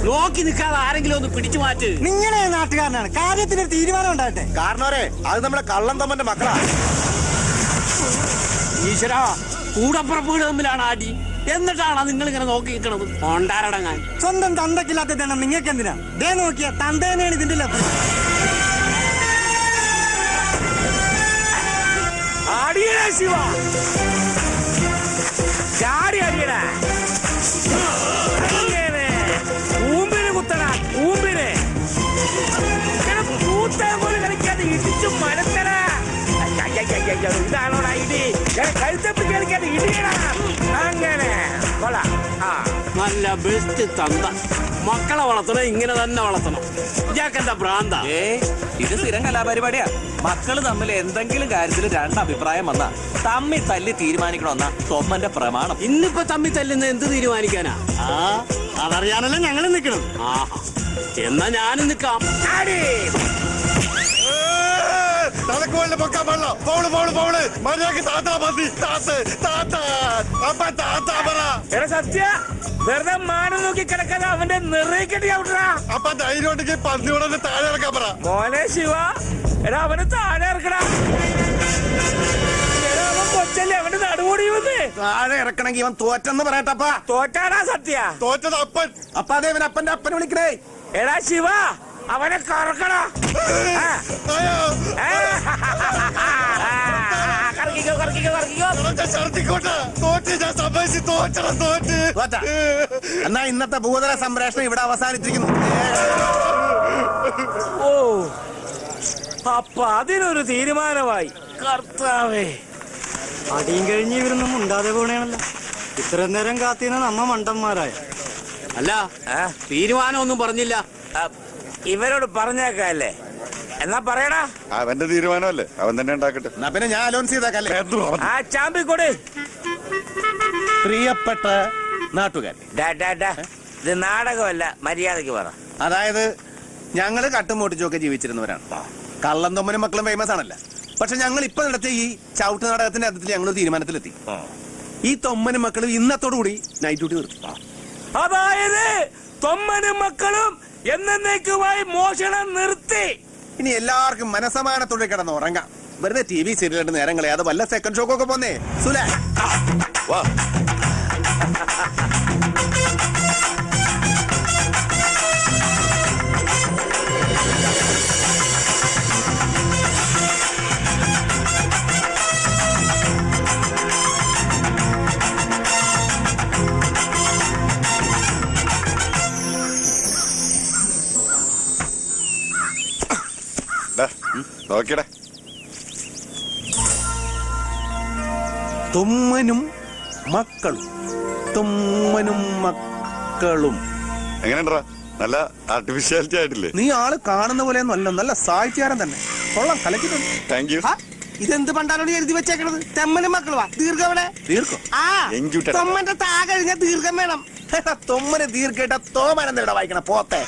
നോക്കി നിൽക്കാതെ ആരെങ്കിലും ഒന്ന് പിടിച്ചു മാറ്റ്. നിങ്ങളെ നാട്ടുകാരനാണ്, കാര്യത്തിന് തീരുമാനം ഉണ്ടാകട്ടെ. കാരണവരെ അത് നമ്മുടെ കള്ളം തമ്മന്റെ മക്കളാ. ഈശ്വരാ, കൂടപ്പുറപ്പുകൾ തമ്മിലാണ് ആടി. എന്നിട്ടാണ് നിങ്ങൾ ഇങ്ങനെ നോക്കി നിൽക്കണത്. കൊണ്ടാരടങ്ങാൻ സ്വന്തം തന്തക്കില്ലാത്ത തന്നെ നിങ്ങൾക്ക് എന്തിനാ? ദേ നോക്കിയ തന്തേനെയാണ് ഇതിന്റെ ലഭ്യം. അടിയടാ ശിവ, ചാടി അടിയടാ. ൂമ്പിന് കുത്തടാ, ൂമ്പിന്. കൂത്താൻ പോലും കളിക്കാതെ ഇടിച്ചു മരത്തടാ. ഇതാണോടാ ഇടി? കഴുത്തപ്പി കളിക്കാതെ ഇടിയടാ. അങ്ങനെ കൊള്ളാം. നല്ല ബെസ്റ്റ് തന്ത. മക്കളെ വളർത്തണം, ഇങ്ങനെ തന്നെ വളർത്തണം. ഇയാൾക്കെന്താ ഭ്രാന്ത? ഇത് സ്ഥിരം കലാപരിപാടിയാ. മക്കള് തമ്മിൽ എന്തെങ്കിലും കാര്യത്തിൽ രണ്ടഭിപ്രായം വന്നാ തമ്മി തല്ലി തീരുമാനിക്കണമെന്നാ തൊമ്മന്റെ പ്രമാണം. ഇന്നിപ്പോ തമ്മി തല്ലുന്ന എന്ത് തീരുമാനിക്കാനാ? അതറിയാനല്ലേ ഞങ്ങൾ നിൽക്കണം. ആഹാ, എന്നാ ഞാനും നിക്കാം. തലക്കോളിന് പൊക്കാൻ പാടില്ല. പൗള് പൗള് പൗള് മര്യാദക്ക് താത്താ മതി. താത്ത് താത്ത അപ്പ താത്താ പറ. എടാ സത്യ, വെറുതെ മാനം നോക്കി കിടക്കാതെ അവന്റെ നിറയിക്കട്ടി ഔട്ടറാ. അപ്പ ധൈര്യം ഉണ്ടെങ്കിൽ പന്നിയോടെ താഴെ ഇറക്കാൻ പറ. മോനെ ശിവ, എടാ അവന് താഴെ ഇറക്കടാ. എടാ അവൻ കൊച്ചല്ലേ, അവന്റെ നടുകൂടി വന്ന് താഴെ ഇറക്കണമെങ്കിൽ ഇവൻ തോറ്റെന്ന് പറയട്ടപ്പാ. തോറ്റാടാ സത്യ. തോറ്റത് അപ്പൻ. അപ്പ അതേ ഇവൻ അപ്പന്റെ അപ്പനെ വിളിക്കണേ. എടാ ശിവ, അവനെ കറക്കടാ. കറക്കിക്കോ കറക്കിക്കോ കറക്കിക്കോ. ഛർദിക്കോട്ടെ. തോറ്റ് ഞാൻ സമ്മതിച്ച്. തോറ്റണം തോറ്റ്. എന്നാ ഇന്നത്തെ ഭൂതല സംപ്രേഷണം ഇവിടെ അവസാനിച്ചിരിക്കുന്നു. ഓ, അപ്പൊ അതിനൊരു തീരുമാനമായി. കർത്താവേ, അടിയും കഴിഞ്ഞ് ഇവരൊന്നും ഉണ്ടാതെ പോണേണല്ലോ. ഇത്രയും നേരം കാത്തിരുന്ന നമ്മ മണ്ടന്മാരായ. അല്ല, തീരുമാനമൊന്നും പറഞ്ഞില്ല. ഇവരോട് പറഞ്ഞേക്കല്ലേ? എന്നാ പറയടാ. അവന്റെ തീരുമാനമല്ലേ, അവൻ തന്നെ ഉണ്ടാക്കട്ടെ. എന്നാ പിന്നെ ഞാൻ അലോൺസ് ചെയ്തേക്കല്ലേ. ആ ചാമ്പിക്കൊട്. പ്രിയപ്പെട്ട നാട്ടുകാർ, ഇത് നാടകമല്ല, മര്യാദക്ക് പറ. അതായത് ഞങ്ങള് കട്ടും മോട്ടിച്ചൊക്കെ ജീവിച്ചിരുന്നവരാണ്. കള്ളം തൊമ്മനും മക്കളും ഫേമസ് ആണല്ല. പക്ഷെ ഞങ്ങൾ ഇപ്പൊ നടത്തിയ ഈ ചവിട്ട് നാടകത്തിന്റെ അർത്ഥത്തിൽ ഞങ്ങൾ തീരുമാനത്തിലെത്തി. ഈ തൊമ്മനും മക്കളും ഇന്നത്തോടുകൂടി നൈറ്റ് ഡ്യൂട്ടി നിർത്തി. അതായത് തൊമ്മനും മക്കളും എന്നേക്കുമായി മോഷണം നിർത്തി. ഇനി എല്ലാവർക്കും മനസമാനത്തോടെ കിടന്ന് ഉറങ്ങാം. വെറുതെ TV സീരിയലിട്ട് നേരം കളയാതെ വല്ല സെക്കൻഡ് ഷോക്കൊക്കെ പോന്നേ. സുലേ വാ. നോക്കിയടേ. തൊമ്മനും മക്കളും, തൊമ്മനും മക്കളും. എങ്ങനെയുണ്ടാ? നല്ല ആർട്ടിഫിഷ്യാലിറ്റി ആയിട്ടില്ലേ? നീ ആള് കാണുന്ന പോലെയൊന്നും അല്ല, നല്ല സാഹിത്യകാരൻ തന്നെ. കൊള്ളാം, കലക്കിട്ടുണ്ട്. Thank you. ഇതെന്ത് പണ്ടാലോട് എഴുതി വെച്ചേക്കണത്? തെമ്മനും മക്കളുവാ. ദീർഘവിടെ ദീർഘം. തൊമ്മന്റെ താ കഴിഞ്ഞ ദീർഘം വേണം. തൊമ്മന് ദീർഘട്ട തോമനെന്താ വായിക്കണ പോത്തെ.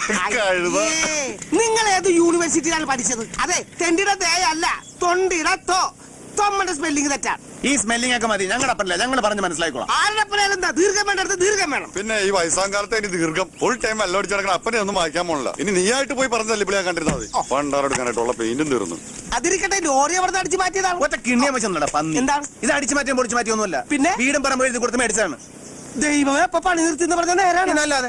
നിങ്ങൾ ഏത് യൂണിവേഴ്സിറ്റിയിലാണ് പഠിച്ചത്? അതെ, തെണ്ടിയുടെ തേ അല്ല, തൊണ്ടിയുടെ തോ. തൊമ്മന്റെ സ്പെല്ലിംഗ് തെറ്റാണ്. ഈ സ്മെല്ലിംഗ് ഒക്കെ മതി. ഞങ്ങളുടെ അപ്പനല്ല, ഞങ്ങൾ പറഞ്ഞ് മനസ്സിലായിക്കോളാം. ആരുടെ അപ്പനെന്താ ദീർഘം വേണ്ടത്? ദീർഘം വേണം. പിന്നെ ഈ വയസ്സാം കാലത്ത് ഇനി ദീർഘം ഫുൾ ടൈം വെള്ളമടിച്ച് നടക്കണ അപ്പനെ ഒന്നും വായിക്കാൻ പോണില്ല. ഇനി നീയായിട്ട് പോയി പറഞ്ഞല്ലേ ഇപ്പോൾ ഞാൻ കണ്ടിരുന്നാൽ മതി. പണ്ടാറെടുക്കാനായിട്ടുള്ള പെയിന്റും തീർന്നു. അതിരിക്കട്ടെ, ലോറി അവിടെ അടിച്ചു മാറ്റിയതാണ്. ഒറ്റ കിണ്ണിയ വെച്ചാ പന്നി. എന്താണ് ഇത്? അടിച്ചു മാറ്റിയും പൊടിച്ചു മാറ്റിയൊന്നുമല്ല. പിന്നെ വീടും പറമ്പ് എഴുതി കൊടുത്ത് മേടിച്ചാണ്. ദൈവമേ, അപ്പൊ പണി നിർത്തി എന്ന് പറഞ്ഞാൽ നേരാണ്. അല്ലാതെ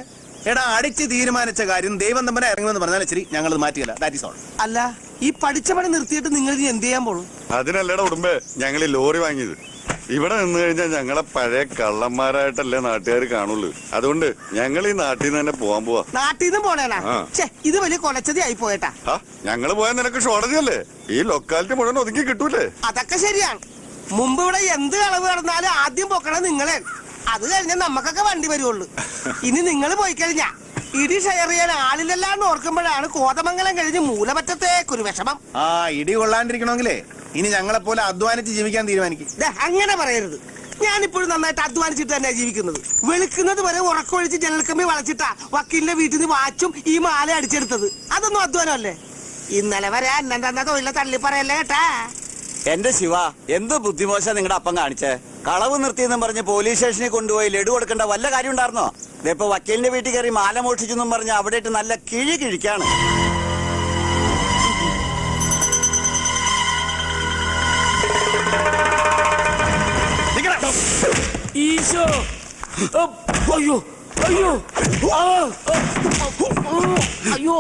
എടാ, അടിച്ച് തീരുമാനിച്ച കാര്യം ദൈവം തമ്മിലെ ഇറങ്ങുമെന്ന് പറഞ്ഞാൽ ശരി, ഞങ്ങൾ മാറ്റിയല്ല. That is all. അല്ല, ഈ പഠിച്ച പണി നിർത്തിയിട്ട് നിങ്ങൾ ഇനി എന്ത് ചെയ്യാൻ പോണു? അതിനല്ലേടാ ഉടുമ്പേ ഞങ്ങൾ ഈ ലോറി വാങ്ങിയത്. ഇവിടെ നിന്ന് കഴിഞ്ഞാൽ ഞങ്ങളെ പഴയ കള്ളന്മാരായിട്ടല്ലേ നാട്ടുകാർ കാണുള്ളൂ. അതുകൊണ്ട് ഞങ്ങൾ ഈ നാട്ടിൽ നിന്ന് തന്നെ പോവാൻ പോവാ. നാട്ടിൽ നിന്ന് പോണേനാ? ഇത് വലിയ കൊലച്ചതി ആയി പോയേട്ടാ. ഞങ്ങള് പോയാൽ നിനക്ക് ഷോർട്ടേജല്ലേ? ഈ ലൊക്കാലിറ്റി മുഴുവൻ ഒതുക്കി കിട്ടൂലേ? അതൊക്കെ ശരിയാണ്. മുമ്പ് ഇവിടെ എന്ത് കളവ് നടന്നാലും ആദ്യം പൊക്കണം നിങ്ങളെ. അത് കഴിഞ്ഞാൽ നമുക്കൊക്കെ വണ്ടി വരുള്ളൂ. ഇനി നിങ്ങൾ പോയി കഴിഞ്ഞാ ഇടി ഷെയർ ചെയ്യാൻ ആളില്ലെല്ലാന്ന് ഓർക്കുമ്പോഴാണ് കോതമംഗലം കഴിഞ്ഞ് മൂലമറ്റത്തേക്കൊരു വിഷമം. ഇടി കൊള്ളാണ്ടിരിക്കണമെങ്കിലേ ഇനി ഞങ്ങളെ പോലെ അധ്വാനിച്ച് ജീവിക്കാൻ തീരുമാനിക്കും. അങ്ങനെ പറയരുത്. ഞാനിപ്പോഴും നന്നായിട്ട് അധ്വാനിച്ചിട്ട് തന്നെ ജീവിക്കുന്നത്. വെളുക്കുന്നത് വരെ ഉറക്കൊഴിച്ച് ജനൽക്കമ്പി വളച്ചിട്ടാ വക്കീലിന്റെ വീട്ടിൽ നിന്ന് വാച്ചും ഈ മാല അടിച്ചെടുത്തത്. അതൊന്നും അധ്വാനമല്ലേ? ഇന്നലെ വരെ അന്നം തന്ന തൊഴിലെ തള്ളി പറയല്ലേ കേട്ടാ. എന്റെ ശിവ, എന്ത് ബുദ്ധിമോശ നിങ്ങളുടെ അപ്പം കാണിച്ചേ? കളവ് നിർത്തിയെന്നും പറഞ്ഞ് പോലീസ് സ്റ്റേഷനിൽ കൊണ്ടുപോയി ലഡു കൊടുക്കേണ്ട വല്ല കാര്യം ഉണ്ടായിരുന്നോ? ഇതിപ്പോ വക്കീലിന്റെ വീട്ടിൽ കയറി മാല മോഷിച്ചെന്നും പറഞ്ഞ് അവിടെ ഇട്ട് നല്ല കിഴി കിഴിക്കാണ്. ഈശോ, അയ്യോ അയ്യോ അയ്യോ.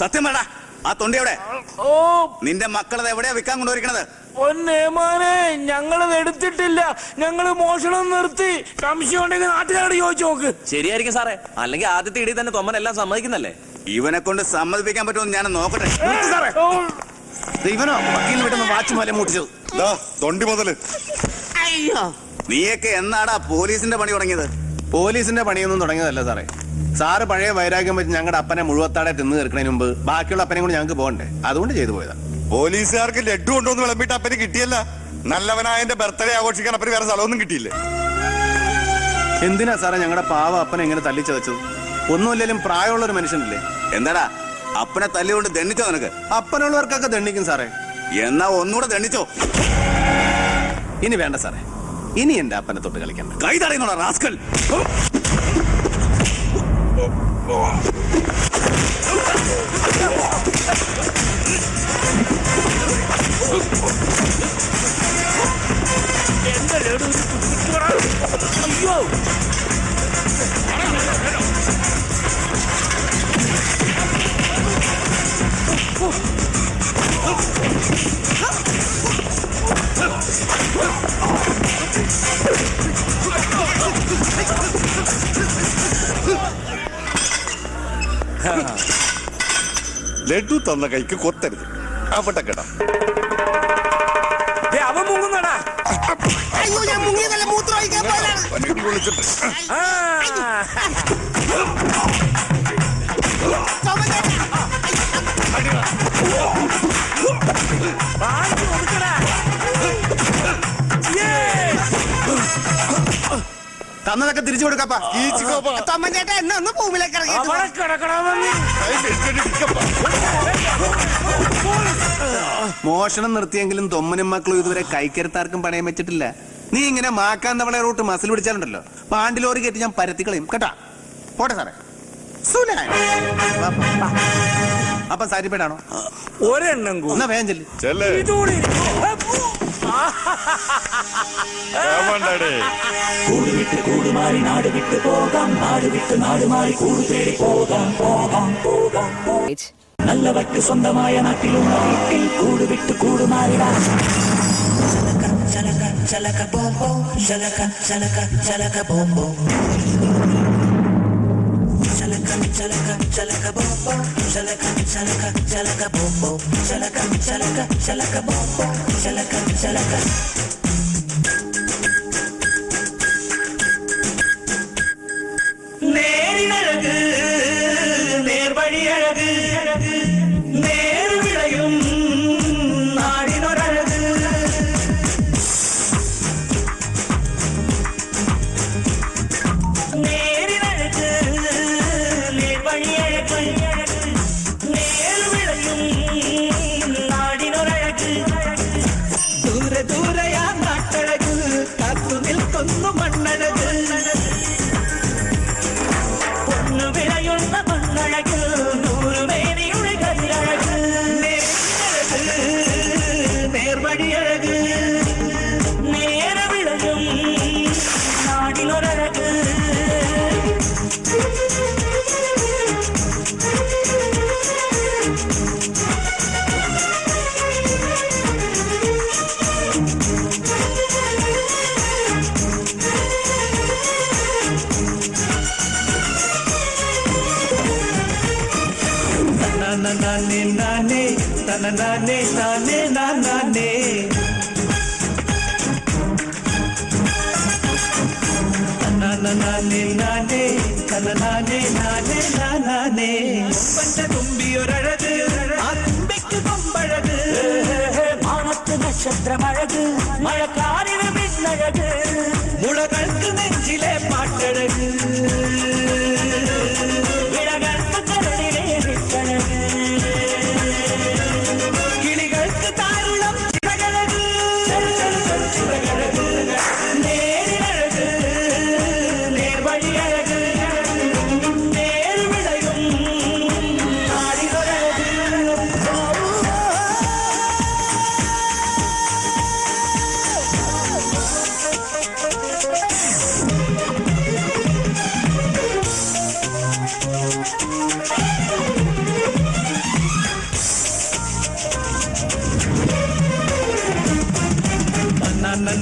സത്യം വേണ്ട, ആ തൊണ്ടി എവിടെ? ഓ, നിന്റെ മക്കളത് എവിടെയാ വിൽക്കാൻ കൊണ്ടുവരിക്കണത്? ഒന്നേമാനെ, ഞങ്ങളത് എടുത്തിട്ടില്ല. ഞങ്ങള് മോഷണം നിർത്തി. സംശയം ഉണ്ടെങ്കിൽ നാട്ടുകാരോട് ചോദിച്ചു നോക്ക്. ശരിയായിരിക്കും സാറേ, അല്ലെങ്കിൽ ആദ്യത്തെ ഇടി തന്നെ തൊമ്മനെല്ലാം സമ്മതിക്കുന്നല്ലേ? ഇവനെ കൊണ്ട് സമ്മതിപ്പിക്കാൻ പറ്റുമെന്ന് ഞാൻ നോക്കട്ടെ. ഇവനോ വക്കീലിന് വീട്ടിൽ നിന്ന് വാച്ച് മാല മൂട്ടിച്ചത്? തൊണ്ടി മുതല്. അയ്യോ, നീയൊക്കെ എന്നാടാ പോലീസിന്റെ പണി തുടങ്ങിയത്? പോലീസിന്റെ പണിയൊന്നും തുടങ്ങിയതല്ല സാറേ. സാറ് പഴയ വൈരാഗ്യം വെച്ച് ഞങ്ങളുടെ അപ്പനെ മുഴുവത്താടെ തിന്നു തീർക്കുന്നതിന് മുമ്പ് ബാക്കിയുള്ള അപ്പനെ കൂടി ഞങ്ങൾക്ക് പോകണ്ടേ, അതുകൊണ്ട് ചെയ്തു പോയതാ. പോലീസുകാർക്ക് ലഡ്ഡു കൊണ്ടുവന്ന് വിളമ്പിട്ട് അപ്പന് കിട്ടിയല്ല. നല്ലവനായന്റെ ബർത്ത്ഡേ ആഘോഷിക്കാൻ അപ്പന് വേറെ സ്ഥലമൊന്നും കിട്ടിയില്ലേ? എന്തിനാ സാറേ ഞങ്ങളുടെ പാവ അപ്പനെ ഇങ്ങനെ തല്ലിച്ചതച്ചത്? ഒന്നുമില്ലെങ്കിലും പ്രായമുള്ള ഒരു മനുഷ്യനില്ലേ. എന്താടാ അപ്പനെ തല്ലുകൊണ്ട് ദണ്ണിച്ചോ നിനക്ക്? അപ്പനുള്ളവർക്കൊക്കെ ദണ്ണിക്കും സാറേ. എന്നാ ഒന്നുകൂടെ ദണ്ണിച്ചോ. ഇനി വേണ്ട സാറേ, ഇനി എന്റെ അപ്പനെ തൊട്ട് കളിക്കണ്ട. കൈ തടയുന്നോടാ റാസ്കൽ. അയ്യോ ലഡ്ഡു തന്ന കൈക്ക് കൊത്തരുത്. അവിടെ കേട്ടാ അവൻ മുങ്ങുന്നടാ. അയ്യോ ഞാൻ മുങ്ങിയതല്ല, മൂത്രം ഒഴിക്കാൻ പോയതാണ്. വിളിച്ചിട്ട് തന്നതൊക്കെ തിരിച്ചു കൊടുക്കപ്പാ. തൊമ്മൻ ചേട്ടാ എന്നെ ഒന്ന് ഭൂമിയിലേക്ക് ഇറങ്ങി. അവിടെ കിടക്കണമെന്ന് മോഷണം നിർത്തിയെങ്കിലും തൊമ്മനും മക്കളും ഇതുവരെ കൈക്കരുത്താർക്കും പണയം വെച്ചിട്ടില്ല. നീ ഇങ്ങനെ മാക്കാൻ തവളെ റൂട്ട് മസിൽ പിടിച്ചാലുണ്ടല്ലോ, പാണ്ടിലോറി കയറ്റി ഞാൻ പരത്തിക്കളയും കേട്ടാ. പോട്ടെ സാറേ. അപ്പൊ സാരിപ്പേടാണോ? ഒരെണ്ണം എന്നാ വേഗം ചെല്ലു. ചെല്ലേ ഇതുകൂടി കൂട് വിട്ട് കൂട് മാറി നാട് വിട്ട് പോകാം, നാട് വിട്ട് നാട് മാറി കൂട് തേടി പോകാം, പോകാം, പോകാം. നല്ലവർക്ക് സ്വന്തമായ നാട്ടിലുള്ള വീട്ടിൽ കൂട് വിട്ട് കൂട് മാറിടാം. ചലക ചലക ബോംബോ, ചലക ചലക ചലക ബോംബോ, ചലക ചലക ചലക ബോംബോ, ചലക ചലക ചലക ബോംബോ, ചലക ചലക ചലക ബോംബോ, ചലക ചലക. നേരിനഴക് നേർവഴിയഴക് നേർവിളയും നാടിനൊരഴക്. നേരിനഴക് നേർവഴിയഴക് നേർവിളയും നാടിനൊരഴക്. ദൂരെ ദൂരെയാ നാട്ടഴക് കാത്തു നിൽക്കുന്നു മണ്ണഴക്. വിളയുന്ന മണ്ണഴക് നൂറുമേനിയുടെ കല്ലഴക്. നേർവഴിയഴക് നേരവിളയും നാടിനൊരഴക്. നാനേ നാനേ തനനാനേ നാനേ നാനേ നാനേ നാനേ തനനാനേ നാനേ നാനേ. പഞ്ച തുമ്പിയൊരഴക് ആ തുമ്പിക്ക് കൊമ്പഴക്. മാനത്ത് നക്ഷത്രമഴക് മഴക്കാരിന് മിന്നഴക്. മുളകൾക്ക് നെഞ്ചിലെ പാട്ടഴക്. വിളകൾക്ക് കരളിലെ വിട്ടഴക്. കിളികൾക്ക് താരുളം ചിറകഴക്. ചിറകഴക് നേരിനഴക് നേർവഴിയഴക് നേർവിളയും നാടിനൊരഴക്.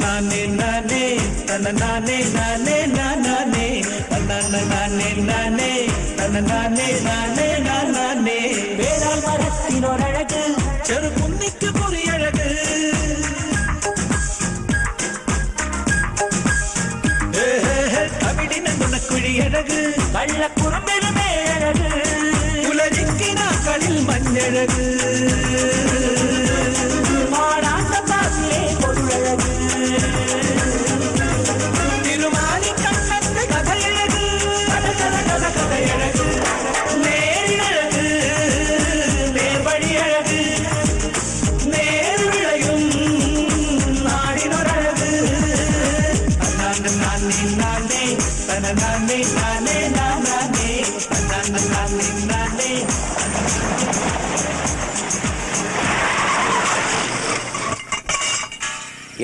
നാനേ നാനേ തനനാനേ നാനേ നാനേ നാനേ നാനേ തനനാനേ നാനേ നാനേ. വേരാൽ മരത്തിനൊരഴക് ചെറുകുന്നിക്ക് പൊറിയഴക്. അവിടിനെ കള്ളക്കുറമ്പിന് മേഴക് പുലരിക്കിനാക്കളിൽ മഞ്ഞഴക് പാടാത്ത പാസിലെ പൊരുളഴക് തിരുമാലിക്കണ്ണന്റെ കഥയഴക് കഥയഴക് നേരിഴക് നേർവഴിയഴക് നേർവിളയും നാടിനൊരഴക് നാനേ നാനേ നാനേ നാനേ നാനേ നാനേ.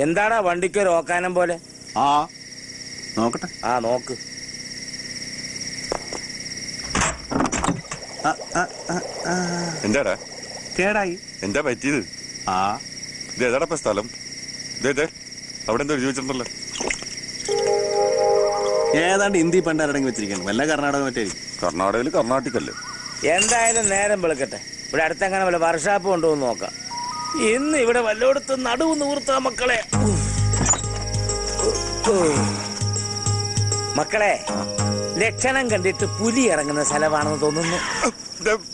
എന്താടാ വണ്ടിക്ക് ഒരു ഓക്കാനം പോലെ? ആ നോക്കട്ടെ. ആ നോക്ക്. എന്താടാ കേടായി. എന്താ പറ്റിയത്? ആ ഇത് ഏതാടപ്പ സ്ഥലം? ഇതേ അവിടെ എന്തോ എഴുതി വെച്ചിട്ടുണ്ടല്ലോ. ഏതാണ്ട് ഹിന്ദി പണ്ടാരടങ്ങി വെച്ചിരിക്കുന്നു. വല്ല കർണാടക മറ്റേ. കർണാടകയിൽ കർണാട്ടിക്കല്ലേ. എന്തായാലും നേരം വെളുക്കട്ടെ. ഇവിടെ അടുത്തെങ്ങനെ വല്ല വർഷാപ്പ് കൊണ്ടുവന്ന് നോക്കാം. ഇന്ന് ഇവിടെ വല്ലോടത്ത് നടുവ് നൂർത്ത മക്കളെ. മക്കളെ, ലക്ഷണം കണ്ടിട്ട് പുലി ഇറങ്ങുന്ന സ്ഥലമാണെന്ന് തോന്നുന്നു.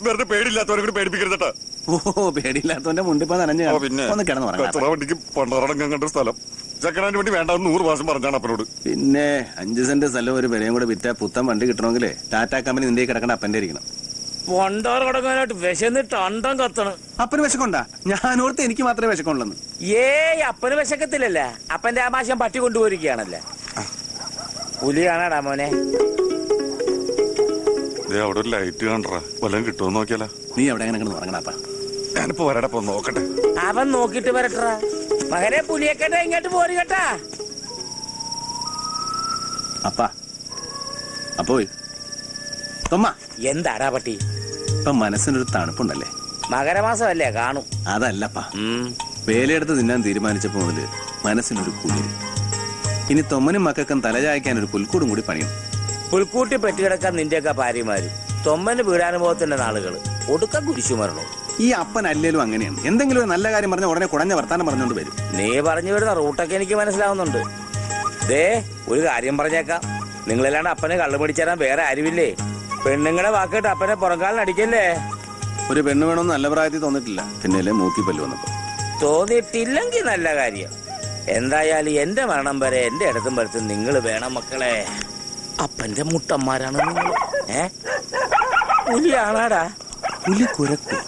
വെറുതെ പേടിയില്ലാത്തവരെ കൂടി പേടിപ്പിക്കരുതട്ടാ. ഓ പേടിയില്ലാത്തവന്റെ മുണ്ടിപ്പോ നനഞ്ഞു പിന്നെ ഒന്ന് കിടന്നു കച്ചറ വണ്ടിക്ക് പണ്ടാറടങ്കം കണ്ട സ്ഥലം ചക്കനാന്റെ വേണ്ടി വേണ്ട 100 പ്രാവശ്യം പറഞ്ഞാണ് അപ്പനോട്. പിന്നെ 5 സെന്റ് സ്ഥലം ഒരു വിലയും കൂടെ വിറ്റാ പുത്തൻ വണ്ടി കിട്ടണമെങ്കിലേ ടാറ്റ കമ്പനി നിന്റെ കിടക്കണ അപ്പന്റെ ഇരിക്കണം. പൊണ്ടാറ് കിടക്കാനായിട്ട് വിശന്നിട്ട് അണ്ടം കത്തണം. അപ്പന് വിശക്കുണ്ടാ? ഞാനോർത്ത് എനിക്ക് മാത്രമേ വിശക്കുള്ളൂ. ഏയ് അപ്പന് വിശക്കത്തില്ലല്ല. അപ്പന്റെ ആമാശം പട്ടി കൊണ്ടുപോയിരിക്കുകയാണല്ലേ. പുലി കാണാടാ മോനെ. അവിടെ ഒരു ലൈറ്റ് കാണാ വല്ലതും കിട്ടുമെന്ന് നോക്കിയാലോ. നീ എവിടെ എങ്ങനെ ഉറങ്ങണപ്പാ? ഞാനിപ്പോ വരടപ്പോ നോക്കട്ടെ. അവൻ നോക്കിട്ട് വരട്ടാ മകനെ. പുലിയെ കേട്ടാ ഇങ്ങോട്ട് പോരി കേട്ടാ. അപ്പാ അപ്പോയി തൊമ്മ. എന്താടാ പട്ടി? ഇപ്പൊ മനസ്സിനൊരു തണുപ്പുണ്ടല്ലേ? മകരമാസമല്ലേ കാണും. അതല്ലപ്പാ, വേലയെടുത്ത് തിന്നാൻ തീരുമാനിച്ചപ്പോ മുതല് മനസ്സിനൊരു കുളിര്. ഇനി തൊമ്മനും മക്കൾക്കും തലചായ്ക്കാൻ ഒരു പുൽക്കൂടും കൂടി പണിയണം. പുൽക്കൂട്ടി പെറ്റുകിടക്കാൻ നിന്റെയൊക്കെ ഭാര്യമാരും തൊമ്മന് വീടാനുഭവത്തിന്റെ നാളുകള് ഒടുക്ക കുരിശു മരണോ. ഈ അപ്പൻ അല്ലേലും അങ്ങനെയാണ്. എന്തെങ്കിലും ഒരു നല്ല കാര്യം പറഞ്ഞ ഉടനെ കുടഞ്ഞ വർത്താനം പറഞ്ഞുകൊണ്ട് വരും. നീ പറഞ്ഞു വരുന്ന റൂട്ടൊക്കെ എനിക്ക് മനസ്സിലാവുന്നുണ്ട്. ദേ ഒരു കാര്യം പറഞ്ഞേക്കാം. നിങ്ങളല്ലാണ്ട് അപ്പനെ കള്ളു പിടിച്ചേരാൻ വേറെ ആരുമില്ലേ? പെണ്ണുങ്ങളെ വാക്കിട്ട് അപ്പനെ പുറംകാലിനടിക്കല്ലേ. ഒരു പെണ്ണ് വേണമെന്ന് നല്ല പ്രായത്തിൽ തോന്നിട്ടില്ല. പിന്നെയല്ലേ മൂക്കിപ്പല്ല് വന്നപ്പോ. തോന്നിയിട്ടില്ലെങ്കിൽ നല്ല കാര്യം. എന്തായാലും എന്റെ മരണം വരെ എന്റെ ഇടത്തും വരത്തും നിങ്ങൾ വേണം മക്കളെ. അപ്പന്റെ മുട്ടന്മാരാണ് നിങ്ങൾ. പുലിയാണാടാ. പുലി കുരക്കും.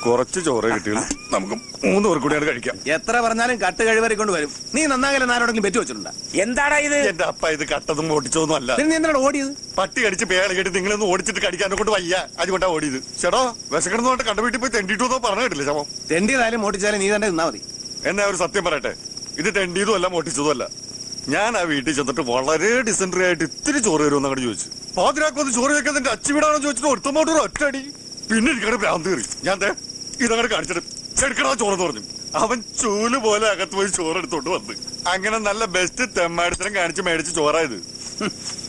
കുറച്ച് ചോറ് കിട്ടിയുള്ളൂ. നമുക്ക് 3 പേർ കൂടിയാണ് കഴിക്കാം. എത്ര പറഞ്ഞാലും കട്ട് കഴിവറിക്കൊണ്ട് വരും. നീ നന്നാകലെ ആരോടെങ്കിലും പെറ്റു വെച്ചിട്ടുണ്ടാ? എന്താടാ ഇത്? എന്റെ അപ്പ ഇത് കട്ടതും ഓടിച്ചതൊന്നും അല്ല. നീ എന്താണ് ഓടിയത്? പട്ടി കടിച്ച് പേള കേട്ട് നിങ്ങളൊന്ന് ഓടിച്ചിട്ട് കടിക്കാനെ കൊണ്ട് വയ്യ. അതുകൊണ്ടാ ഓടിയത്. ചേട്ടോ വിശക്കണമെന്ന് പറഞ്ഞിട്ട് കണ്ട വീട്ടിൽ പോയി തെണ്ടിട്ടോ പറഞ്ഞു കേട്ടില്ല ശവം. തെണ്ടിയതായാലും ഓടിച്ചാലും നീ തന്നെ നിന്നാ മതി. എന്നാ ഒരു സത്യം പറയട്ടെ, ഇത് തെണ്ടിയതും അല്ല മോട്ടിച്ചതും അല്ല. ഞാൻ ആ വീട്ടിൽ ചെന്നിട്ട് വളരെ ഡിസെൻട്രി ആയിട്ട് ഇത്തിരി ചോറ് തരുമെന്ന് അങ്ങോട്ട് ചോദിച്ചു. പാതിരാക്കൊന്ന് ചോറ് വെക്കാൻ എന്റെ അച്ഛൻ വീടാണോ ചോദിച്ചിട്ട് ഒരുത്തമോട്ട് ഒരു ഒറ്റടി. പിന്നെ എനിക്കവിടെ ഭ്രാന്ത് കയറി. ഞാൻ ഇതങ്ങോട്ട് കാണിച്ചിട്ട് എടുക്കണ ചോറെന്ന് പറഞ്ഞു. അവൻ ചൂല് പോലെ അകത്ത് പോയി ചോറ് എടുത്തോണ്ട് വന്ന്. അങ്ങനെ നല്ല ബെസ്റ്റ് തെമ്മാടിത്തരം കാണിച്ച് മേടിച്ച് ചോറായത്.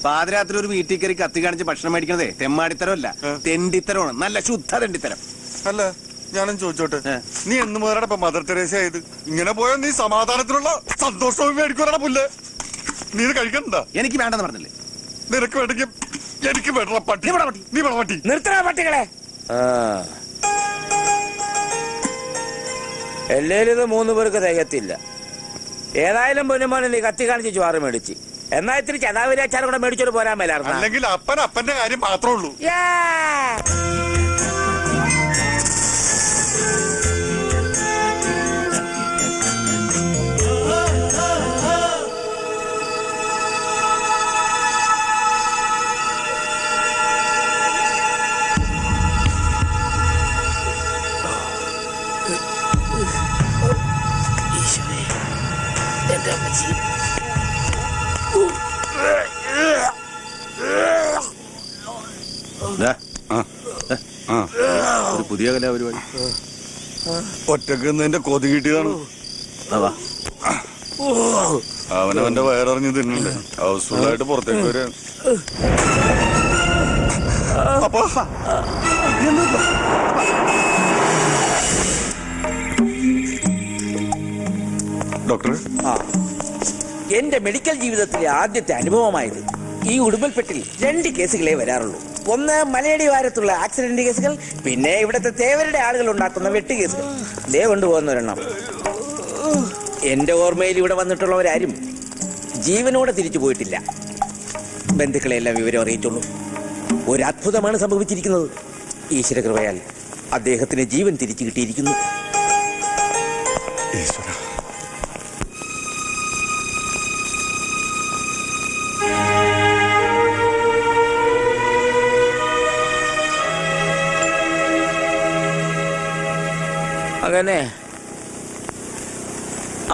പാതിരാത്രി ഒരു വീട്ടിൽ കയറി കത്തി കാണിച്ച് ഭക്ഷണം മേടിക്കണതേ തെമ്മാടിത്തരമല്ല, തെണ്ടിത്തരമാണ്. നല്ല ശുദ്ധ തെണ്ടിത്തരം. അല്ല ഞാനും ചോദിച്ചോട്ടെ, നീ എന്ന് മുതലാണ് ഇപ്പൊ മദർ തെരേസ ആയത്? ഇങ്ങനെ പോയാൽ നീ സമാധാനത്തിനുള്ള സന്തോഷവും മേടിക്കുവാനാ പുല്ല്. നീ ഇത് കഴിക്കണ്ട. എനിക്ക് വേണ്ടെന്ന് പറഞ്ഞില്ലേ? നിനക്ക് വേണ്ടെങ്കിൽ എനിക്ക് വേണ്ട പട്ടി. നീ വേണം പട്ടി. നിർത്തണ പട്ടികളെ. എല്ലേലും ഇത് 3 പേർക്ക് തികത്തില്ല. ഏതായാലും പൊന്നുമോനെ നീ കത്തി കാണിച്ച് ചോറ് മേടിച്ച്. എന്നാ ഇത്തിരി ചതാവിരാച്ചാരം കൂടെ മേടിച്ചോട് പോരാൻ മേലായിരുന്നു. അല്ലെങ്കിൽ അപ്പന്റെ കാര്യം മാത്രമേ ഉള്ളൂ. ഒരു പുതിയ കലാപരിപാടി. ഒറ്റക്ക് നിന്റെ കൊതി കിട്ടിയതാണ്. അവനവന്റെ വയറിറങ്ങി തിന്നണ്ടേ. ഹൗസ്ഫുള്ളായിട്ട് പുറത്തേക്ക് വരെ. അപ്പൊ ഡോക്ടർ ആ എന്റെ മെഡിക്കൽ ജീവിതത്തിലെ ആദ്യത്തെ അനുഭവമായത്. ഈ ഉടുമ്പൽപ്പെട്ടിൽ 2 കേസുകളെ വരാറുള്ളൂ. ഒന്ന് മലയടി വാരത്തുള്ള ആക്സിഡന്റ് കേസുകൾ, പിന്നെ ഇവിടുത്തെ തേവരുടെ ആളുകൾ ഉണ്ടാക്കുന്ന വെട്ട് കേസുകൾ. ദേ കൊണ്ടുപോകുന്ന ഒരെണ്ണം. എന്റെ ഓർമ്മയിൽ ഇവിടെ വന്നിട്ടുള്ളവരാരും ജീവനോടെ തിരിച്ചു പോയിട്ടില്ല. ബന്ധുക്കളെല്ലാം വിവരം അറിയിച്ചുള്ളൂ. ഒരു അത്ഭുതമാണ് സംഭവിച്ചിരിക്കുന്നത്. ഈശ്വരകൃപയാൽ അദ്ദേഹത്തിന് ജീവൻ തിരിച്ചു കിട്ടിയിരിക്കുന്നു. ഈശ്വര, അങ്ങനെ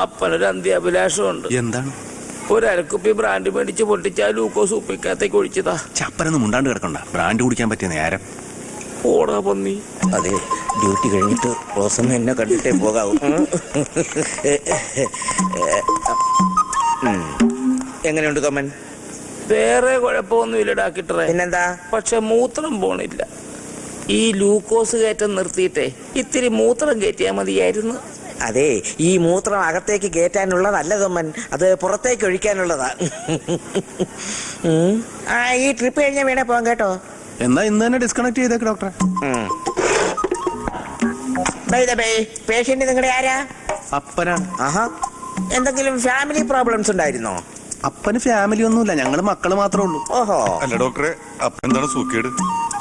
അപ്പനൊരു അന്ത്യാഭിലാഷമുണ്ട്. എന്താണ്? ഒരു അരക്കുപ്പി ബ്രാൻഡ് മേടിച്ച് പൊട്ടിച്ചാൽ ലൂക്കോസ് ഉപ്പിക്കകത്തേക്ക് ഒഴിച്ചതാ. ചപ്പരൊന്നും മുണ്ടാണ്ട് കിടക്കണ്ട. ബ്രാൻഡ് കുടിക്കാൻ പറ്റിയ നേരം. ഓടാ പന്നി. അതെ, ഡ്യൂട്ടി കഴിഞ്ഞിട്ട് റോസമ്മ എന്നെ കണ്ടിട്ടേ പോകാവൂ. എങ്ങനെയുണ്ട് കമ്മൻ? വേറെ കുഴപ്പമൊന്നുമില്ല ഡാക്ടറെ. പിന്നെന്താ? പക്ഷെ മൂത്രം പോണില്ല. ഈ ലൂക്കോസ് കയറ്റം നിർത്തിയിട്ടേ ഇത്തിരി മൂത്രം കയറ്റിയാ മതിയായിരുന്നു. അതെ, ഈ മൂത്രം അകത്തേക്ക് കയറ്റാനുള്ളതല്ല കമ്മൻ, അത് പുറത്തേക്ക് ഒഴിക്കാനുള്ളതാ. ആ, ഈ ട്രിപ്പ് കഴിഞ്ഞാൽ വേണേ പോകാം കേട്ടോ. എന്നാ ഇന്ന് തന്നെ ഡിസ്കണക്ട് ചെയ്തേക്ക് ഡോക്ടറെ. പേഷ്യന്റ് നിങ്ങളുടെ ആരാ? അപ്പനാണ്. ആഹാ, എന്തെങ്കിലും ഫാമിലി പ്രോബ്ലംസ് ഉണ്ടായിരുന്നോ? അപ്പന് ഫാമിലി ഒന്നുമില്ല, ഞങ്ങള് മക്കള് മാത്രമേ ഉള്ളൂ. ഓഹോ. അല്ല ഡോക്ടറെ, അപ്പൊ എന്താണ് സൂക്കേട്?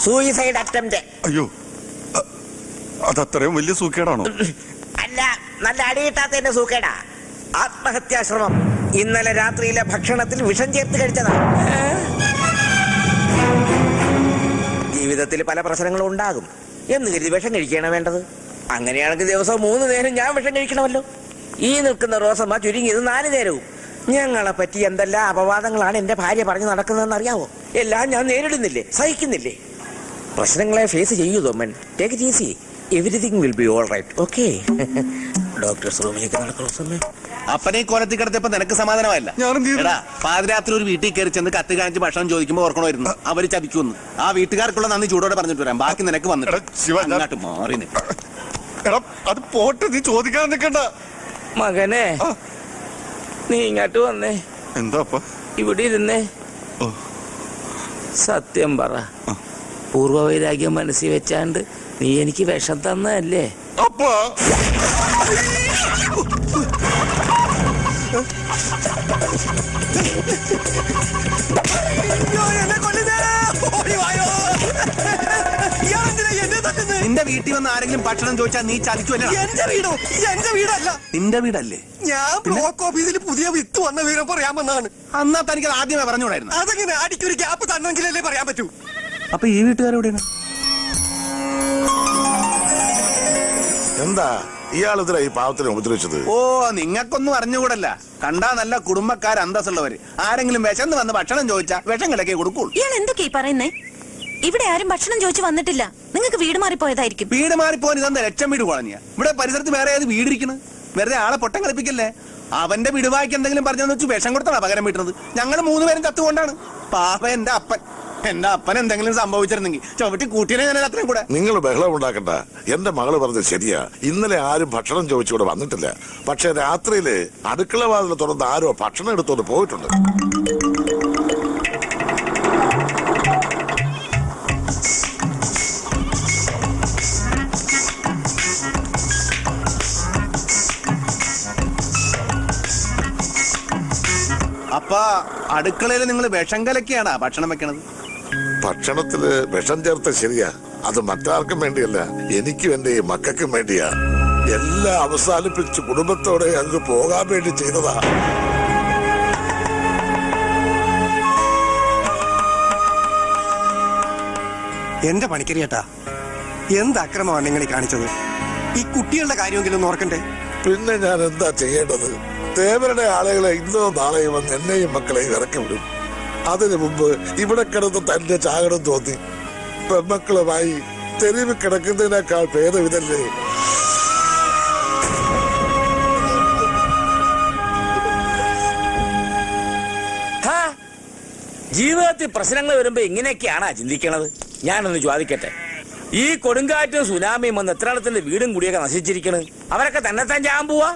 Suicide attempt. അയ്യോ, അതത്രയും വലിയ സൂക്കേടാണോ? അല്ല, നല്ല അടിയിട്ടാത്തതിന്റെ സൂക്കേടാ. ആത്മഹത്യാശ്രമം. ഇന്നലെ രാത്രിയിലെ ഭക്ഷണത്തിൽ വിഷം ചേർത്ത് കഴിച്ചതാ. ജീവിതത്തിൽ പല പ്രശ്നങ്ങളും ഉണ്ടാകും എന്ന് കരുതി വിഷം കഴിക്കുകയാണ് വേണ്ടത്. അങ്ങനെയാണെങ്കിൽ ദിവസം 3 നേരം ഞാൻ വിഷം കഴിക്കണമല്ലോ. ഈ നിൽക്കുന്ന റോസമ്മ ചുരുങ്ങിയത് 4 നേരവും. ഞങ്ങളെ പറ്റി എന്തെല്ലാം അപവാദങ്ങളാണ് എന്റെ ഭാര്യ പറഞ്ഞു നടക്കുന്നതെന്ന് അറിയാവോ? എല്ലാം ഞാൻ നേരിടുന്നില്ലേ, സഹിക്കുന്നില്ലേ? പ്രശ്നങ്ങളെ ഫേസ് ചെയ്യൂ Thoman. Take it easy. Everything will be all right. Okay. Doctors റൂമിലേക്ക് നടക്കുന്ന അപ്പനെ കോലത്തിൽ കിടത്തിയപ്പോ നിനക്ക് സമാധാനമല്ല. ഞാനും തീർന്നു. എടാ, പാതിരാത്രി ഒരു വീട്ടിൽ കയറി ചെന്ന് കത്ത് കാണിച്ച് ഭക്ഷണം ചോദിക്കുമ്പോ ഓർക്കണമായിരുന്നു അവര് ചതിക്കുമെന്ന്. ആ വീട്ടുകാർക്കുള്ള നന്ദി ചൂടോടെ പറഞ്ഞിട്ട് വരാം. ബാക്കി നിനക്ക് വന്നിട്ട് എടാ, ശിവ, ഞാൻ- അങ്ങോട്ട് മാറി നിൽക്ക്. എടാ, അത് പോട്ട്, നീ ചോദിക്കാൻ നിൽക്കണ്ട. മകനെ, നീ ഇങ്ങോട്ട് വന്നേ. എന്താ അപ്പ? ഇവിടെ ഇരുന്നേ. ഓ. സത്യം പറ, പൂർവ്വവൈരാഗ്യം മനസ്സിൽ വെച്ചാണ്ട് നീ എനിക്ക് വിഷം തന്നല്ലേ? അപ്പ നിന്റെ വീട്ടിൽ വന്ന് ആരെങ്കിലും ഭക്ഷണം ചോദിച്ചാൽ നീ ചതിക്കുമല്ലോ. എന്റെ വീടോ? എന്റെ വീടല്ല. നിന്റെ വീടല്ലേ? ഞാൻ ബ്ലോക്ക് ഓഫീസിൽ പുതിയ വിത്ത് വന്ന വിവരം പറയാമെന്നാണ്. അന്നാ തനിക്ക് ആദ്യമേ പറഞ്ഞുകൂടായിരുന്നു. അതെങ്ങനെ അടിക്കൊരു ഗ്യാപ്പ് തന്നെങ്കിലല്ലേ പറയാൻ പറ്റൂ. അപ്പൊ ഈ വീട്ടുകാരെവിടെയാണ്? എന്താ ഇയാളിതിനാ ഈ പാവത്തിനെ ഉപദ്രവിച്ചത്? ഓ, നിങ്ങൾക്കൊന്നും അറിഞ്ഞുകൂടല്ല. കണ്ടാ നല്ല കുടുംബക്കാർ അന്തസ്സുള്ളവര്. ആരെങ്കിലും വിശന്ന് വന്ന് ഭക്ഷണം ചോദിച്ചാ വിഷം കിടക്കേ കൊടുക്കൂ. ഇയാൾ എന്തൊക്കെയാ പറയുന്നേ? ഇവിടെ ആരും ഭക്ഷണം ചോദിച്ചു വന്നിട്ടില്ല. നിങ്ങൾക്ക് വീട് മാറിപ്പോയതായിരിക്കും. വീട് മാറിപ്പോൻ ഇതെന്താ ലക്ഷം വീട് കോളനിയാ? ഇവിടെ പരിസരത്ത് വേറെ ഏത് വീടിരിക്കണ്? വെറുതെ ആളെ പൊട്ടം കളിപ്പിക്കല്ലേ. അവന്റെ വിടുവായിക്ക് എന്തെങ്കിലും പറഞ്ഞെന്ന് വെച്ച് വിഷം കൊടുത്താണ് പകരം വീട്ടുന്നത്. ഞങ്ങൾ 3 പേരും ചത്തുകൊണ്ടാണ്. പാപ്പ എന്റെ അപ്പൻ. എന്റെ അപ്പൻ എന്തെങ്കിലും സംഭവിച്ചിരുന്നെങ്കിൽ ചവിട്ടി കൂട്ടിനെ ഞാൻ അത്രയും കൂടെ. നിങ്ങൾ ബഹളം ഉണ്ടാക്കണ്ട. എന്റെ മകള് പറഞ്ഞത് ശരിയാ. ഇന്നലെ ആരും ഭക്ഷണം ചോദിച്ചുകൂടെ വന്നിട്ടില്ല. പക്ഷെ രാത്രിയില് അടുക്കള വാതിൽ തുറന്ന് ആരോ ഭക്ഷണം എടുത്തോണ്ട് പോയിട്ടുണ്ട്. അപ്പ അടുക്കളയിൽ നിങ്ങൾ വിഷം കലക്കിയാണാ ഭക്ഷണം വെക്കണത്? ഭക്ഷണത്തില് വിഷം ചേർത്ത ശരിയാ. അത് മറ്റാർക്കും വേണ്ടിയല്ല, എനിക്കും എന്റെ മക്കൾക്കും വേണ്ടിയാ. എല്ലാം അവസാനിപ്പിച്ച് കുടുംബത്തോടെ അങ്ങ് പോകാൻ വേണ്ടി ചെയ്തതാ. എന്റെ പണിക്കരിയേട്ടാ, എന്ത് അക്രമമാണ് നിങ്ങൾ കാണിച്ചത്? ഈ കുട്ടികളുടെ കാര്യമെങ്കിലും ഓർക്കണ്ടേ? പിന്നെ ഞാൻ എന്താ ചെയ്യേണ്ടത്? തേവരുടെ ആളുകളെ ഇന്നോ നാളെയും വന്ന് എന്നെയും മക്കളെയും ഇറക്കി വിടും. അതിനു മുമ്പ് ഇവിടെ കിടന്ന് തന്നെ ചാകണം തോന്നി. പെൺമക്കളുമായി തെരുവ് കിടക്കുന്നതിനേക്കാൾ ഭേദമിതല്ലേ? ജീവിതത്തിൽ പ്രശ്നങ്ങൾ വരുമ്പോ ഇങ്ങനെയൊക്കെയാണാ ചിന്തിക്കണത്? ഞാനൊന്ന് ചോദിക്കട്ടെ, ഈ കൊടുങ്കാറ്റും സുനാമിയും വന്ന് എത്ര വീടും കുടിയൊക്കെ നശിച്ചിരിക്കണ്? അവരൊക്കെ തന്നെത്താൻ ചാകാൻ പോവാ?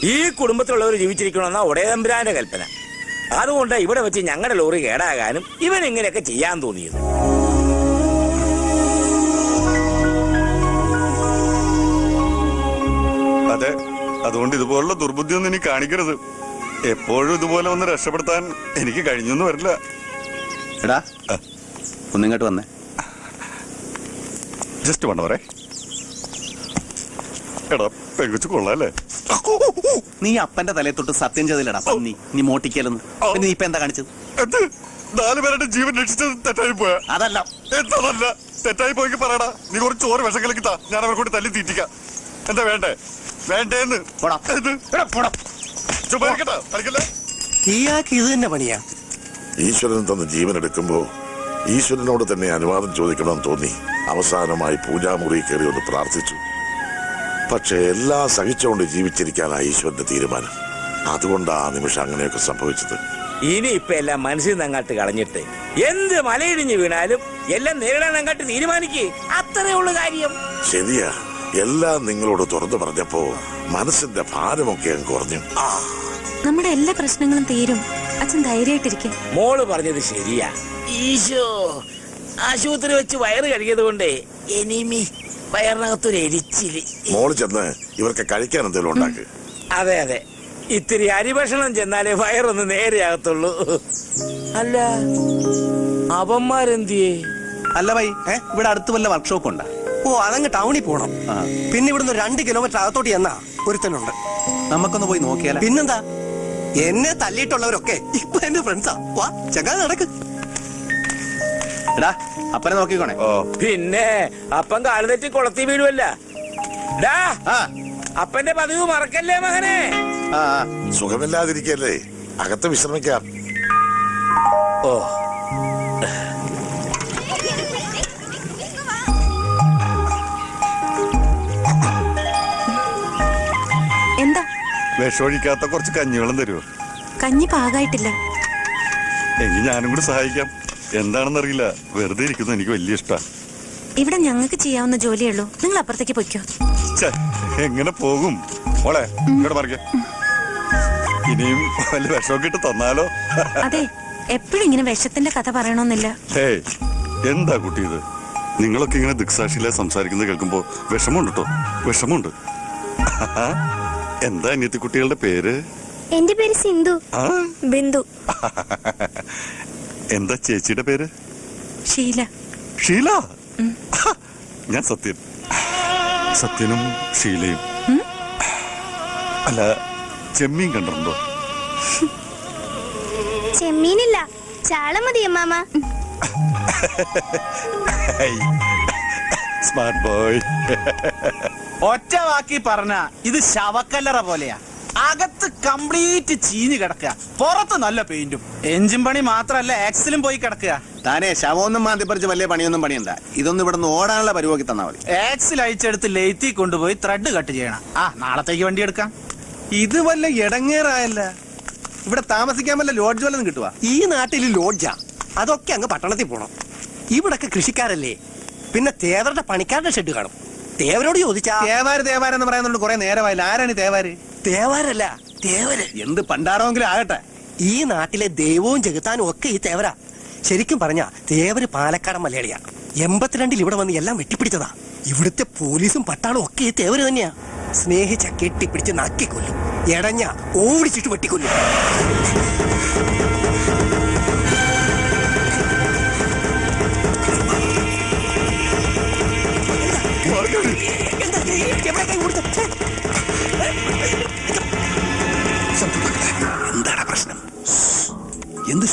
ഈ കുടുംബത്തിലുള്ളവർ ജീവിച്ചിരിക്കണമെന്നാ ഉടയതമ്പുരാന്റെ കൽപ്പന. അതുകൊണ്ട് ഇവിടെ വെച്ച് ഞങ്ങളുടെ ലോറി കേടാകാനും ഇവൻ ഇങ്ങനെയൊക്കെ ചെയ്യാൻ തോന്നിയത്. അതെ, അതുകൊണ്ട് ഇതുപോലുള്ള ദുർബുദ്ധിയൊന്നും ഇനി കാണിക്കരുത്. എപ്പോഴും ഇതുപോലെ ഒന്ന് രക്ഷപ്പെടുത്താൻ എനിക്ക് കഴിഞ്ഞൊന്നും വരില്ല. എടാ ഒന്നിങ്ങോട്ട് വന്നേ. ജസ്റ്റ് വേണ്ട എടാ പെങ്കുച്ചു കൊള്ളാല്ലേ? നീ അപ്പന്റെ തലയെ തൊട്ട് സത്യം ചെയ്തില്ലടാ പന്നി. നീ മോട്ടിക്കലെന്ന്. പിന്നെ നീ ഇപ്പൊ എന്താ കാണിച്ചത്? എന്ത് 4 പേരുടെ ജീവൻ രക്ഷിച്ചത് തെറ്റായി പോയാ? അതല്ല. എന്തല്ല തെറ്റായി പോയെങ്കിൽ പറയടാ. നീ കുറച്ച് ചോറ് വിഷം കലക്കിത്താ, ഞാൻ അവർ കൂടി തല്ലി തീറ്റിക്കാം. എന്താ വേണ്ടേ? വേണ്ടേന്ന് കളിക്കല്ലേ? ഇയാൾക്ക് ഇത് തന്നെ പണിയാ. ഈശ്വരൻ തന്ന ജീവൻ എടുക്കുമ്പോ ഈശ്വരനോട് തന്നെ അനുവാദം ചോദിക്കണമെന്ന് തോന്നി അവസാനമായി പൂജാമുറി കയറി ഒന്ന് പ്രാർത്ഥിച്ചു. പക്ഷെ എല്ലാം സഹിച്ചുകൊണ്ട് ജീവിച്ചിരിക്കാനാണ് ഈശ്വരന്റെ തീരുമാനം. അതുകൊണ്ട് ആ നിമിഷം അങ്ങനെയൊക്കെ സംഭവിച്ചത്. ഇനി ഇപ്പൊ എല്ലാം മനസ്സിൽ നിന്ന് അങ്ങോട്ട് കളഞ്ഞിട്ട് എന്ത് മലയിടിഞ്ഞ് വീണാലും എല്ലാം നേരിടാൻ അങ്ങോട്ട് തീരുമാനിക്കേ. അത്രേ ഉള്ളു കാര്യം. ശരിയാ, എല്ലാം നിങ്ങളോട് തുറന്നു പറഞ്ഞപ്പോ മനസ്സിന്റെ ഭാരമൊക്കെ അങ്ങ് കുറഞ്ഞു. നമ്മുടെ എല്ലാ പ്രശ്നങ്ങളും തീരും. അച്ഛൻ ധൈര്യമായിട്ടിരിക്കും. മോള് പറഞ്ഞത് ശരിയാ. ഈശോ, ആശുപത്രി വെച്ച് വയറ് കഴുകിയത് കൊണ്ടേ എനിമി വയറിനകത്തൊരു എരിച്ചില്. മോള് ചെന്ന് ഇവർക്ക് കഴിക്കാൻ എന്തെങ്കിലും ഉണ്ടാക്ക്. അതെ അതെ, ഇത്തിരി അരിഭക്ഷണം ചെന്നാലേ വയറൊന്ന് നേരെയാകത്തുള്ളൂ. അല്ല അവന്മാരെന്തിയേ? അല്ല ഭൈ, ഇവിടെ അടുത്ത് വല്ല വർക്ക്ഷോപ്പ് ഉണ്ടാ? ഓ, അതങ്ങ് ടൗണിൽ പോണം. പിന്നെ ഇവിടുന്ന് 2 കിലോമീറ്റർ അകത്തോട്ട് ചെന്നാ ഒരുത്തനുണ്ട്. നമുക്കൊന്ന് പോയി നോക്കിയാലോ? പിന്നെന്താ, എന്നെ തല്ലിയിട്ടുള്ളവരൊക്കെ ഇപ്പൊ എന്റെ ഫ്രണ്ട്സാ. വാ ചങ്ങാ നടക്ക്. എടാ അപ്പനെ നോക്കിക്കോണേ. പിന്നെ അപ്പൻ കാലുതെറ്റി കുളത്തി വീഴുവല്ല. അപ്പന്റെ പതിവ് മറക്കല്ലേ മകനെ. സുഖമില്ലാതിരിക്കല്ലേ, അകത്ത് വിശ്രമിക്കാം. ഓ, എന്താ? വിഷമൊഴിക്കാത്ത കുറച്ച് കഞ്ഞിവെള്ളം തരുമോ? കഞ്ഞി പാകായിട്ടില്ല. എങ്കിൽ ഞാനും കൂടി സഹായിക്കാം. എന്താണെന്നറിയില്ല, വെറുതെ ഇരിക്കുന്നത് എനിക്ക് വലിയ ഇഷ്ടമാണ്. ഇവിടെ ഞങ്ങൾക്ക് ചെയ്യാവുന്ന ജോലിയുള്ളൂ. നിങ്ങൾ അപ്പുറത്തേക്ക് പൊയ്ക്കോ. എങ്ങനെ പോകും മോളെ? ഇങ്ങോട്ട് മറിക്ക. ഇനിയും വല്ല വിഷമൊക്കെ ഇട്ട് തന്നാലോ? അതെ, എപ്പോഴും ഇങ്ങനെ വിഷത്തിന്റെ കഥ പറയണമെന്നില്ല. ഹേയ്, എന്താ കുട്ടി ഇത്? നിങ്ങളൊക്കെ ഇങ്ങനെ ദിക്സാക്ഷിയിലെ സംസാരിക്കുന്നത് കേൾക്കുമ്പോ വിഷമമുണ്ട് കേട്ടോ, വിഷമമുണ്ട്. എന്താ അനിയത്തി കുട്ടികളുടെ പേര്? എന്റെ പേര് സിന്ധു. ബിന്ദു. എന്താ ചേച്ചിയുടെ പേര്? ഷീല. ഷീല? ഞാൻ സത്യൻ. സത്യനും ഷീലയും. അല്ല, ചെമ്മീൻ കണ്ടിട്ടുണ്ടോ? ചെമ്മീനില്ല, ചാള മതി അമ്മാമ. Smart boy. ഒറ്റ വാക്കി പറഞ്ഞ ഇത് ശവക്കല്ലറ പോലെയാ. അകത്ത് കംപ്ലീറ്റ് ചീഞ്ഞ് കിടക്കുക, പുറത്ത് നല്ല പെയിന്റും. എഞ്ചിൻ പണി മാത്രല്ല, ആക്സിലും പോയി കിടക്കുക. താനേ ശവമൊന്നും മാന്തിപ്പറിച്ച് വലിയ പണിയൊന്നും പണിയണ്ട. ഇതൊന്നും ഇവിടെ നിന്ന് ഓടാനുള്ള പരിപാടി തന്നാ മതി. ആക്സിൽ അയച്ചെടുത്ത് ലെയ്ത്തി കൊണ്ടുപോയി ത്രെഡ് കട്ട് ചെയ്യണം. നാളത്തേക്ക് വണ്ടി എടുക്കാം. ഇത് വല്ല ഇടങ്ങേറായല്ല. ഇവിടെ താമസിക്കാൻ വല്ല ലോഡ്ജ് വല്ലതും കിട്ടുവാ? ഈ നാട്ടിൽ ലോഡ്ജാ, അതൊക്കെ അങ്ങ് പട്ടണത്തിൽ പോണം. ഇവിടൊക്കെ കൃഷിക്കാരല്ലേ, പിന്നെ തേവരുടെ പണിക്കാരുടെ ഷെഡ് കാണും. തേവരോട് ചോദിച്ചാ തേവാരെന്ന് പറയുന്നുണ്ട് കുറെ നേരമായില്ല. ആരാണ് തേവാര്? തേവാരല്ല, തേവര്. എന്ത് പണ്ടാറോങ്കിലും ആകട്ടെ, ഈ നാട്ടിലെ ദൈവവും ജഗത്താനും ഒക്കെ ഈ തേവരാ. ശരിക്കും പറഞ്ഞ തേവര് പാലക്കാടൻ മലയാളിയാ. 82 ഇവിടെ വന്ന് എല്ലാം വെട്ടിപ്പിടിച്ചതാ. ഇവിടുത്തെ പോലീസും പട്ടാളും ഒക്കെ ഈ തേവര് തന്നെയാ. സ്നേഹിച്ച കെട്ടിപ്പിടിച്ച് നക്കിക്കൊല്ലും, എടഞ്ഞ ഓടിച്ചിട്ട് വെട്ടിക്കൊല്ലും. എന്താണ് പ്രശ്നം? എന്ത്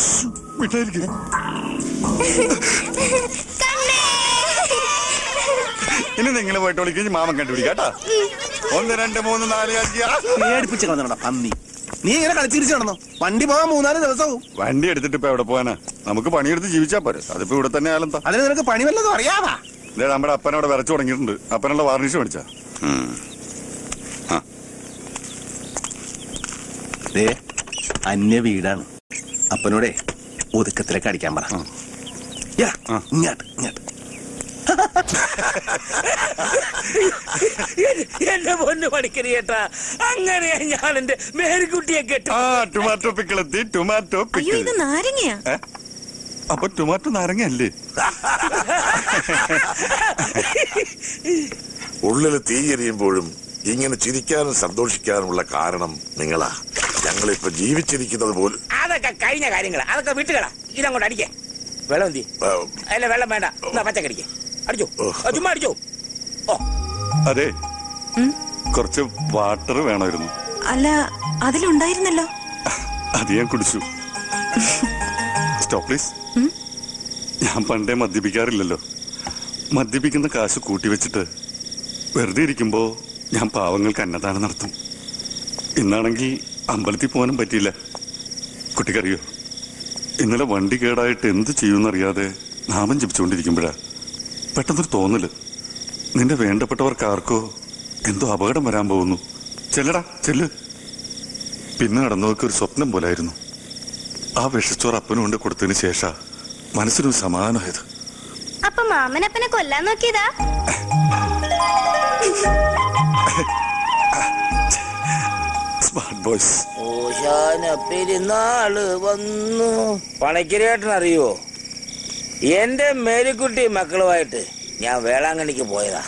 ഇനി നിങ്ങൾ പോയിട്ട് വിളിക്കും, മാമൻ കണ്ടുപിടിക്കാട്ടാ. 1 2 3 4 5 പേടിപ്പിച്ച് കളഞ്ഞോടാ പന്നി. നീ ഇങ്ങനെ കളിച്ചിരിച്ചു നടന്നോ? വണ്ടി പോകാൻ 3-4 ദിവസവും. വണ്ടി എടുത്തിട്ട് ഇപ്പൊ എവിടെ പോവാനാ? നമുക്ക് പണിയെടുത്ത് ജീവിച്ചാ പോരെ. അതിപ്പോ ഇവിടെ തന്നെ ആയാലെന്താ? അതിന് നിനക്ക് പണി വല്ലതും അറിയാവാ? നമ്മുടെ അപ്പനവിടെ വരച്ചു തുടങ്ങിയിട്ടുണ്ട്. അപ്പനുള്ള വാർണിഷ് മേടിച്ചാ? അന്യ വീടാണ്. അപ്പനോടെ ഒതുക്കത്തിലേക്ക് അടിക്കാൻ പറ. ഇങ്ങോട്ട് ഇങ്ങോട്ട്. എന്റെ പൊന്നു പണിക്കരി ചേട്ടാ, അങ്ങനെയാ ഞാൻ എന്റെ മേരിക്കുട്ടിയെ കെട്ടു. ടൊമാറ്റോ പിക്കിൾ എത്തി. ടൊമാറ്റോ അയ്യോ ഇത് പിക്കിൾ. നാരങ്ങയാ. അപ്പൊ ടൊമാറ്റോ നാരങ്ങയല്ലേ? ഉള്ളിൽ തീയെരിയുമ്പോഴും ഇങ്ങനെ ചിരിക്കാനും സന്തോഷിക്കാനുമുള്ള കാരണം നിങ്ങളാ. ഞങ്ങളിപ്പോ ജീവിച്ചിരിക്കുന്നത് പോലും. അതൊക്കെ കഴിഞ്ഞ കാര്യങ്ങളാ, അതൊക്കെ വിട്ടുകളാ. ഇതങ്ങോട്ട് അടിക്കേ. വെള്ളം എന്തി? അല്ല വെള്ളം വേണ്ട, എന്നാ പച്ചക്കടിക്കേ. അടിച്ചോ, ചുമ്മാ അടിച്ചോ. ഓ അതെ, കുറച്ച് വാട്ടർ വേണമായിരുന്നു. അല്ല അതിലുണ്ടായിരുന്നല്ലോ. അത് ഞാൻ കുടിച്ചു. Stop please. ഞാൻ പണ്ടേ മദ്യപിക്കാറില്ലല്ലോ. മദ്യപിക്കുന്ന കാശ് കൂട്ടിവെച്ചിട്ട് വെറുതെ ഇരിക്കുമ്പോ ഞാൻ പാവങ്ങൾക്ക് അന്നദാനം നടത്തും. ഇന്നാണെങ്കിൽ അമ്പലത്തിൽ പോകാനും പറ്റിയില്ല. കുട്ടിക്കറിയോ, ഇന്നലെ വണ്ടി കേടായിട്ട് എന്ത് ചെയ്യുമെന്നറിയാതെ നാമം ജപിച്ചുകൊണ്ടിരിക്കുമ്പോഴാ പെട്ടെന്നൊരു തോന്നല്, നിന്റെ വേണ്ടപ്പെട്ടവർക്കാർക്കോ എന്തോ അപകടം വരാൻ പോകുന്നു. ചെല്ലടാ ചെല്ല്. പിന്നെ നടന്നവർക്ക് ഒരു സ്വപ്നം പോലായിരുന്നു. ആ വിഷച്ചോറ് അപ്പനും കൊണ്ട് കൊടുത്തതിന് ശേഷം മനസ്സിനൊരു സമാധാനമായത്. അപ്പൊ മാമനപ്പനെ കൊല്ലാൻ നോക്കിയതാ? Smart boys. പെരുന്നാള് വന്നു. പണിക്കരേട്ടൻ അറിയോ, എന്റെ മേരിക്കുട്ടി മക്കളുമായിട്ട് ഞാൻ വേളാങ്കണ്ണിക്ക് പോയതാ.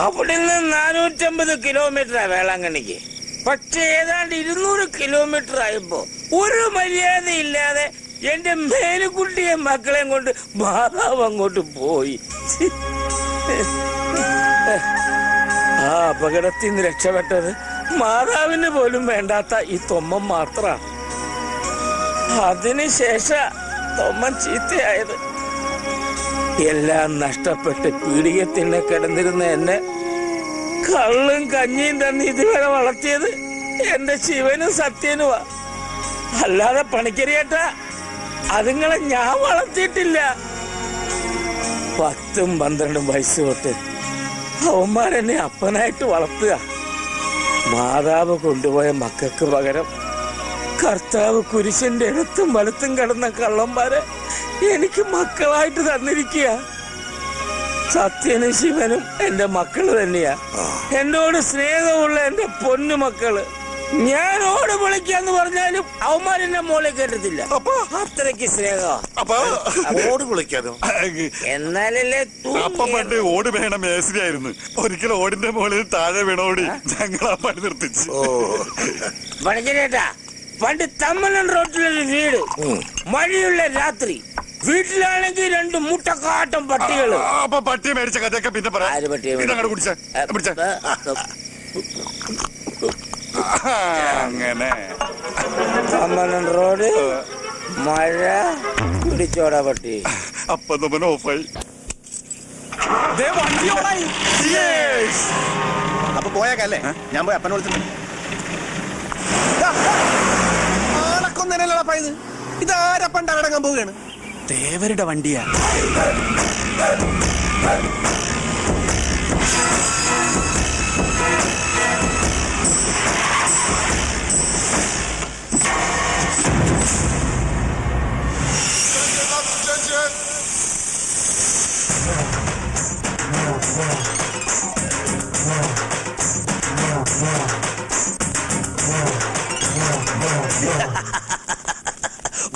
അവിടെ നിന്ന് 450 കിലോമീറ്ററാ വേളാങ്കണ്ണിക്ക്. പക്ഷെ ഏതാണ്ട് 200 കിലോമീറ്റർ ആയപ്പോ ഒരു മര്യാദ ഇല്ലാതെ എന്റെ മേരിക്കുട്ടിയെ മക്കളെയും കൊണ്ട് മാതാവ് അങ്ങോട്ട് പോയി. ആ അപകടത്തിൽ നിന്ന് രക്ഷപ്പെട്ടത് മാതാവിന് പോലും വേണ്ടാത്ത ഈ തൊമ്മൻ മാത്ര. അതിനുശേഷം തൊമ്മൻ ചീത്തയായത്. എല്ലാം നഷ്ടപ്പെട്ട് പീഡികത്തിന് കിടന്നിരുന്ന എന്നെ കള്ളും കഞ്ഞിയും തന്നെ ഇതുവരെ വളർത്തിയത് എന്റെ ശിവനും സത്യനുമാ. അല്ലാതെ പണിക്കരിയേട്ടാ, അതുങ്ങളെ ഞാൻ വളർത്തിയിട്ടില്ല. 10ഉം 12ഉം വയസ്സ് തൊട്ട് അവന്മാരെന്നെ അപ്പനായിട്ട് വളർത്തുക. മാതാവ് കൊണ്ടുപോയ മക്കൾക്ക് പകരം കർത്താവ് കുരിശന്റെ ഇടത്തും വലത്തും കിടന്ന കള്ളന്മാരെ എനിക്ക് മക്കളായിട്ട് തന്നിരിക്കുക. സത്യനും ശിവനും എന്റെ മക്കള് തന്നെയാ. എന്നോട് സ്നേഹമുള്ള എന്റെ പൊന്നു മക്കള്. ഞാൻ ഓട് വിളിക്കാന്ന് പറഞ്ഞാലും അവന്മാരെന്നെ മോളെ കേട്ടത്തില്ല. അത്രയ്ക്ക് സ്നേഹം. ഓട് വിളിക്കാനോ? എന്നാലല്ലേ അപ്പം പണ്ട് ഓട് വേണ മേശരിയായിരുന്നു. ഒരിക്കലും ഓടിന്റെ മുകളിൽ താഴെ വീണോടി ഞങ്ങൾ ആ പണി നിർത്തിച്ചു. പണിക്കരേട്ടാ, പണ്ട് തമ്മനൻ റോട്ടിലൊരു വീട്. മഴയുള്ള രാത്രി. വീട്ടിലാണെങ്കിൽ 2 മുട്ടക്കാട്ടം പട്ടികള്. അപ്പൊ പട്ടി മേടിച്ച കഥയൊക്കെ പിന്നെ പറയാം. അങ്ങനെ തമ്മനൻ റോഡ്, മഴ, പിടിച്ചോടാ പട്ടി. അപ്പൊ നമ്മൾ ഓഫായി. അപ്പൊ പോയേക്കല്ലേ? ഞാൻ പോയി അപ്പനെ വിളിച്ചിട്ടുണ്ട്. ആളക്കൊന്നല്ലപ്പാ ഇത്. ഇതാരപ്പൻ അടങ്ങാൻ പോവുകയാണ്. ദേവരുടെ വണ്ടിയാ.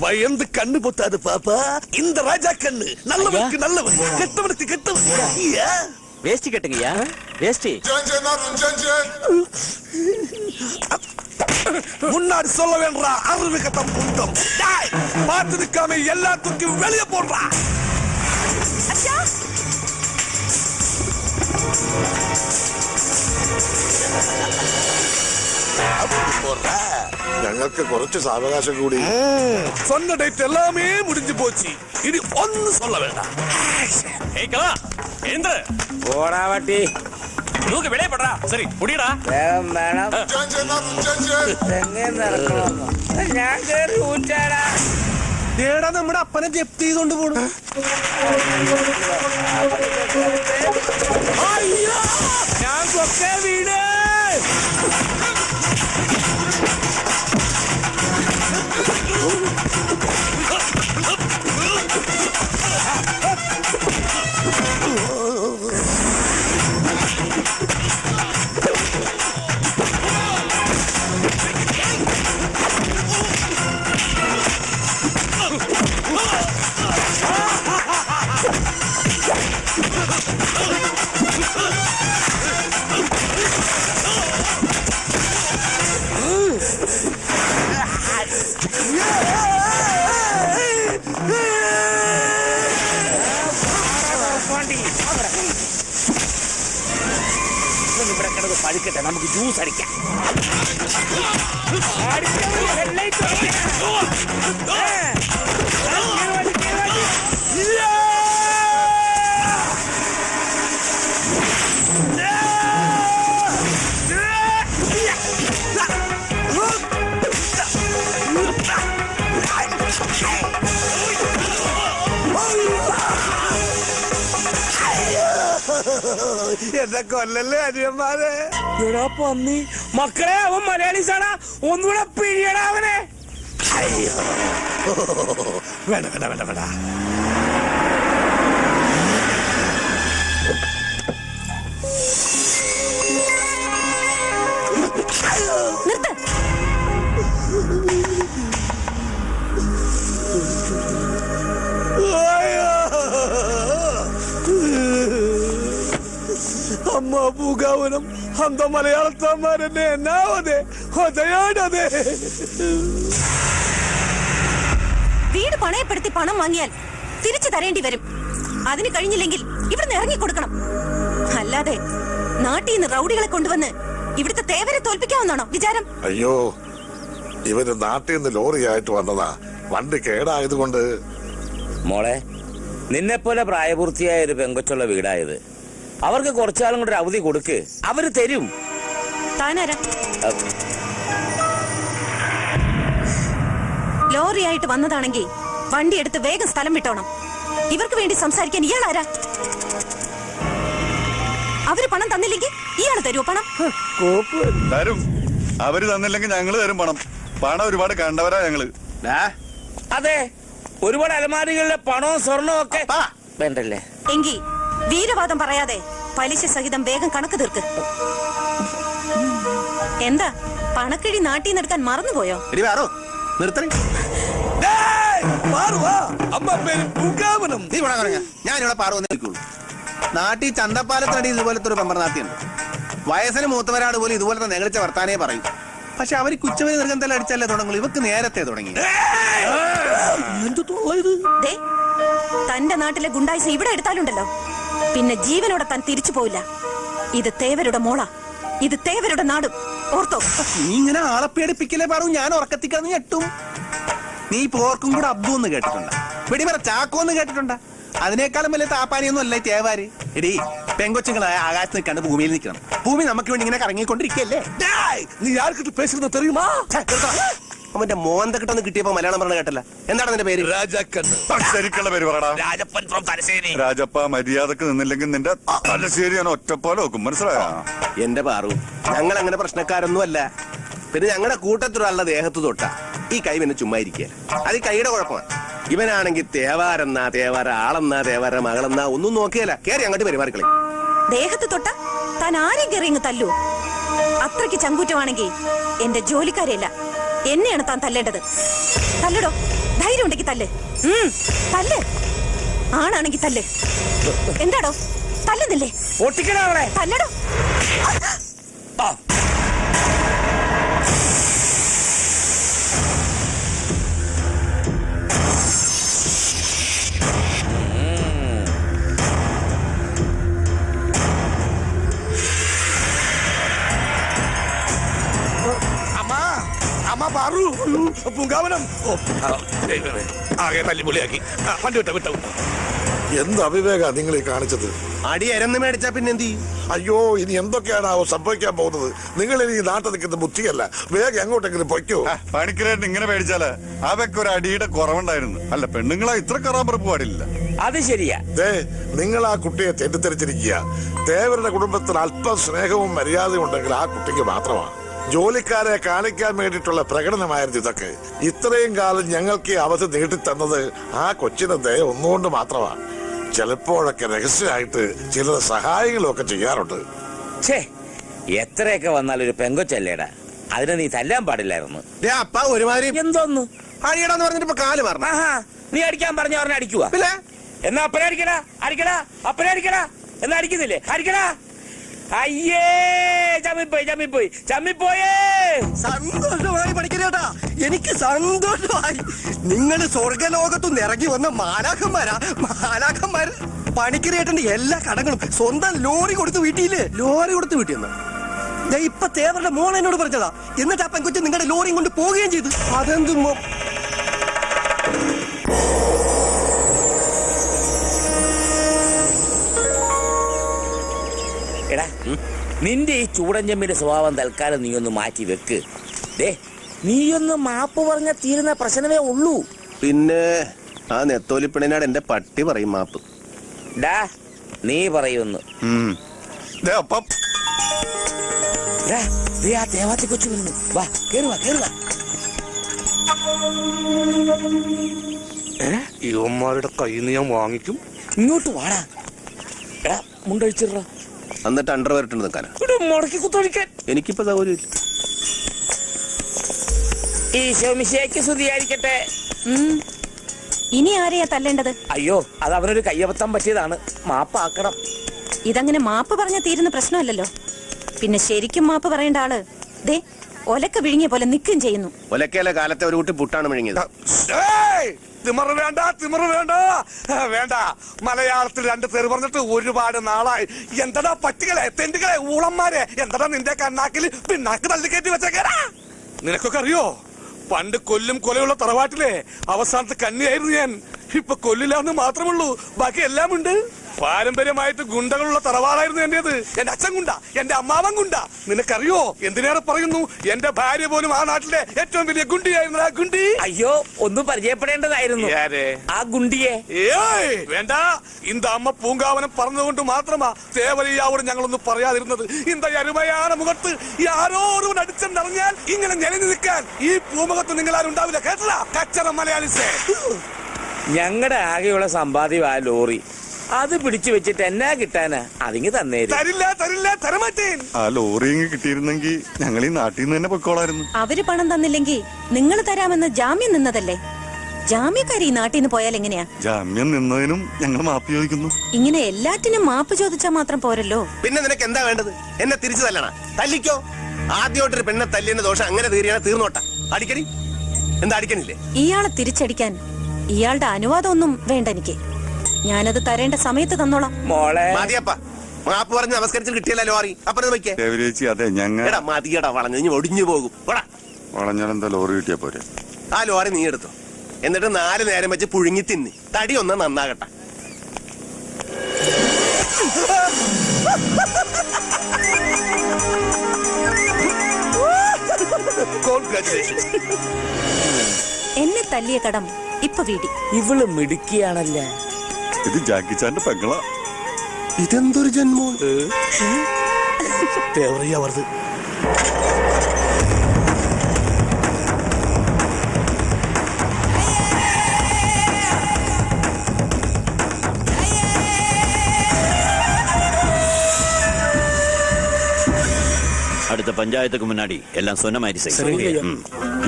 பயந்து கண்ணு பொத்தாது பாப்பா. இந்த ராஜா கண்ணு நல்லவனுக்கு நல்லவன், கெட்டவனுக்கு கெட்டவன். வேஷ்டி கட்டுங்கய்யா, வேஷ்டி. முன்னாடி சொல்ல வேண்டா அறிவு கட்டம் குண்டம். பார்த்து நிக்காம எல்லாத்துக்கும் வெளியே போடுறா. ഞങ്ങൾക്ക് കുറച്ച് സാവകാശം കൂടി. சொன்ன டேட் எல்லாமே முடிஞ்சு போச்சு. இனி ஒன்னு சொல்ல வேண்டாம். ഓടാ പട്ടി. സരി മുടിയടാ. വേഗം വേണം. തെങ്ങേ നടക്കണമെന്നോ? ഞാൻ കേറി ഊറ്റാടാ. േടാ നമ്മുടെ അപ്പനെ ജപ്തി ചെയ്തോണ്ട് പോണു. അയ്യോ, ഞാൻ കൊക്കെ വീട്. ഇവിടെ കിടന്ന് പഴുക്കട്ടെ, നമുക്ക് ജ്യൂസ് അടിക്കാം. എന്നെ കൊല്ലല്ലേ അനിയന്മാരെ. എടാ പന്നി, മക്കളെ അവൻ മലയാളീസാണ്, ഒന്നുകൂടെ പിഴിയടാ അവനെ. അയ്യോ വേണ്ട വേണ്ട വേണ്ട വേണ്ട. നിർത്ത്. അമ്മ പൂങ്കാവനം അന്ത മലയാളത്തമ്മാരെന്നെ എന്നാവതെ ഹൃദയാണതെ. വീട് പണയപ്പെടുത്തി പണം വാങ്ങിയാൽ തിരിച്ചു തരേണ്ടി വരും. അതിന് കഴിഞ്ഞില്ലെങ്കിൽ ഇവിടുന്ന് ഇറങ്ങിക്കൊടുക്കണം. അല്ലാതെ നാട്ടിൽ നിന്ന് റൗഡികളെ കൊണ്ടുവന്ന് ഇവിടുത്തെ തേവരെ തോൽപ്പിക്കാമെന്നാണോ വിചാരം? അയ്യോ, ഇവര് നാട്ടിൽ നിന്ന് ലോറിയായിട്ട് വന്നതാ. വണ്ടി കേടായതുകൊണ്ട്. മോളെ, നിന്നെ പോലെ പ്രായപൂർത്തിയായ ഒരു പെങ്കൊച്ചുള്ള വീടായത്. അവർക്ക് കുറച്ചാളും കൂടെ അവധി കൊടുക്ക്, അവര് തരും. താനാരാ? ലോറിയായിട്ട് വന്നതാണെങ്കിൽ വണ്ടി എടുത്ത് വേഗം സ്ഥലം വിട്ടോണം. ഇവർക്ക് വേണ്ടി സംസാരിക്കാൻ ഇയാളാരാ? അവര് പണം തന്നില്ലെങ്കിൽ ഇയാള് തരുമോ പണം? തരും. അവര് തന്നില്ലെങ്കിൽ ഞങ്ങള് തരും പണം. പണം ഒരുപാട് കണ്ടവരാ ഞങ്ങള്. അതെ, ഒരുപാട് അലമാരികളിലെ പണവും സ്വർണവും ഒക്കെ വേണ്ടല്ലേ? എങ്കി വീരവാദം പറയാതെ പലിശ സഹിതം വേഗം കണക്ക് തീർക്ക്. എന്താ പണക്കിഴി നാട്ടിൽ നിന്ന് എടുക്കാൻ മറന്നുപോയോ? ഞാനിവിടെ പാറുവന്നേ നിൽക്കുള്ളൂ. നാട്ടിൽ ചന്തപ്പാലത്തിനടി ഇതുപോലത്തെ ഒരു പമ്പർ നാട്ടിയുണ്ട്. വയസ്സിന് മൂത്തവരാട് പോലും ഇതുപോലത്തെ നേളിച്ച വർത്താനേ പറയും. പക്ഷെ അവർ കുച്ചവരി നിർഗന്ധം അടിച്ചല്ലേ തുടങ്ങുള്ളൂ. ഇവർക്ക് നേരത്തെ തുടങ്ങി. തന്റെ നാട്ടിലെ ഗുണ്ടായിസം ഇവിടെ എടുത്താലുണ്ടല്ലോ, പിന്നെ ജീവനോടെ താൻ തിരിച്ചു പോയില്ല. ഇത് തേവരുടെ മോള, ഇത് തേവരുടെ നാടും. ഓർത്തോ? നീ ഇങ്ങനെ ആളെ പേടിപ്പിക്കലേ പറയൂ. ഞാൻ ഉറക്കത്തിക്കാന്ന് ഞെട്ടും. നീ പോർക്കും കൂടെ അബ്ദു എന്ന് കേട്ടിട്ടുണ്ട? വെടിമറ ചാക്കോ എന്ന് കേട്ടിട്ടുണ്ട? അതിനേക്കാളും വലിയ താപ്പാനിയൊന്നും അല്ല തേവാര്. എടീ, പെങ്കൊച്ചുങ്ങളായ ആകാശത്ത് നിൽക്കാണ്ട് ഭൂമിയിൽ നിൽക്കണം. ഭൂമി നമുക്ക് വേണ്ടി ഇങ്ങനെ കറങ്ങിക്കൊണ്ടിരിക്കല്ലേ. നീ ആർക്കിട്ട് പേசுறது தெரியுமா? അവന്റെ മോന്ത കിട്ടൊന്ന് കിട്ടിയപ്പോ മലയാളം പറഞ്ഞ കേട്ടല്ല. എന്താണ് നിന്റെ പേര്? രാജാക്കണ്ണ്. ശരിക്കുള്ള പേര് പറടാ. രാജപ്പൻ ഫ്രം തലശ്ശേരി. രാജപ്പ, മര്യാദക്ക് നിന്നില്ലെങ്കിൽ നിന്റെ തലശ്ശേരി ഞാൻ ഒറ്റപ്പോലെ വെക്കും. മനസ്സിലായോ? എന്റെ പാറു, ഞങ്ങൾ അങ്ങനെ പ്രശ്നക്കാരൊന്നും അല്ല. പിന്നെ ഞങ്ങളുടെ കൂട്ടത്തിലുള്ള ദേഹത്ത് തൊട്ട ഈ കൈ പിന്നെ ചുമ്മാ ഇരിക്കുക. അത് ഈ കൈയുടെ കുഴപ്പമാണ്. ഇവനാണെങ്കിൽ തേവാരെന്നാ തേവാര, ആളെന്നാ തേവാര, മകളെന്നാ ഒന്നും നോക്കിയല്ല. കേറി അങ്ങോട്ട് പെരുമാറിക്കളി. ദേഹത്ത് തൊട്ട താൻ ആരെയും കയറി ഇങ്ങ് തല്ലൂ. അത്രയ്ക്ക് ചങ്കൂറ്റമാണെങ്കിൽ എന്റെ ജോലിക്കാരെയല്ല, എന്നെയാണ് താൻ തല്ലേണ്ടത്. തല്ലടോ, ധൈര്യം ഉണ്ടെങ്കിൽ തല്ല്. തല്ല്. ആണാണെങ്കിൽ തല്ല്. എന്താടോ തല്ലുന്നില്ലേ? തല്ലടോ. പൂങ്കാവനം ആകെ തല്ലിപ്പൊളിയാക്കി. വണ്ടി വിട്ട വിട്ടു. എന്ത് അവിവേക നിങ്ങൾ ഈ കാണിച്ചത്? അടി എരന്ന് മേടിച്ചാ പിന്നെ എന്ത് ചെയ്യും? അയ്യോ, ഇനി എന്തൊക്കെയാണാവോ സംഭവിക്കാൻ പോകുന്നത്? നിങ്ങൾ ഇനി നാട്ടിൽ നിൽക്കുന്ന ബുദ്ധിയല്ല. വേഗം എങ്ങോട്ടെങ്കിലും പൊയ്ക്കോ. പണിക്കരായിട്ട് ഇങ്ങനെ പേടിച്ചാല് അവയ്ക്ക് ഒരു അടിയുടെ കുറവുണ്ടായിരുന്നു. അല്ല, പെണ്ണുങ്ങളെ ഇത്ര കറാമ്പറപ്പ് പാടില്ല. അത് ശരിയാ. നിങ്ങൾ ആ കുട്ടിയെ തെറ്റിദ്ധരിച്ചിരിക്കുക. തേവരുടെ കുടുംബത്തിൽ അല്പം സ്നേഹവും മര്യാദയും ഉണ്ടെങ്കിൽ ആ കുട്ടിക്ക് മാത്രമാണ്. ജോലിക്കാരെ കാണിക്കാൻ വേണ്ടിയിട്ടുള്ള പ്രകടനമായിരുന്നു ഇതൊക്കെ. ഇത്രയും കാലം ഞങ്ങൾക്ക് ഈ അവധി നീട്ടിത്തന്നത് ആ കൊച്ചിന്റെ ദയ ഒന്നുകൊണ്ട് മാത്രമാണ്. ചിലപ്പോഴൊക്കെ രഹസ്യമായിട്ട് ചില സഹായങ്ങളും ഒക്കെ ചെയ്യാറുണ്ട്. എത്രയൊക്കെ വന്നാൽ ഒരു പെങ്കൊച്ചല്ലേടാ, അതിനെ നീ തല്ലാൻ പാടില്ലായിരുന്നു. അപ്പ ഒരുമാതിരി എന്തോന്നു അടിയടാന്ന് പറഞ്ഞിട്ട് ഇപ്പൊ കാല് പറഞ്ഞു. നീ അടിക്കാൻ പറഞ്ഞ പറഞ്ഞ അടിക്കുക. എന്നാ അപ്പനെ അടിക്കടാ, അടിക്കടാ, അപ്പനെ അടിക്കടാ. എന്നാ അടിക്കുന്നില്ലേ? അടിക്കടാ. അയ്യേ, ചമ്മിപ്പോയേ. സന്തോഷമായി പഠിക്കലേട്ടാ, എനിക്ക് സന്തോഷമായി. നിങ്ങൾ സ്വർഗലോകത്തുനിന്ന് ഇറങ്ങി വന്ന മാലാഖന്മാര് പണിക്കരേട്ടന്റെ എല്ലാ കടങ്ങളും സ്വന്തം ലോറി കൊടുത്ത് വീട്ടിയില്ലേ? ലോറി കൊടുത്ത് വീട്ടിൽ ഇപ്പൊ തേവരുടെ മോൾ എന്നോട് പറഞ്ഞതാ. എന്നിട്ട് ആ പെൺകൊച്ചു നിങ്ങളുടെ ലോറിയും കൊണ്ട് പോവുകയും ചെയ്തു. അതെന്തും എടാ, നിന്റെ ഈ ചൂടഞ്ചമ്മിന്റെ സ്വഭാവം തൽക്കാലം നീ ഒന്ന് മാറ്റി വെക്ക്. നീയൊന്ന് മാപ്പ് പറഞ്ഞ തീരുന്ന പ്രശ്നമേ ഉള്ളൂ. പിന്നെ ആ നെത്തോലിപ്പിണിനാട് എന്റെ പട്ടി പറയും മാപ്പ്. ഡാ, നീ പറയുന്നു. അപ്പം ആ തേവാത്തി കൊച്ചു വരുന്നു. വാ, കേറുവാ. ഇവന്മാരുടെ കയ്യിൽ നിന്ന് ഞാൻ വാങ്ങിക്കും. ഇങ്ങോട്ട് വാടാ. എടാ, മുണ്ടഴിച്ചിട. എന്നിട്ട് അണ്ടർവെയർ ഇട്ട് നിൽക്കാനാ? മുടക്കി കുത്തൊഴിക്കാൻ എനിക്കിപ്പോ സൗകര്യമില്ല. ഈശോ മിശിഹായ്ക്ക് സ്തുതിയായിരിക്കട്ടെ. ഇനി ആരെയാ തല്ലേണ്ടത്? അയ്യോ, അത് അവനൊരു കയ്യബദ്ധം പറ്റിയതാണ്. മാപ്പാക്കണം. ഇതങ്ങനെ മാപ്പ് പറഞ്ഞ തീരുന്ന പ്രശ്നമല്ലല്ലോ. പിന്നെ ശരിക്കും മാപ്പ് പറയേണ്ട ആള് ദേ ഒലക്ക വിഴുങ്ങിയ പോലെ നിൽക്കുകയും ചെയ്യുന്നു. ഒലക്കയിലെ കാലത്തെ ഒരു കുട്ടി പുട്ടാണ് വിഴുങ്ങിയത്. തിമറ് വേണ്ട. മലയാളത്തിൽ 2 പേര് പറഞ്ഞിട്ട് ഒരുപാട് നാളായി. എന്തടാ പട്ടികളെ, തെണ്ടുകളെ, ഊളന്മാരെ, എന്തടാ നിന്റെ കണ്ണാക്കിൽ പിന്നാക്ക് തള്ളിക്കയറ്റി വെച്ചേക്കാരാ? നിനക്കൊക്കെ അറിയോ, പണ്ട് കൊല്ലും കൊലയുള്ള തറവാട്ടിലെ അവസാനത്തെ കന്നിയായിരുന്നു ഞാൻ. ഇപ്പൊ കൊല്ലില്ലാന്ന് മാത്രമുള്ളൂ, ബാക്കി എല്ലാം ഉണ്ട്. പാരമ്പര്യമായിട്ട് ഗുണ്ടകളുള്ള തറവാടായിരുന്നു എന്റേത്. എന്റെ അച്ഛൻ ഗുണ്ട, എന്റെ അമ്മാവൻ ഗുണ്ട. നിനക്കറിയോ, എന്തിനേറെ പറയുന്നു, എന്റെ ഭാര്യ പോലും ആ നാട്ടിലെ ഏറ്റവും വലിയ ഗുണ്ടിയായിരുന്നു. ആ ഗുണ്ടി. അയ്യോ, ഒന്ന് പരിചയപ്പെടേണ്ടതായിരുന്നു ആ ഗുണ്ടിയെ. വേണ്ട, இந்த അമ്മ പൂങ്കാവനം പറഞ്ഞതുകൊണ്ട് മാത്രമാ തേവലയ്യാവോട് ഞങ്ങളൊന്നും പറയാതിരുന്നത്. இந்த അരുമയാണ് മുഖത്ത് ആരോ ഒരുവൻ അടിച്ചെന്നറിഞ്ഞാൽ ഇങ്ങനെ നിലഞ്ഞു നിൽക്കാൻ ഈ പൂമുഖത്ത് നിങ്ങളാരും ഉണ്ടാവില്ല. കേട്ടല്ല കച്ചറ മലയാളിസേ. ഞങ്ങളുടെ ആകെയുള്ള സമ്പാദ്യം ആ ലോറി. അത് പിടിച്ചു വെച്ചിട്ട് എന്നാ കിട്ടാനാ? അതിങ്ങ് തന്നേരും. തരില്ല, തരമാറ്റേൻ. ആ ലോറി കിട്ടിയിരുന്നെങ്കിൽ ഞങ്ങൾ ഈ നാട്ടിൽ നിന്ന് തന്നെ പൊക്കോളായിരുന്നു. അവര് പണം തന്നില്ലെങ്കിൽ നിങ്ങൾ തരാമെന്ന് ജാമ്യം നിന്നതല്ലേ? ജാമ്യക്കാരി ഈ നാട്ടിൽ നിന്ന് പോയാൽ എങ്ങനെയാ? ജാമ്യം നിന്നതിനും ഞങ്ങൾ മാപ്പ് ചോദിക്കുന്നു. ഇങ്ങനെ എല്ലാറ്റിനും മാപ്പ് ചോദിച്ചാൽ മാത്രം പോരല്ലോ. പിന്നെ നിനക്ക് എന്താ വേണ്ടത്? എന്നെ തിരിച്ചു തല്ലണ? തല്ലിക്കോ. ആദ്യമായിട്ടൊരു പെണ്ണെ തല്ലിയെന്ന ദോഷം അങ്ങനെ തീരുകയാണ്. തീർന്നോട്ട. അടിക്കടി. എന്താ അടിക്കണില്ലേ? ഇയാളെ തിരിച്ചടിക്കാൻ ഇയാളുടെ അനുവാദമൊന്നും വേണ്ട എനിക്ക്. ഞാനത് തരേണ്ട സമയത്ത് തന്നോളാം. മോളെ മതിയപ്പ, മാപ്പ് പറഞ്ഞ് നമസ്കരിച്ച് കിട്ടിയല്ലോ ലോറി. അപ്പുറത്ത് വയ്ക്കേ. അതെ, ഞങ്ങൾ മതിയടാ, വളഞ്ഞു ഇനി ഒടിഞ്ഞു പോകും. വളഞ്ഞാലെന്താ ലോറി കിട്ടിയാ പോരെ? ആ ലോറി നീ എടുത്തോ. എന്നിട്ട് 4 നേരം വെച്ച് പുഴുങ്ങി തിന്നി തടി ഒന്ന് നന്നാകട്ടെ. എന്നെ തല്ലിയ കടം ഇപ്പൊ വീടി. ഇവള് മിടുക്കിയാണല്ലേ. ഇത് ജാക്കിച്ചാന്റെ പെങ്ങളാ. ഇതെന്തൊരു ജന്മോ? തേവറിയാവരുത്. அடுத்த பஞ்சாயத்துக்கு முன்னாடி எல்லாம் சொன்ன மாதிரி செய்யும்.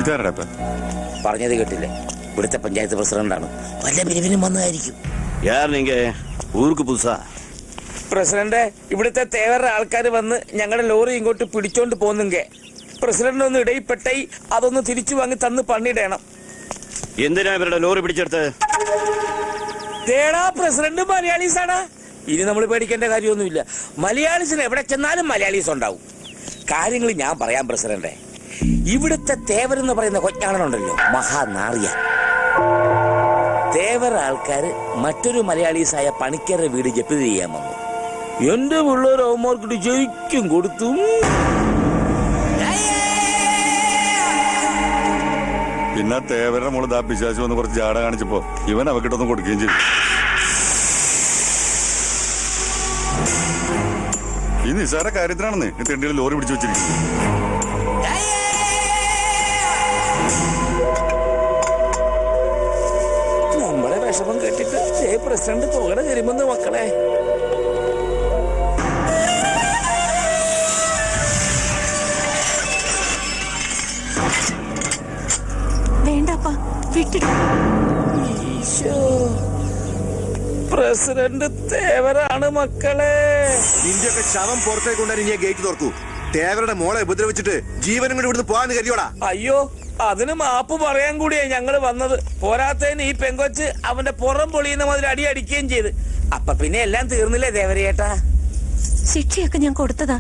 ഇതാരടാ പറഞ്ഞത് കേട്ടില്ലേ? ഇവിടുത്തെ പഞ്ചായത്ത് പ്രസിഡന്റാണ്. വല്ല പിരിവിനും വന്നതായിരിക്കും. யார் நீங்க? ஊருக்கு புதுசா? പ്രസിഡന്റ്, ഇവിടുത്തെ തേവരുടെ ആൾക്കാർ വന്ന് ഞങ്ങളുടെ ലോറി ഇങ്ങോട്ട് പിടിച്ചോണ്ട് പോന്നെങ്കിൽ പ്രസിഡന്റ് ഒന്ന് ഇടയിൽപ്പെട്ടായി അതൊന്ന് തിരിച്ചു വാങ്ങി തന്ന് പണിയിടണം. എന്തിനാ ഇവരുടെ ലോറി പിടിച്ചെടുത്ത്? തേടാ, പ്രസിഡന്റ് മലയാളീസാണ്. ഇനി നമ്മൾ പേടിക്കേണ്ട കാര്യമൊന്നുമില്ല. മലയാളീസിന് എവിടെ ചെന്നാലും മലയാളീസ് ഉണ്ടാവും. കാര്യങ്ങൾ ഞാൻ പറയാം പ്രസിഡന്റ്. ഇവിടുത്തെ തേവരെന്ന് പറയുന്ന കൊഞ്ഞാണനുണ്ടല്ലോ, മഹാനാറിയ. തേവർ ആൾക്കാര് മറ്റൊരു മലയാളീസായ പണിക്കരുടെ വീട് ജപ്തി ചെയ്യാൻ വന്നു. എന്റെ പിള്ളേർ അവന്മാർക്കിട്ട് ജയിക്കും കൊടുത്തു. പിന്നെ തേവരുടെ മോള് ദാ പിശാചു വന്ന് കുറച്ച് ജാട കാണിച്ചപ്പോ ഇവൻ അവക്കിട്ടൊന്നും കൊടുക്കുകയും ചെയ്തു. ഈ നിസ്സാര കാര്യത്തിനാണെന്ന് ഈ തെണ്ടിയിൽ ലോറി പിടിച്ചു വെച്ചിരിക്കുന്നത്. നമ്മളെ വിഷമം കേട്ടിട്ട് പ്രസിഡന്റ് തുകട തരുമെന്ന് മക്കളെ. വേണ്ടപ്പാ, വിട്ടിട്ട്. പ്രസിഡന്റ് ആക്സിഡന്റ് തേവരാണ് മക്കളെ. നിന്റെയൊക്കെ ശവം പുറത്തേക്ക് കൊണ്ടുവരാൻ ഗേറ്റ് തുറക്കൂ. തേവരുടെ മോളെ ഉപദ്രവിച്ചിട്ട് ജീവനും കൂടി ഇവിടുന്ന് പോകാന്ന് കരുതിയോടാ. അയ്യോ, അതിന് മാപ്പ് പറയാൻ കൂടിയാ ഞങ്ങള് വന്നത്. പോരാത്തതിന് ഈ പെങ്കൊച്ച് അവന്റെ പുറം പൊളിയുന്ന മുതൽ അടി അടിക്കുകയും ചെയ്ത്. അപ്പൊ പിന്നെ എല്ലാം തീർന്നില്ലേ ദേവരേട്ടാ? ശിക്ഷയൊക്കെ ഞാൻ കൊടുത്തതാ,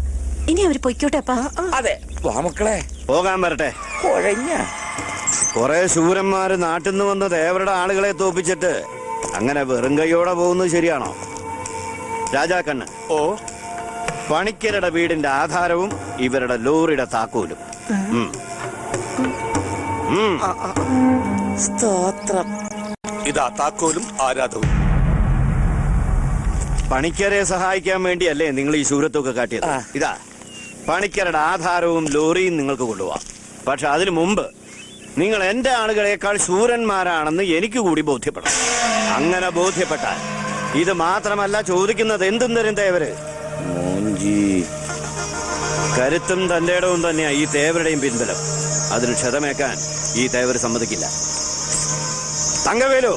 ഇനി അവര് പൊയ്ക്കോട്ടെ അപ്പാ. അതെ, വാ മക്കളെ പോകാൻ വരട്ടെ. കുഴഞ്ഞ കുറെ ശൂരന്മാര് നാട്ടിൽ നിന്ന് വന്ന് ദേവരുടെ ആളുകളെ തോപ്പിച്ചിട്ട് അങ്ങനെ വെറും കൈയോടെ പോകുന്നത് ശരിയാണോ? രാജാക്കണ്ണ്, പണിക്കരുടെ വീടിന്റെ ആധാരവും ഇവരുടെ ലോറിയുടെ താക്കോലും. സ്തോത്രം. ഇതാ താക്കോലും ആരാധവും. പണിക്കരെ സഹായിക്കാൻ വേണ്ടിയല്ലേ നിങ്ങൾ ഈ ശൂരത്വമൊക്കെ കാട്ടിയത്? ഇതാ പണിക്കരുടെ ആധാരവും ലോറിയും നിങ്ങൾക്ക് കൊണ്ടുപോവാം. പക്ഷെ അതിനു മുമ്പ് നിങ്ങൾ എന്റെ ആളുകളെക്കാൾ ശൂരന്മാരാണെന്ന് എനിക്ക് കൂടി ബോധ്യപ്പെടണം. അങ്ങനെ ബോധ്യപ്പെട്ടാൽ ഇത് മാത്രമല്ല ചോദിക്കുന്നത് എന്തും തരും തേവര്. കരുത്തും തന്റെ ഇടവും തന്നെയാ ഈ തേവരുടെയും പിൻബലം. അതിന് ക്ഷതമേക്കാൻ ഈ തേവര് സമ്മതിക്കില്ല. തങ്കവേലു,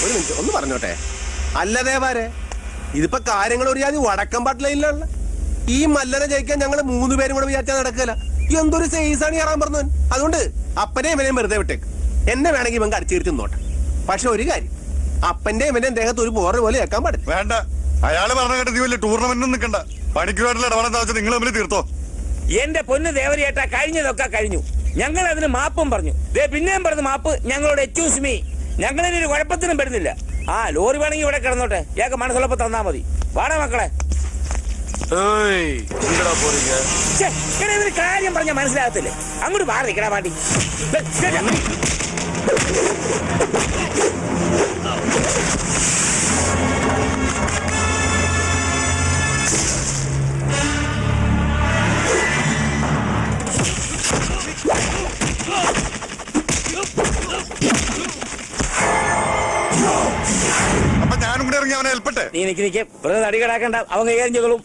ഒരു മിനിറ്റ് ഒന്ന് പറഞ്ഞോട്ടെ. അല്ല ദേവാരെ, ഇതിപ്പോ കാര്യങ്ങൾ ഒരു ജാതി വടക്കം പാട്ടിലുള്ള ഈ മല്ലനെ ജയിക്കാൻ ഞങ്ങൾ 3 പേരും കൂടെ വിചാരിച്ചാൽ നടക്കില്ല. എന്തൊരു സൈസാണ് കയറാൻ പറഞ്ഞവൻ. അതുകൊണ്ട് അപ്പനെ ഇവനെയും വെറുതെ വിട്ടേക്ക്. എന്നെ വേണമെങ്കിൽ ഇവൻ കടിച്ചേർത്ത് നോട്ടെ. പക്ഷെ ഒരു കാര്യം, അപ്പന്റെ ഇവന്റെ ദേഹത്ത് ഒരു പോറ പോലെ കേൾക്കാൻ പാടില്ല. വേണ്ട, അയാള് പറഞ്ഞ കേട്ട് നീ വലിയ ടൂർണമെന്റും നിൽക്കണ്ട. പണിക്കുമായിട്ടുള്ള ഇടപെടാൻ വെച്ചാൽ നിങ്ങൾ തമ്മിൽ തീർത്തോ. എന്റെ പൊന്ന് ദേവരേട്ടാ, കഴിഞ്ഞതൊക്കെ കഴിഞ്ഞു. ഞങ്ങൾ അതിന് മാപ്പും പറഞ്ഞു. പിന്നെയും പറഞ്ഞ മാപ്പ് ഞങ്ങളോട് എക്സ്ക്യൂസ് മീ. ഞങ്ങളിനൊരു കുഴപ്പത്തിനും പെടുന്നില്ല. ആ ലോറി വേണമെങ്കിൽ ഇവിടെ കിടന്നോട്ടെ, ഏക മനസ്സുള്ളപ്പോ തന്നാ മതി. വാടാ മക്കളെ. കാര്യം പറഞ്ഞ മനസ്സിലാകത്തില്ലേ? അങ്ങോട്ട് മാറി നിൽക്കണ പാണ്ടി. അപ്പൊ ഞാനും കൂടെ ഇറങ്ങി അവനെ ഏൽപ്പട്ടെ. നീ നിക്ക് വെറുതെ തടി കിടാക്കണ്ട, അവൻ കൈകാര്യം ചെയ്തോളും.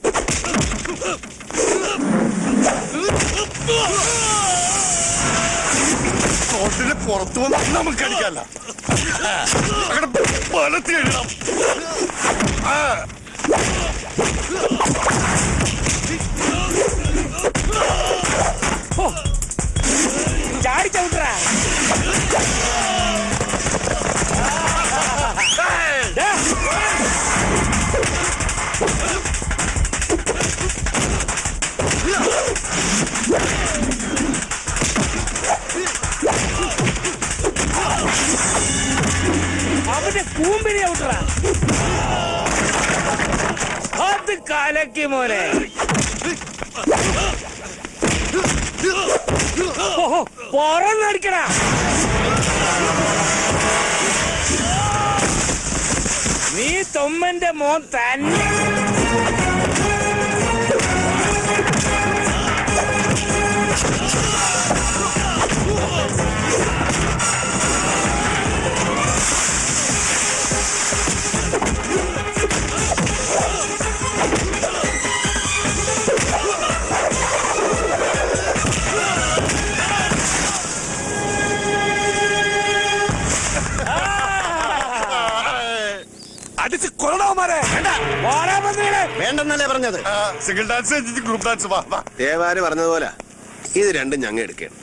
കോട്ടിന് പുറത്തു വന്ന് നമുക്ക് അടിക്കല്ല. അങ്ങനെ പലത്തി എഴുതാം. ചാടി ചവിട്ടറാ. അവന്റെ കൂമ്പിനെ ഔട്ടറാ. അത് കലക്കി മോനെ. പുറന്നടിക്കടാ. നീ തൊമ്മന്റെ മോൻ തന്നെ. അടിച്ച് കൊള്ളണവന്മാരെ. വേണ്ടെന്നല്ലേ പറഞ്ഞത്? Single dance, group dance. ദേവാര് പറഞ്ഞതുപോലെ ഇത് രണ്ടും ഞങ്ങൾ എടുക്കണം.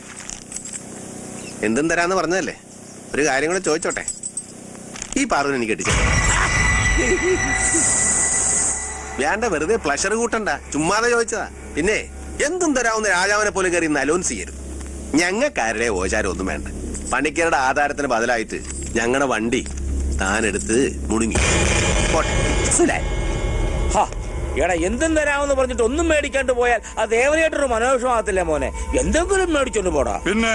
എന്തും തരാന്ന് പറഞ്ഞതല്ലേ. ഒരു കാര്യം കൂടെ ചോദിച്ചോട്ടെ, ഈ പാർവന് എനിക്ക് അടിച്ചു വേണ്ട, വെറുതെ പ്ലഷർ കൂട്ടണ്ട, ചുമ്മാതെ ചോദിച്ചതാ. പിന്നെ എന്തും തരാവുന്ന രാജാവിനെ പോലെ കയറി അലോൻസ് ചെയ്യരുത്. ഞങ്ങൾക്കാരുടെ ഓചാരം ഒന്നും വേണ്ട. പണിക്കരുടെ ആധാരത്തിന് ബദലായിട്ട് ഞങ്ങളുടെ വണ്ടി താനെടുത്ത് മുടുങ്ങി. എടാ, എന്തും തരാമെന്ന് പറഞ്ഞിട്ട് ഒന്നും മേടിക്കാണ്ട് പോയാൽ അത് ദേവനായിട്ടൊരു മനോവിഷമാകത്തില്ലേ മോനെ? എന്തെങ്കിലും മേടിച്ചോണ്ട് പോടാ. പിന്നെ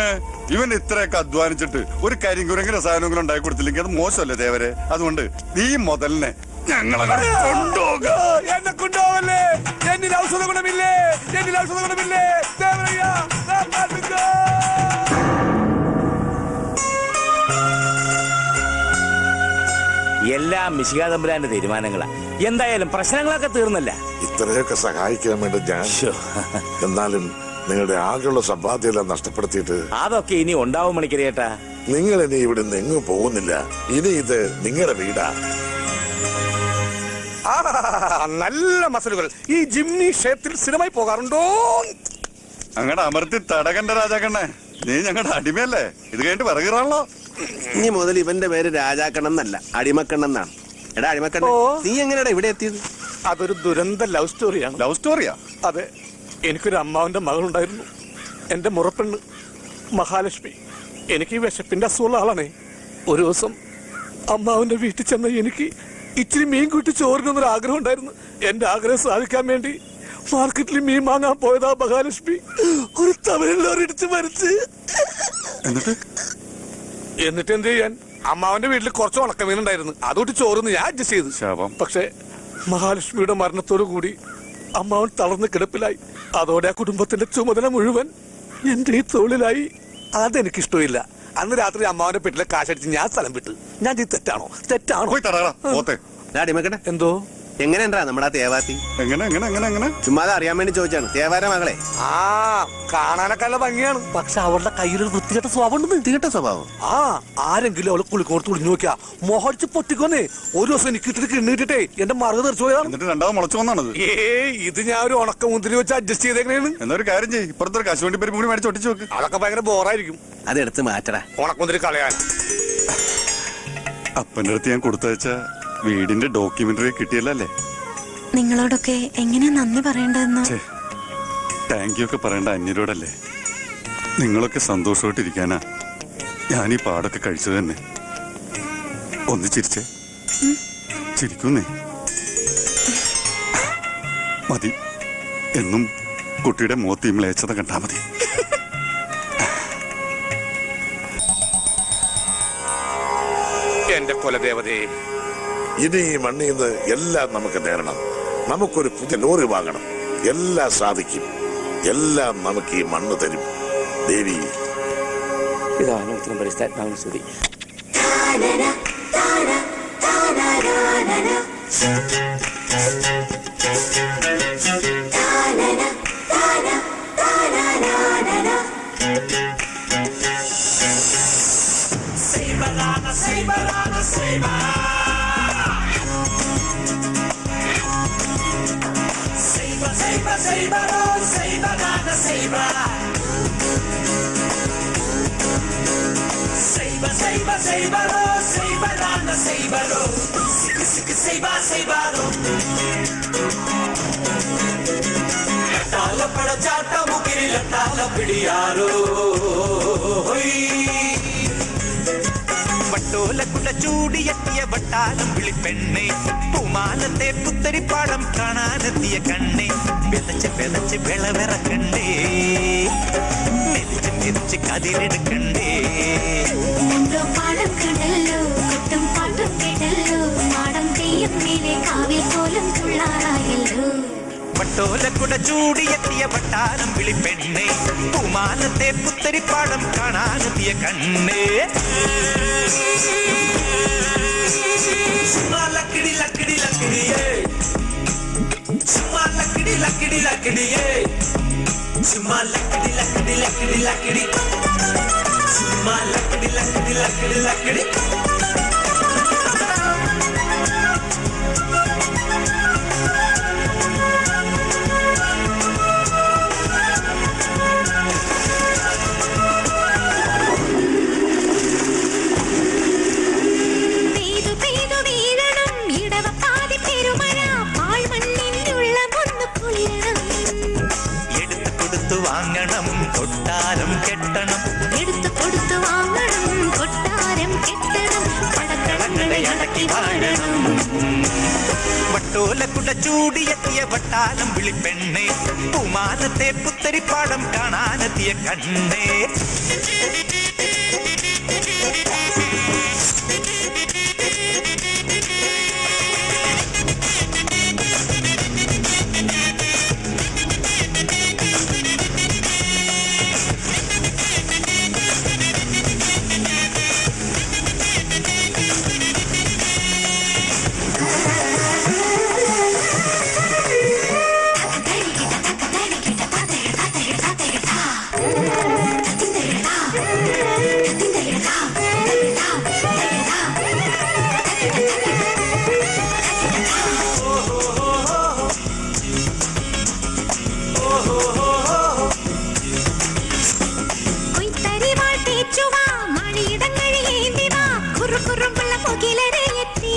ഇവൻ ഇത്രയൊക്കെ അധ്വാനിച്ചിട്ട് ഒരു കരിങ്കുരങ്ങനെ സാധനങ്ങളും ഉണ്ടാക്കി കൊടുത്തില്ലെങ്കിൽ അത് മോശമല്ലേ ദേവരെ? അതുകൊണ്ട് ഈ മുതലിനെ ഞങ്ങളങ്ങനെ കൊണ്ടുപോകാം. എന്നെ കൊണ്ടുപോകല്ലേ? എന്നിൽ ഔഷധ ഗുണമില്ലേ? എന്നിൽ ഔഷധ ഗുണമില്ലേ? ദേവരയ്യ, എല്ലാം മിശികാതമ്പുരാന്റെ തീരുമാനങ്ങളാ. എന്തായാലും പ്രശ്നങ്ങളൊക്കെ തീർന്നല്ല. ഇത്രയൊക്കെ സഹായിക്കാൻ വേണ്ടി ഞാൻ എന്നാലും നിങ്ങളുടെ ആകെയുള്ള സമ്പാദ്യമെല്ലാം നഷ്ടപ്പെടുത്തിയിട്ട് അതൊക്കെ ഇനി ഉണ്ടാവും മണിക്കരേട്ടാ. നിങ്ങൾ ഇനി ഇവിടെ നിന്ന് എങ്ങും പോകുന്നില്ല. ഇനി ഇത് നിങ്ങളുടെ വീടാ. നല്ല മസലുകൾ. ഈ ജിംനി ക്ഷേത്രത്തിൽ സ്ഥിരമായി പോകാറുണ്ടോ? അങ്ങടെ അമർത്തി തടകണ്ട രാജാക്കണ്ണേ, നീ ഞങ്ങളുടെ അടിമയല്ലേ? ഇത് കഴിഞ്ഞിട്ട് പറയുകയാണല്ലോ. ഇനി മുതൽ ഇവന്റെ പേര് രാജാക്കണ്ണൻ എന്നല്ല, അടിമക്കണ്ണൻ എന്നാണ്. എടാ അടിമക്കണ്ണൻ, നീ എങ്ങനെയാ ഇവിടെ എത്തിയത്? അതൊരു ദുരന്ത ലവ് സ്റ്റോറിയാണ്. ലവ് സ്റ്റോറിയാ? അതെ, എനിക്കൊരു അമ്മാവന്റെ മകളുണ്ടായിരുന്നു. എന്റെ മുറപ്പെണ്ണ് മഹാലക്ഷ്മി. എനിക്ക് വിശപ്പിന്റെ അസുഖമുള്ള ആളാണേ. ഒരു ദിവസം അമ്മാവന്റെ വീട്ടിൽ ചെന്ന എനിക്ക് ഇച്ചിരി മീൻ കൂട്ടി ചോറിനൊന്നൊരു ആഗ്രഹം ഉണ്ടായിരുന്നു. എന്റെ ആഗ്രഹം സാധിക്കാൻ വേണ്ടി മാർക്കറ്റിൽ മീൻ വാങ്ങാൻ പോയതാ മഹാലക്ഷ്മി ഒരു തമിഴിലോർ ഇടിച്ച് മരിച്ച്. എന്നിട്ട് എന്ത് ചെയ്യാൻ? അമ്മാവന്റെ വീട്ടിൽ കുറച്ച് ഉണക്കമീൻ ഉണ്ടായിരുന്നു, അതുകൊണ്ട് ചോറിന്ന് ഞാൻ അഡ്ജസ്റ്റ് ചെയ്തു. പക്ഷെ മഹാലക്ഷ്മിയുടെ മരണത്തോടു കൂടി അമ്മാവൻ തളർന്ന് കിടപ്പിലായി. അതോടെ ആ കുടുംബത്തിന്റെ ചുമതല മുഴുവൻ എന്റെ ഈ തൊഴിലായി. അതെനിക്കിഷ്ടമില്ല. അന്ന് രാത്രി അമ്മാവന്റെ വീട്ടിലെ കാശടിച്ച് ഞാൻ സ്ഥലം വിട്ടു. ഞാൻ ഇത് തെറ്റാണോ? എന്തോ എങ്ങനെയാ നമ്മുടെ തേവാത്തി? എങ്ങനെ ചുമ്മാതെ അറിയാൻ വേണ്ടി ചോദിച്ചാണ്. തേവാര മകളെ കാണാനൊക്കെ നല്ല ഭംഗിയാണ്. പക്ഷെ അവളുടെ കയ്യിലൊരു വൃത്തികെട്ട സ്വഭാവം ഉണ്ട്. വൃത്തികെട്ട സ്വഭാവം? ആരെങ്കിലും അവളെ കുളിക്കോർത്ത് കുളിഞ്ഞു നോക്കിയാ മോഹടിച്ച് പൊട്ടിക്കൊന്നേ. ഒരു ദിവസം എനിക്ക് ഇട്ടിട്ട് കിണ്ണിട്ടിട്ടേ എന്റെ മറുക തെറിച്ചു പോയാണ്. രണ്ടാമത് മുളച്ചു വന്നാണത്. ഇത് ഞാൻ ഒരു ഉണക്ക മുന്തിരി വെച്ച് അഡ്ജസ്റ്റ് ചെയ്തേക്കണേന്ന്. എന്നൊരു കാര്യം ചെയ്യും, ഇപ്പുറത്തൊരു കശുവണ്ടി പരിപ്പ് കൂടി മേടിച്ച് ഒട്ടിച്ചു നോക്ക്. അതൊക്കെ ഭയങ്കര ബോറായിരിക്കും. അതെടുത്ത് മാറ്റടാ. ഉണക്കമുന്തിരി കളയാൻ അപ്പന്റെ അടുത്ത് ഞാൻ കൊടുത്തയച്ച വീടിന്റെ ഡോക്യുമെന്ററി കിട്ടിയല്ലേ? നിങ്ങളോടൊക്കെ എങ്ങനെ നന്ദി പറയേണ്ടതെന്നോ. താങ്ക് യു ഒക്കെ പറയേണ്ട അന്യരോടല്ലേ? നിങ്ങളൊക്കെ സന്തോഷമായിട്ടിരിക്കാനാ ഞാൻ ഈ പാടൊക്കെ കഴിച്ചത് തന്നെ. ഒന്ന് ചിരിച്ചേ. ചിരിക്കുന്നേ. മതി, എന്നും കുട്ടിയുടെ മുഖത്ത് ഈ മ്ലേച്ഛത കണ്ടാ മതി. എന്റെ കുലദേവതേ, ഇനി ഈ മണ്ണിൽ നിന്ന് എല്ലാം നമുക്ക് നേടണം. നമുക്കൊരു പുതിയ ലോറി വാങ്ങണം. എല്ലാം സാധിക്കും. എല്ലാം നമുക്ക് ഈ മണ്ണ് തരും ദേവി. ഇതാണ് ഉത്തരം പരിസ്ഥാത്മാവിന് സ്തുതി. വട്ടോലക്കുട ചൂടിയെത്തിയ വട്ടാലം വിളിപ്പെണ്ണെ, പൂമാലത്തെ പുത്തരിപ്പാടം കാണാനെത്തിയ കണ്ണെ, പെതച്ച് പെതച്ച് വിളവിറക്കണ്ടേ, മെതിച്ച് മെതിച്ച് കതിരെടുക്കണ്ടേ. പാടം കണ്ടല്ലോ, കുട്ടും പാട്ടും കേട്ടല്ലോ, മാടം തെയ്യം മേലെ കാവിൽ പോലും തുള്ളാറായല്ലോ. വട്ടോലക്കുട ചൂടിയെത്തിയ വട്ടാലം വിളിപ്പെണ്ണെ, പൂമാലത്തെ പുത്തരിപ്പാടം കാണാനെത്തിയ കണ്ണേ. ലക്കിടി ലക്കിടി ലക്കിടിയേ, ലക്കിടി ലക്കിടി ലക്കിടിയേ, ലക്കിടി ലക്കിടി ലക്കിടി ലക്കിടി, ലക്കിടി ലക്കിടി ലക്കിടി ലക്കിടി. വാങ്ങണം കൊട്ടാരം കെട്ടണം, എടുത്തു കൊടുത്തു വാങ്ങണം കൊട്ടാരം കെട്ടണം, പടക്കളങ്ങളെ അടക്കി വാഴണം. വട്ടോലക്കുട ചൂടിയെത്തിയ വട്ടാലം വിളിപ്പെണ്ണെ, പൂമാലത്തെ പുത്തരിപ്പാടം കാണാനെത്തിയ കണ്ണേ. മുകിലരെ എത്തി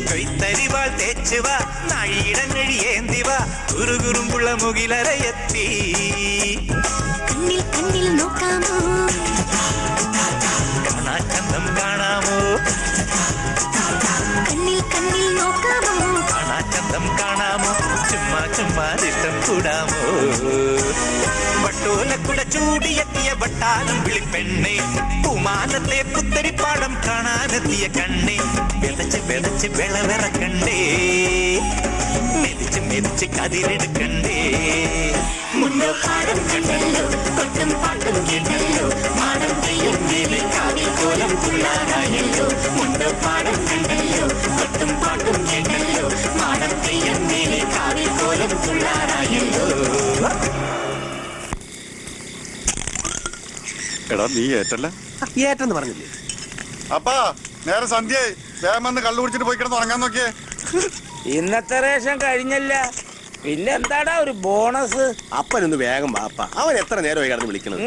കൈത്തരിവാൾ തേച്ചുവ നാഴിയിടങ്ങഴിയേന്തിവ കുറുകുറുമ്പുള്ള മുകിലരെ എത്തി കണ്ണിൽ കണ്ണിൽ നോക്കാമോ കാണാച്ചന്തം കാണാമോ കണ്ണിൽ കണ്ണിൽ നോക്കാമോ കാണാച്ചന്തം കാണാമോ ചുമ്മാ ചുമ്മാ ഇഷ്ടം കൂടാമോ വട്ടോലക്കുട ചൂടിയെത്തിയ വട്ടാനം വിളിപ്പെണ്ണെ പൂമാനത്തെ പുത്തരിപ്പാടം കാണാനെത്തിയ കണ്ണെ വിതച്ച് വിതച്ച് വിളവിറക്കണ്ടേ മെതിച്ച് മെതിച്ച് കതിരെടുക്കണ്ടേ മുണ്ടോ പാടം കണ്ടല്ലോ കൊട്ടും പാട്ടും കേട്ടല്ലോ മാടം തെയ്യം മേലെ കാവിൽ കോലം തുള്ളാറായല്ലോ മുണ്ടോ പാടം കണ്ടല്ലോ കൊട്ടും പാട്ടും കേട്ടല്ലോ മാടം തെയ്യം മേലെ കാവിൽ കോലം തുള്ളാറായല്ലോ. എടാ നീ ഏറ്റല്ല ഏറ്റെന്ന് പറഞ്ഞില്ലേ? അപ്പാ നേരെ സന്ധ്യയായി വേഗം വന്ന് കള്ളു കുടിച്ചിട്ട് പോയി കിടന്ന് ഉറങ്ങാൻ നോക്കിയേ. ഇന്നത്തെ റേഷൻ കഴിഞ്ഞല്ല, പിന്നെ എന്താടാ ഒരു ബോണസ്? അപ്പനൊന്ന് വേഗം വാപ്പ, അവൻ എത്ര നേരമായി കിടന്ന് വിളിക്കണത്?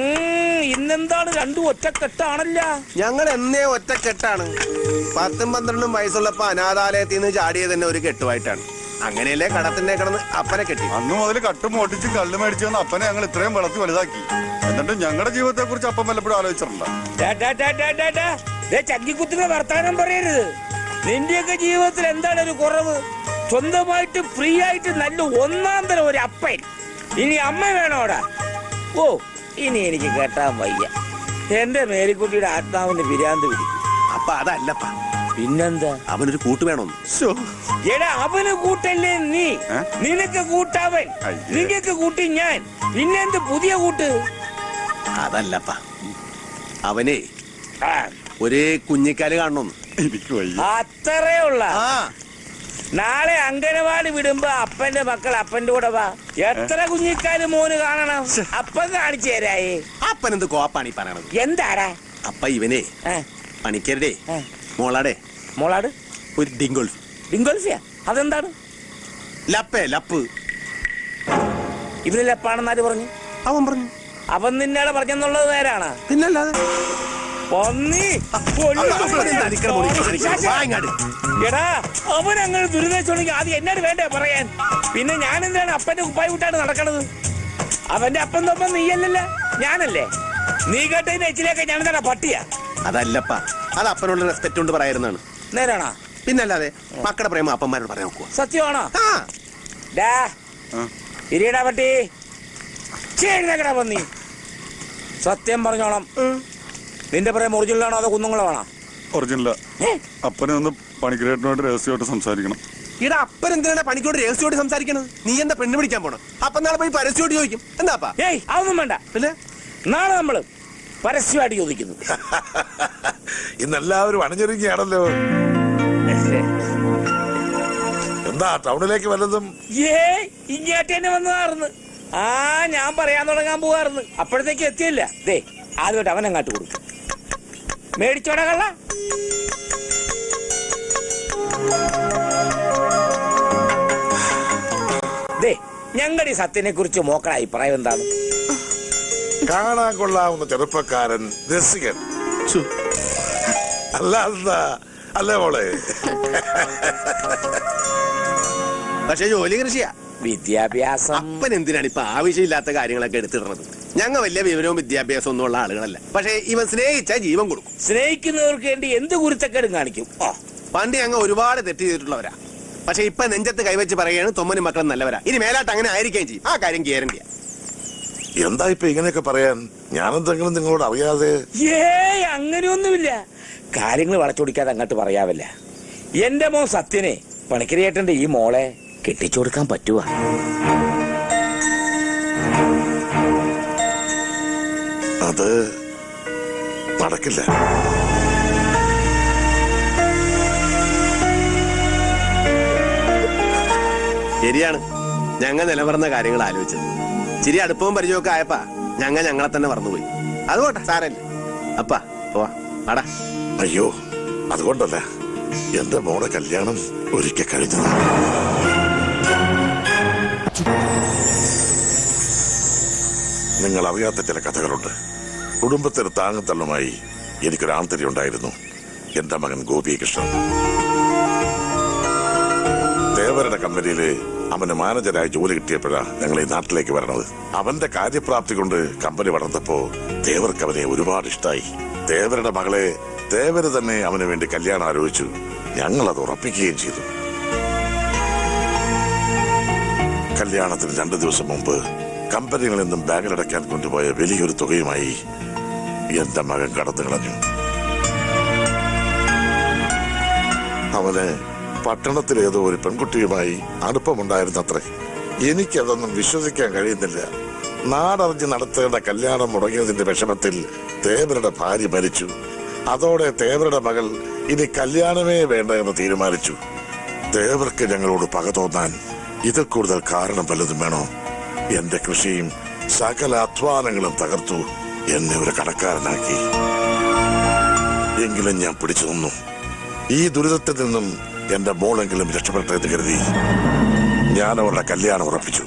ഇന്നെന്താണ് രണ്ടും ഒറ്റക്കെട്ടാണല്ല? ഞങ്ങൾ എന്നേ ഒറ്റക്കെട്ടാണ്. 10-12 വയസ്സുള്ളപ്പോ അനാഥാലയത്തിൽ നിന്ന് ചാടിയത് തന്നെ ഒരു കെട്ടുമായിട്ടാണ്. അങ്ങനെയല്ലേ കടത്തിന്റെ കിടന്ന് അപ്പനെ കെട്ടി. അന്ന് മുതൽ കട്ടും ഓട്ടിച്ചും കള്ളു മേടിച്ചു വന്ന അപ്പനെ ഞങ്ങൾ ഇത്രയും വളർത്തി വലുതാക്കി. എന്നിട്ട് ഞങ്ങളുടെ ജീവിതത്തെ കുറിച്ച് അപ്പം വല്ലപ്പോഴും ആലോചിച്ചിട്ടുണ്ടോ? ചങ്കിക്കുത്തിന്റെ വർത്താനം പറയരുത്. നിന്റെയൊക്കെ ജീവിതത്തിൽ എന്താണ് ഒരു കുറവ്? സ്വന്തമായിട്ട് ഫ്രീ ആയിട്ട് നല്ല ഒന്നാം തരം ഒരു അപ്പൻ. ഇനി അമ്മ വേണോടാ? ഓ, ഇനി എനിക്ക് കേട്ടാൻ വയ്യ. എന്റെ മേരിക്കുട്ടിയുടെ ആത്മാവിന് പിരാന്ത് പിടിക്കും. അപ്പ അതല്ലപ്പ, പിന്നെന്താ? അവനൊരു കൂട്ട് വേണമെന്ന്. എടാ, അവന് കൂട്ടല്ലേ നീ? നിനക്ക് കൂട്ടവൻ, നിനക്ക് കൂട്ടി ഞാൻ. പിന്നെന്ത് പുതിയ കൂട്ട്? അതല്ലപ്പ, അവനെ ഒരേ കുഞ്ഞിക്കാല് കാണണമെന്ന്. എനിക്ക് വയ്യ. അത്രേ ഉള്ള. നാളെ അംഗനവാടി വിടുമ്പോ അപ്പന്റെ മക്കൾ അപ്പന്റെ കൂടെ വാ. എത്ര കുഞ്ഞിക്കാല് മോന് കാണണം? അപ്പൻ കാണിച്ചു തരായേ. അപ്പൻ എന്ത് കോപ്പാണ് ഈ പറയണത്? എന്താടാ? അപ്പ ഇവനെ പണിക്കരുടെ മോളാടെ മോളാട് ഒരു ഡിങ്കോൾഫ്. ഡിങ്കോൾഫിയാ? അതെന്താണ്? ലപ്പേ ലപ്പ്. ഇതിന് ലപ്പാണെന്നാര് പറഞ്ഞു? അവൻ പറഞ്ഞു. അവൻ നിന്നേടെ പറഞ്ഞെന്നുള്ളത് നേരാണ്? പിന്നല്ലാതെ. എടാ, അവൻ അങ്ങനെ ദുരിതച്ചുണ്ടെങ്കിൽ ആദ്യം എന്നോട് വേണ്ടേ പറയാൻ? പിന്നെ ഞാൻ എന്താണ് അപ്പന്റെ കുപ്പായി വിട്ടാണ് നടക്കണത്? അവന്റെ അപ്പൻ തൊപ്പം നീയല്ലല്ലോ, ഞാനല്ലേ? നീ കേട്ടതിന്റെ എച്ചിലേക്ക് ഞാൻ എന്താണ് പട്ടിയാ? അതല്ലപ്പ, അത് അപ്പനോട് റെസ്പെക്ട് കൊണ്ട് പറയാറുന്നാണ്. നേരാണോ? പിന്നല്ലാതെ. മക്കളുടെ പ്രേമ അപ്പന്മാരോട് പറയാൻ നോക്കുക. സത്യമാണോ? ഇരിയടാ പട്ടി, ചേടാ പന്നി. സത്യം പറഞ്ഞോളാം. നിന്റെ പറയാൻ ഒറിജിനലാണോ അതോ കുന്നുങ്ങളാണോ? ഒറിജിനലാ. അപ്പനെ ഒന്ന് പണിക്കരേട്ടനോട് രഹസ്യമായിട്ട് സംസാരിക്കണം. ഇവിടെ അപ്പൻ എന്തിനാണ് പണിക്കോട് രഹസ്യമായിട്ട് സംസാരിക്കണത്? നീ എന്താ പെണ്ണ് പിടിക്കാൻ പോണം? അപ്പൻ നാളെ പോയി പരസ്യമായിട്ട് ചോദിക്കും. എന്താപ്പാ? ഏയ്, അതൊന്നും വേണ്ട. പിന്നെ നാളെ നമ്മള് പരസ്യമായിട്ട് ചോദിക്കുന്നു. ഇന്നെല്ലാവരും അണിഞ്ഞൊരുങ്ങിയാണല്ലോ. എന്താ ടൗണിലേക്ക് വല്ലതും? ഇങ്ങോട്ട് തന്നെ വന്നതാർന്ന്. ഞാൻ പറയാൻ തുടങ്ങാൻ പോവാറുന്ന്. അപ്പോഴത്തേക്ക് എത്തിയില്ല. ദേ, ആദ്യമായിട്ട് അവൻ അങ്ങാട്ട് കൊടുക്കും. മേടിച്ചോടാ കള്ള. ദേ, ഞങ്ങളുടെ ഈ സത്യനെ കുറിച്ച് മോക്കളുടെ അഭിപ്രായം എന്താണ്? കാണാൻ കൊള്ളാവുന്ന ചെറുപ്പക്കാരൻ, രസികൻ. അല്ലാതെന്താ? അല്ലേ മോളെ? പക്ഷെ ജോലി കൃഷിയാ. വിദ്യാഭ്യാസം. അപ്പൻ എന്തിനാണ് ഇപ്പൊ ആവശ്യമില്ലാത്ത കാര്യങ്ങളൊക്കെ എടുത്തിടുന്നത്? ഞങ്ങൾ വലിയ വിവരവും വിദ്യാഭ്യാസവും ഒന്നും ഉള്ള ആളുകളല്ല. പക്ഷെ ഇവൻ സ്നേഹിച്ചാൽ ജീവൻ കൊടുക്കും. സ്നേഹിക്കുന്നവർക്ക് വേണ്ടി എന്ത് കുരുത്തക്കേടും കാണിക്കും. പണ്ട് ഞങ്ങൾ ഒരുപാട് തെറ്റ് ചെയ്തിട്ടുള്ളവരാ. പക്ഷെ ഇപ്പൊ നെഞ്ചത്ത് കൈവച്ച് പറയുകയാണ് തൊമ്മനും മക്കളും നല്ലവരാ. ഇനി മേലാട്ട് അങ്ങനെ ആയിരിക്കുകയും ചെയ്യും. ആ കാര്യം ഗ്യാരണ്ടിയാ. എന്താ ഇപ്പൊ ഇങ്ങനെയൊക്കെ പറയാൻ? ഞാനെന്തെങ്കിലും നിങ്ങളോട് അറിയാതെ? അങ്ങനെയൊന്നുമില്ല. കാര്യങ്ങൾ വളച്ചൊടിക്കാതെ അങ്ങോട്ട് പറയാവല്ല. എന്റെ മോൻ സത്യനെ പണിക്കരേട്ടന്റെ ഈ മോളെ കെട്ടിച്ചു കൊടുക്കാൻ പറ്റുവാ? അത് നടക്കില്ല. ശരിയാണ്. ഞങ്ങൾ നിലവർന്ന കാര്യങ്ങൾ ആലോചിച്ചത്. ചിരി അടുപ്പവും പരിചയമൊക്കെ ആയപ്പാ ഞങ്ങളെ തന്നെ മറന്നുപോയി. അതുകൊണ്ടാ സാരല്ലേ. അപ്പാ പോവാ ആടാ. അയ്യോ, അതുകൊണ്ടല്ല. എന്റെ മോളെ കല്യാണം ഒരിക്കൽ കഴിഞ്ഞതാണ്. നിങ്ങൾ അറിയാത്ത ചില കഥകളുണ്ട്. കുടുംബത്തിന് താങ്ങുതള്ളുമായി എനിക്കൊരു ആന്തരി ഉണ്ടായിരുന്നു, എന്റെ മകൻ ഗോപികൃഷ്ണൻ. തേവരുടെ കമ്പനിയില് അവന് മാനേജരായി ജോലി കിട്ടിയപ്പോഴാ ഞങ്ങൾ ഈ നാട്ടിലേക്ക് വരണത്. അവന്റെ കാര്യപ്രാപ്തി കൊണ്ട് കമ്പനി വളർന്നപ്പോ തേവർക്ക് അവനെ ഒരുപാട് ഇഷ്ടായി. തേവരുടെ മകളെ തേവര് തന്നെ അവന് വേണ്ടി കല്യാണം ആലോചിച്ചു. ഞങ്ങളത് ഉറപ്പിക്കുകയും ചെയ്തു. കല്യാണത്തിന് 2 ദിവസം മുമ്പ് കമ്പനികളിൽ നിന്നും ബാങ്കിലടയ്ക്കാൻ കൊണ്ടുപോയ വലിയൊരു തുകയുമായി എന്റെ മകൻ കടന്നു കളഞ്ഞു. അവന് പട്ടണത്തിലേതോ ഒരു പെൺകുട്ടിയുമായി അടുപ്പമുണ്ടായിരുന്നത്രേ. എനിക്കതൊന്നും വിശ്വസിക്കാൻ കഴിയുന്നില്ല. നാടറിഞ്ഞ് നടത്തേണ്ട കല്യാണം മുടങ്ങിയതിന്റെ വിഷമത്തിൽ തേവരുടെ ഭാര്യ മരിച്ചു. അതോടെ തേവരുടെ മകൾ ഇനി കല്യാണമേ വേണ്ട എന്ന് തീരുമാനിച്ചു. തേവർക്ക് ഞങ്ങളോട് പക തോന്നാൻ ഇതിൽ കൂടുതൽ കാരണം വല്ലതും വേണോ? എന്റെ കൃഷിയും സകല അധ്വാനങ്ങളും തകർത്തു എന്നെ ഒരു കടക്കാരനാക്കി. എങ്കിലും ഞാൻ പിടിച്ചു നിന്നു. ഈ ദുരിതത്തിൽ നിന്നും എന്റെ മോളെങ്കിലും രക്ഷപ്പെട്ടെന്ന് കരുതി ഞാൻ അവരുടെ കല്യാണം ഉറപ്പിച്ചു.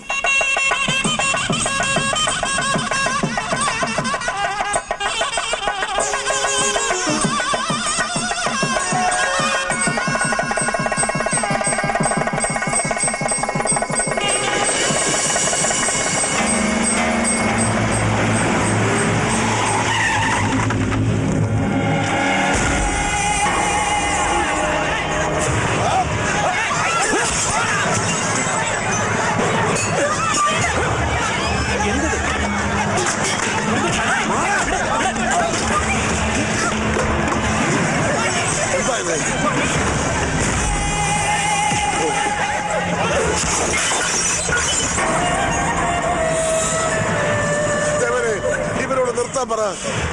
ഇവരോട് നിർത്താൻ പറ.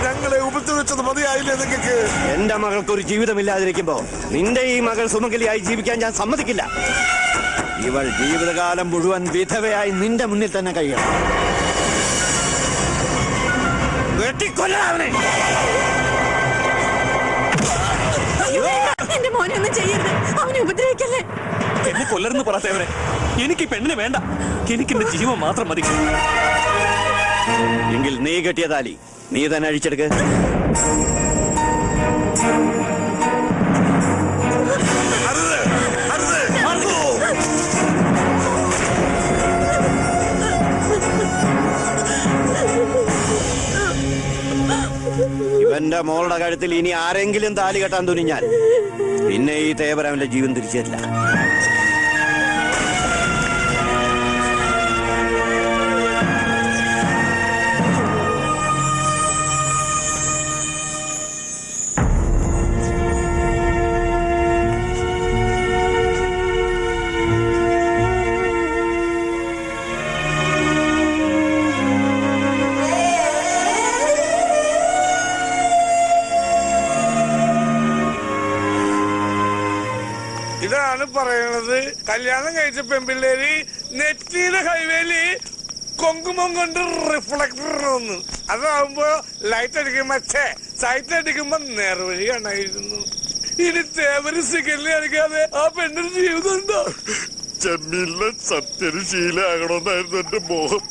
ഞങ്ങളെ ഉപദ്രവിച്ചത് മതിയായില്ലേ നിങ്ങൾക്ക്? എന്റെ മകൾക്ക് ഒരു ജീവിതമില്ലാതിരിക്കുമ്പോ നിന്റെ ഈ മകൾ സുമംഗലിയായി ജീവിക്കാൻ ഞാൻ സമ്മതിക്കില്ല. ഇവൾ ജീവിതകാലം മുഴുവൻ വിധവയായി നിന്റെ മുന്നിൽ തന്നെ കഴിയണം. വെട്ടിക്കൊല്ലാവനെ. എന്റെ മോനെ ഒന്നും ചെയ്യരുത്, അവനെ ഉപദ്രവിക്കല്ലേ. എന്നെ കൊല്ലരുന്ന് പറത്തേവരെ. എനിക്ക് പെണ്ണിനെ വേണ്ട, എനിക്ക് എന്റെ ജീവൻ മാത്രം മതി. എങ്കിൽ നീ കെട്ടിയ താലി നീ തന്നെ അഴിച്ചെടുക്ക. ഇവന്റെ മോളുടെ കഴുത്തിൽ ഇനി ആരെങ്കിലും താലി കെട്ടാൻ തുനിഞ്ഞാൽ പിന്നെ ഈ തേവർ അവന്റെ ജീവൻ തിരിച്ചു തരില്ല. ഇതാണ് പറയണത്. കല്യാണം കഴിച്ച പെൺപിള്ളേര് നെറ്റിയിലെ ഹൈവേയില് കുങ്കുമം കൊണ്ട് റിഫ്ലക്ടർ ഒന്ന് അതാവുമ്പോ ലൈറ്റ് അടിക്കുമ്പോ സൈറ്റ് അടിക്കുമ്പോ നേർവഴി കാണായിരുന്നു. ഇനി തേവര് സിഗരറ്റ് അടിക്കാതെ ആ പെണ്ണിന് ജീവിതം ഉണ്ടോ? ചെമ്മീനിലെ സത്യന് ശീലമാകണമെന്നായിരുന്നു എന്റെ മോഹം.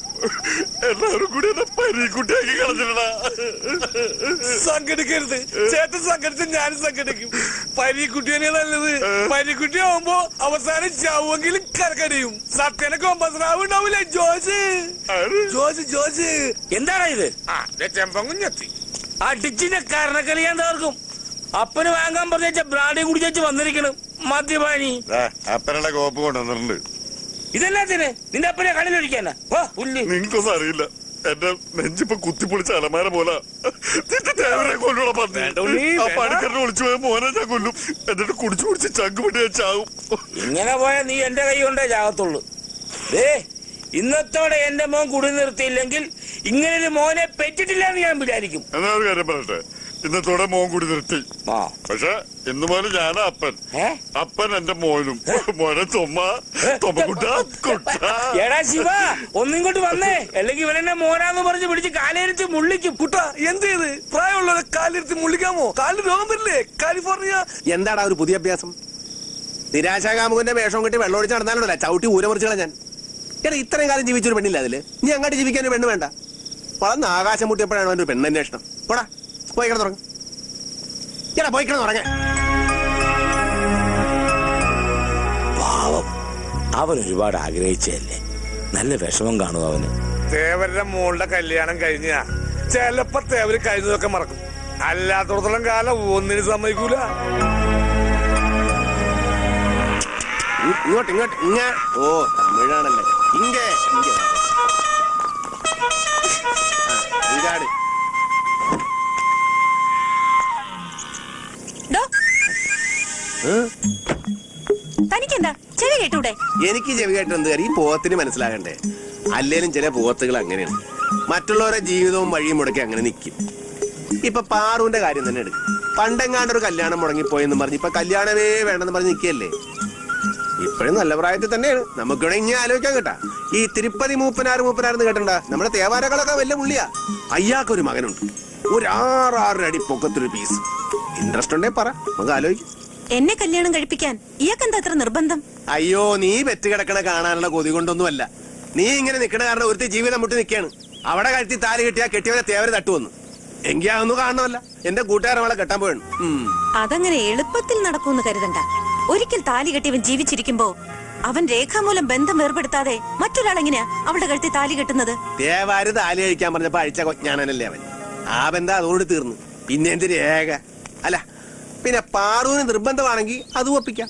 എല്ലാവരും കൂടി എന്നെ പരീക്കുട്ടിയാക്കി കളഞ്ഞിട്ടാ. സംഘടിക്കരുത് ചേട്ടൻ, സംഘടിച്ച് ഞാനും സംഘടിക്കും. പരീക്കുട്ടിയാണ് നല്ലത്. പരീക്കുട്ടി ആവുമ്പോ അവസാനം ചാവുമെങ്കിലും കരക്കടിയും. സത്യനെ കൊമ്പസ്രാവ് ഉണ്ടാവില്ലേ? ജോസ് എന്താണ് ഇത്? ചെമ്പങ്കുഞ്ഞെത്തി അടിച്ചിന്റെ കരണക്കളിയാൻ തകർക്കും. അപ്പന് വാങ്ങാൻ പറഞ്ഞ ബ്രാഡി കുടിച്ചു വന്നിരിക്കണം മദ്യപാനി. അപ്പനുള്ള കോപ്പ് കൊണ്ടുവന്നിട്ടുണ്ട്. ഇതെല്ലാത്തിന് നിന്റെ അപ്പനെ കണ്ണിലൊഴിക്കാനാ? നിങ്ങൾക്കൊന്നും അറിയില്ല. എന്റെ നെഞ്ചിപ്പോ കുത്തിപ്പൊളിച്ച അലമാര പോലെ കൊല്ലൂടെ പണിക്കറിനെ വിളിച്ചു പോയ മോനെ ഞാൻ കൊല്ലും. എന്നിട്ട് കുടിച്ചു കുടിച്ച് ചങ്കുപൊട്ടി ഞാൻ ചാവും. ഇങ്ങനെ പോയാ നീ എന്റെ കൈ കൊണ്ടേ ചാകത്തുള്ളൂ. ഇന്നത്തോടെ എന്റെ മോൻ കുടി നിർത്തിയില്ലെങ്കിൽ ഇങ്ങനൊരു മോനെ പെറ്റിട്ടില്ല എന്ന് ഞാൻ വിചാരിക്കും. എന്നാ ഒരു കാര്യം പറയട്ടെ, ഇന്നത്തോടെ മോൻ കൂടി നിർത്തി. പക്ഷെ ഇന്ന് മോനെ ഞാനാ അപ്പൻ. അപ്പൻ എന്റെ മോനും. മോനെ എടാ ശിവ, ഒന്നിങ്ങോട്ട് വന്നേ, അല്ലെങ്കിൽ ഇവനെന്നെ മോനാന്ന് പറഞ്ഞ് പിടിച്ച് കാലിരുത്തി മുള്ളിക്കും. കുട്ട എന്ത് ചെയ്ത് പ്രായമുള്ളവരെ കാലിരുത്തി മുള്ളിക്കാമോ? കാലിന് രോഗം വരില്ലേ? കാലിഫോർണിയ. എന്താടാ ഒരു പുതിയ അഭ്യാസം? നിരാശാകാമുകന്റെ വേഷം കെട്ടി വെള്ളമൊഴിച്ച് നടന്നാലുണ്ടല്ല ചവിട്ടി ഊരമുറിച്ചുകളെ ഞാൻ. എടാ ഇത്രയും കാലം ജീവിച്ചൊരു പെണ്ണില്ല അതില്. നീ അങ്ങോട്ട് ജീവിക്കാൻ ഒരു പെണ്ണ് വേണ്ട. വളർന്ന് ആകാശം മുട്ടിയപ്പോഴാണ് അവന്റെ ഒരു പെണ്ണന്വേഷണം. പോടാ പോയി കിടന്നുറങ്ങ. എടാ പോയി കിടന്നുറങ്ങ. പാവം, അവൻ ഒരുപാട് ആഗ്രഹിച്ചല്ലേ. നല്ല വിഷമം കാണും അവന്. തേവരുടെ മോളുടെ കല്യാണം കഴിഞ്ഞ ചിലപ്പോ തേവര് കഴിഞ്ഞതൊക്കെ മറക്കും. അല്ലാത്തടത്തോളം കാലം ഒന്നിനും സമ്മതിക്കൂല. ഇങ്ങോട്ട് ഇങ്ങോട്ട് ഇങ്ങ. ഓ തമിഴാണല്ലേ. ഇങ്ങേ ഇങ്ങാട്. തനിക്കെന്താ ചെവി കേട്ടൂടെ? എനിക്ക് ചെവി കേട്ട് എന്ത് കാര്യം? ഈ പോത്തിന് മനസ്സിലാകണ്ടേ? അല്ലേലും ചില പോത്തുകൾ അങ്ങനെയാണ്. മറ്റുള്ളവരുടെ ജീവിതവും വഴിയും മുടക്കി അങ്ങനെ നിൽക്കും. ഇപ്പൊ പാറുവിന്റെ കാര്യം തന്നെ എടുക്കും. പണ്ടെങ്ങാണ്ടൊരു കല്യാണം മുടങ്ങിപ്പോയെന്ന് പറഞ്ഞ് ഇപ്പൊ കല്യാണമേ വേണ്ടെന്ന് പറഞ്ഞ് നിൽക്കുകയല്ലേ. ഇപ്പോഴും നല്ല പ്രായത്തിൽ തന്നെയാണ്. നമുക്കിവിടെ ഇങ്ങനെ ആലോചിക്കാൻ കേട്ടാ. ഈ തിരുപ്പതി മൂപ്പനാരെന്ന് കേട്ടണ്ട? നമ്മുടെ തേവാരകളൊക്കെ വലിയ പുള്ളിയാ. അയ്യാക്കൊരു മകനുണ്ട്. ഒരു 6 അടി പൊക്കത്തൊരു പീസ്. ഇൻട്രസ്റ്റ് ഉണ്ടേ പറ, നമുക്ക് ആലോചിക്കും. എന്നെ കല്യാണം കഴിപ്പിക്കാൻ ഇയാൾക്കെന്താ അത്ര നിർബന്ധം? അയ്യോ, നീ പെറ്റ് കിടക്കണ കാണാനുള്ള കൊതി കൊണ്ടൊന്നുമല്ല. നീ ഇങ്ങനെ നിക്കണ കാരണം ഒരുത്തി ജീവിതം മുട്ടി നിൽക്കുകയാണ്. അവിടെ കഴുത്തി താലി കെട്ടിയാ കെട്ടിയവരെ തേവര് തട്ടുവന്നു. എങ്കിൽ അതൊന്നും കാണണമല്ല. എന്റെ കൂട്ടുകാരൻ അവളെ കെട്ടാൻ പോയാണ്. അതങ്ങനെ എളുപ്പത്തിൽ നടക്കൂന്ന് കരുതണ്ട. ഒരിക്കൽ താലി കെട്ടിയവൻ ജീവിച്ചിരിക്കുമ്പോ അവൻ രേഖാമൂലം ബന്ധം വേർപെടുത്താതെ മറ്റൊരാളെങ്ങനെയാ അവളുടെ കഴുത്തി താലി കെട്ടുന്നത്? തേവാര് താലി കഴിക്കാൻ പറഞ്ഞപ്പോ അഴിച്ച കൊഞ്ഞാനല്ലേ അവൻ. ആ ബന്ധം അതോട് തീർന്നു. പിന്നെ എന്ത് രേഖ? അല്ല പിന്നെ പാറുവിന് നിർബന്ധമാണെങ്കിൽ അത് ഒപ്പിക്കാം.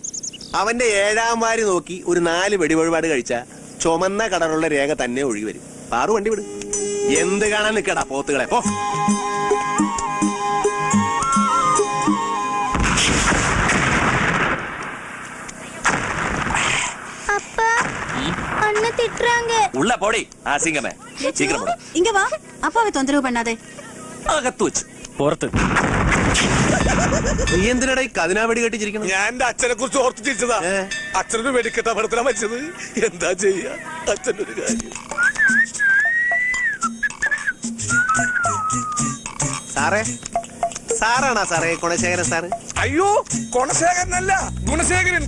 അവന്റെ 7ാം വാരി നോക്കി ഒരു 4 വെടിവഴിപാട് കഴിച്ച ചുമന്ന കളറുള്ള രേഖ തന്നെ ഒഴുകി വരും. പാറു വണ്ടി വിടും. എന്ത് കാണാൻ നിക്കടാ പോത്തുകളെ, പോ. உள்ள போடி அசிங்கமே. சீக்கிரம் போடு. இங்க வா. அப்பாவை தொந்தரவு பண்ணாதே. അകത്ത് വെച്ച് പുറത്ത്. നീ എന്തിനാടാ ഈ കതിനാ വെടി കെട്ടിച്ചിരിക്കണം? ഞാൻ എന്റെ അച്ഛനെ കുറിച്ച് ഓർത്ത് ചിരിച്ചതാ. അച്ഛനൊരു വെടിക്കെട്ട പടത്തിലാ മരിച്ചത്. എന്താ ചെയ്യാ, അച്ഛൻ്റെ ഒരു കാര്യം. സാറേ, സാറാണോ സാറേ ഗുണശേഖരൻ സാറ്? അയ്യോ, ഗുണശേഖരനല്ല, ഗുണശേഖരൻ.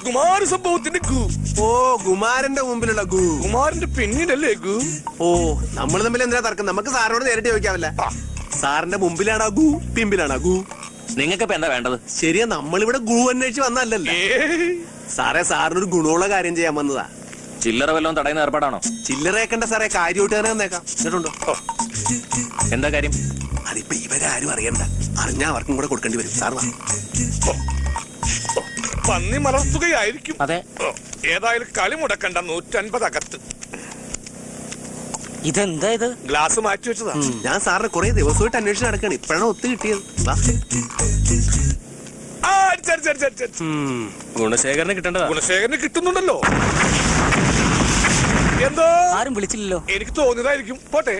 കുമാര സംഭവത്തിന്റെ ഗു. ഓ, കുമാരന്റെ മുമ്പിലുള്ള ഗു. കുമാരന്റെ പിന്നീടല്ലേ ഗു? ഓ, നമ്മൾ തമ്മിൽ എന്തിനാ തർക്കം? നമുക്ക് സാറിനോട് നേരിട്ട് ചോദിക്കാമല്ല. സാറിന്റെ മുമ്പിലാണോ ഗു, പിമ്പിലാണോ ഗു? നിങ്ങൾക്ക് ഇപ്പൊ എന്താ വേണ്ടത്? ശരിയാ, നമ്മളിവിടെ ഗു അന്വേഷിച്ച് വന്നല്ലല്ലോ സാറേ. സാറിനൊരു ഗുണമുള്ള കാര്യം ചെയ്യാൻ വന്നതാ. ചില്ലറ വല്ലതും തടയുന്ന ഏർപ്പാടാണോ? ചില്ലറേക്കണ്ട സാറേ, കാര്യമായിട്ട് തന്നെ വന്നേക്കാം. കേട്ടുണ്ടോ? എന്താ കാര്യം? അതിപ്പോ ഇവരാരും അറിയണ്ട. അറിഞ്ഞാ അവർക്കും കൂടെ കൊടുക്കേണ്ടി വരും. സാർ പന്നി മലർത്തുകയായിരിക്കും. അതെ. ഏതായാലും കളി മുടക്കണ്ട. 150 അകത്ത്. ഇതെന്താ ഇത്? ഗ്ലാസ് മാറ്റി വെച്ചതാ. ഞാൻ സാറിന് കുറെ ദിവസമായിട്ട് അന്വേഷണം നടക്കാണ്. ഇപ്പഴാണ് ഒത്തു കിട്ടിയത്. ഗുണശേഖരന് കിട്ടേണ്ടതാ. ഗുണശേഖരന് കിട്ടുന്നുണ്ടല്ലോ. എന്തോ ആരും വിളിച്ചില്ലല്ലോ. എനിക്ക് തോന്നിയതായിരിക്കും. പോട്ടെ.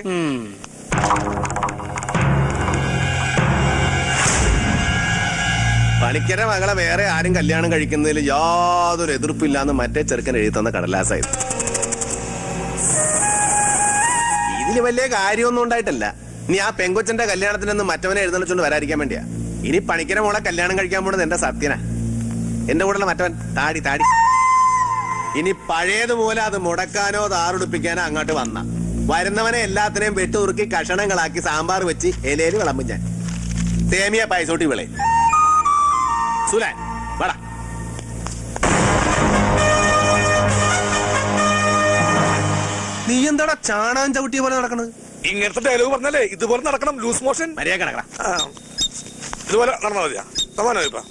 പണിക്കര മകളെ വേറെ ആരും കല്യാണം കഴിക്കുന്നതിൽ യാതൊരു എതിർപ്പില്ലാന്ന് മറ്റേ ചെറുക്കൻ എഴുതി തന്ന കടലാസായിരുന്നു. ഇതില് വലിയ കാര്യമൊന്നും ഉണ്ടായിട്ടല്ല. ഇനി ആ പെങ്കൊച്ചന്റെ കല്യാണത്തിനൊന്നും മറ്റവനെ എഴുന്നള്ളിച്ചോണ്ട് വരാതിരിക്കാൻ വേണ്ടിയാ. ഇനി പണിക്കര മോളെ കല്യാണം കഴിക്കാൻ പോണത് എന്റെ സത്യനാ. എന്റെ കൂടെയുള്ള മറ്റവൻ താടി. ഇനി പഴയതുപോലെ അത് മുടക്കാനോ താറുടിപ്പിക്കാനോ അങ്ങോട്ട് വന്ന വരുന്നവനെ എല്ലാത്തിനെയും വെട്ടുറുക്കി കഷണങ്ങളാക്കി സാമ്പാർ വെച്ച് ഇലയിൽ വിളമ്പും ഞാൻ. തേമിയ പൈസോട്ടി വിളയും. സുലാൻ വാടാ. നീ എന്താടാ ചാണാൻ ചവിട്ടിയ പോലെ നടക്കണത്? ഇങ്ങനത്തെ ഡയലോഗ് പറഞ്ഞാലേ ഇതുപോലെ നടക്കണം. ലൂസ് മോഷൻ മര്യാദ കിടക്കണം. ഇതുപോലെ നടന്നാ മതിയാ. സമാനമായി ഇപ്പൊ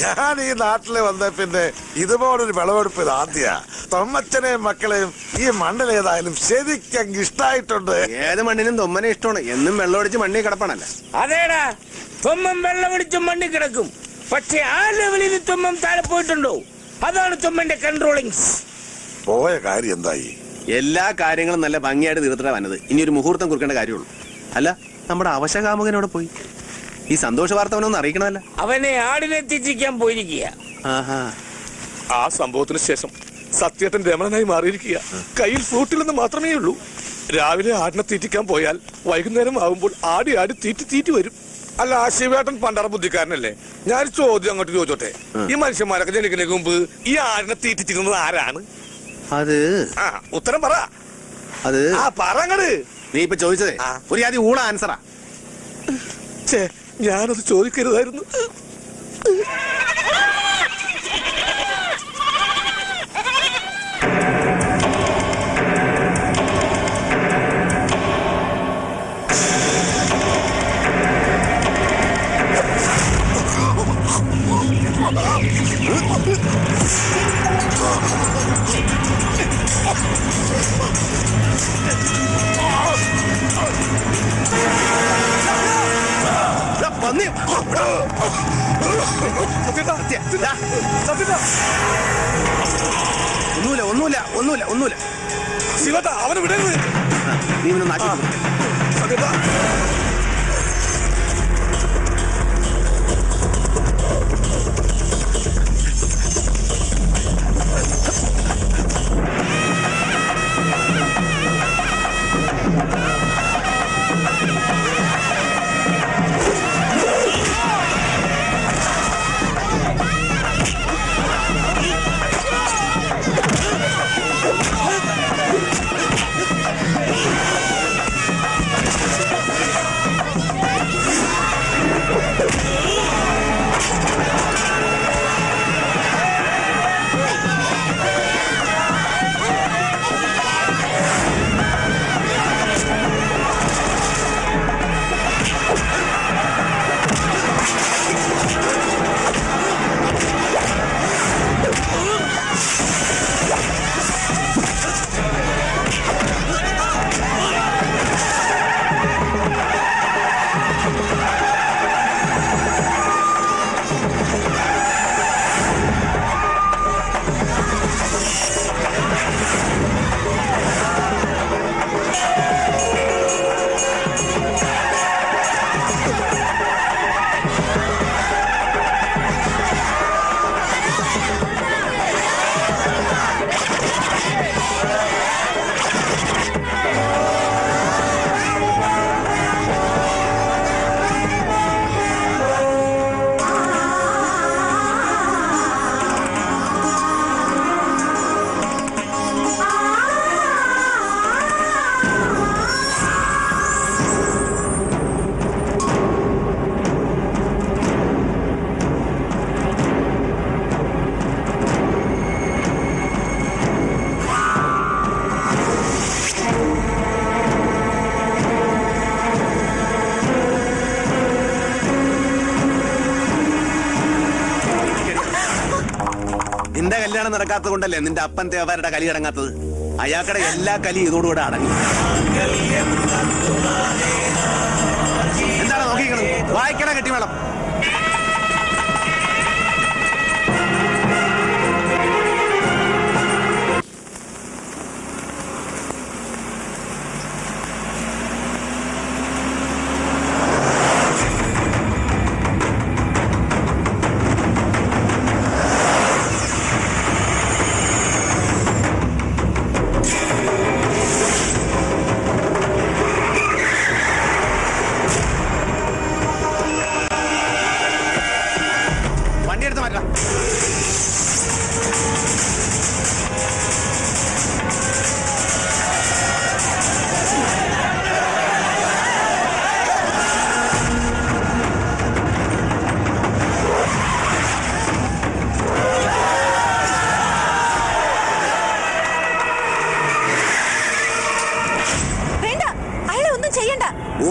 ഞാൻ ഈ നാട്ടില് വന്ന പിന്നെ ഇതുപോലൊരു വിളവെടുപ്പ് ഇത് ആദ്യ. തൊമ്മച്ചനെയും മക്കളെയും ഈ മണ്ണിലേതായാലും ശരിക്കും ഇഷ്ടായിട്ടുണ്ട്. ഏത് മണ്ണിനും തൊമ്മനെ ഇഷ്ടമാണ്. എന്നും വെള്ളമടിച്ച് മണ്ണി കിടപ്പാണല്ലോ. അതേടാ, തൊമ്മം വെള്ളമടിച്ച് മണ്ണി കിടക്കും. പക്ഷെ ആ ലെവലിൽ തൊമ്മം താഴെ പോയിട്ടുണ്ടോ? അതാണ് തൊമ്മന്റെ കൺട്രോളിങ്സ്. പോയ കാര്യം എന്തായി? എല്ലാ കാര്യങ്ങളും നല്ല ഭംഗിയായിട്ട് തീർത്തിട്ടാ വന്നത്. ഇനി ഒരു മുഹൂർത്തം കുറിക്കേണ്ട കാര്യമുള്ളൂ. അല്ല, നമ്മുടെ അവശകാമുകനോടെ പോയി. ഈ സന്തോഷ വാർത്ത അവനൊന്നും അറിയിക്കണമല്ല. അവനെ ആടിനെ തെറ്റിക്കാൻ പോയിരിക്കുക. ആ സംഭവത്തിന് ശേഷം സത്യേട്ടൻ രമണനായി മാറിയിരിക്കുക. കയ്യിൽ ഫ്രൂട്ടിലെന്ന് മാത്രമേ ഉള്ളൂ. രാവിലെ ആടിനെ തീറ്റിക്കാൻ പോയാൽ വൈകുന്നേരം ആവുമ്പോൾ ആടി തീറ്റി വരും. അല്ല, ആ ശിവേട്ടൻ പണ്ടറ ബുദ്ധിക്കാരനല്ലേ? ഞാൻ ചോദ്യം അങ്ങോട്ട് ചോദിച്ചോട്ടെ. ഈ മനുഷ്യന്മാരൊക്കെ ജനിക്കുന്നതിന് മുമ്പ് ഈ ആടിനെ തീറ്റിച്ചിരുന്നത് ആരാണ്? അത് ഉത്തരം പറ. അത് പറങ്ങട്. നീ ഇപ്പൊ ചോദിച്ചതേ ഒരു ആദ്യം ഊള ആൻസറാ. ഞാനത് ചോദിക്കരുതായിരുന്നു. ഒന്നുമില്ല ശിവട്ട അവനെ വിടരുത്. നീ ഇവനെ നാട്ടി നിന്റെ കല്യാണം നടക്കാത്തത് കൊണ്ടല്ലേ നിന്റെ അപ്പൻ തേവരുടെ കലി അടങ്ങാത്തത്. അയാൾക്കടെ എല്ലാ കലി ഇതോടുകൂടെ അടങ്ങി. എന്താണ് നോക്കിക്കണത്? വായിക്കണ കെട്ടി വേണം.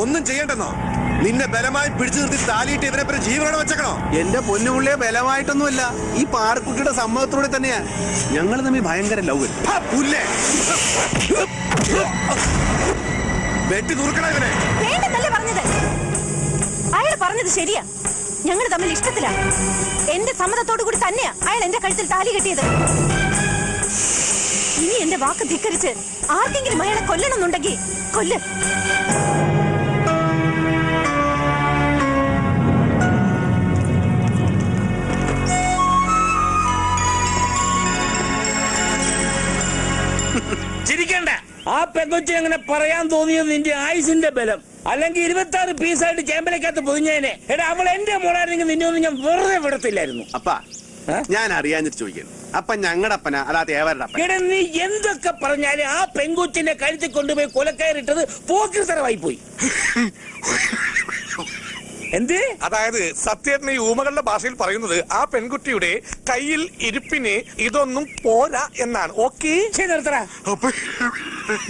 ഒന്നും ചെയ്യണ്ടെന്നോ? നിന്നെ ബലമായി പിടിച്ചു നിർത്തി താലിയിട്ട് ഇവരെ പേര് ജീവനോടെ വെച്ചേക്കണോ? എന്റെ പൊന്നുപുള്ളിയെ ബലമായിട്ടൊന്നുമല്ല, ഈ പാർക്കുട്ടിയുടെ സമ്മതത്തോടെ തന്നെയാ. ഞങ്ങൾ തമ്മിൽ ഭയങ്കര ലവ്. വെട്ടി തുറക്കണ ഇവനെ. വേണ്ടെന്നല്ലേ പറഞ്ഞത്? അയാൾ പറഞ്ഞത് ശരിയാ. ഞങ്ങൾ തമ്മിൽ ഇഷ്ടത്തിലാ. എന്റെ സമ്മതത്തോടു കൂടി തന്നെയാ അയാൾ എന്റെ കഴുത്തിൽ താലി കെട്ടിയത്. ഇനി എന്റെ വാക്ക് ധിക്കരിച്ച് ആർക്കെങ്കിലും അയാളെ കൊല്ലണമെന്നുണ്ടെങ്കിൽ കൊല്ല്. ചിരിക്കണ്ട. ആ പെങ്കൊച്ചി അങ്ങനെ പറയാൻ തോന്നിയത് നിന്റെ ആയുസിന്റെ ബലം. അല്ലെങ്കിൽ 26 പീസായിട്ട് ചേമ്പലക്കകത്ത് പൊതിഞ്ഞേനെ. എടാ, അവൾ എന്റെ മോളായിരുന്നെങ്കിൽ നിന്നെ ഒന്നും ഞാൻ വെറുതെ വിടത്തില്ലായിരുന്നു. അപ്പാ, ഞാൻ അറിയാഞ്ഞിട്ട് ചോദിക്കുന്നു. അപ്പൊ ഞങ്ങളുടെ അപ്പന അല്ലാ തേവരുടെ അപ്പൻ. എടാ നീ എന്തൊക്കെ പറഞ്ഞാലും ആ പെൺകുച്ചിനെ കഴുത്തി കൊണ്ടുപോയി കൊലക്കയറിട്ടത് പോക്കിരിത്തരമായി പോയി. എന്ത്? അതായത് സത്യേട്ടൻ ഈ ഊമകളുടെ ഭാഷയിൽ പറയുന്നത് ആ പെൺകുട്ടിയുടെ കയ്യിൽ ഇരിപ്പിന് ഇതൊന്നും പോരാ എന്നാണ്. ഓക്കെ നിർത്തറ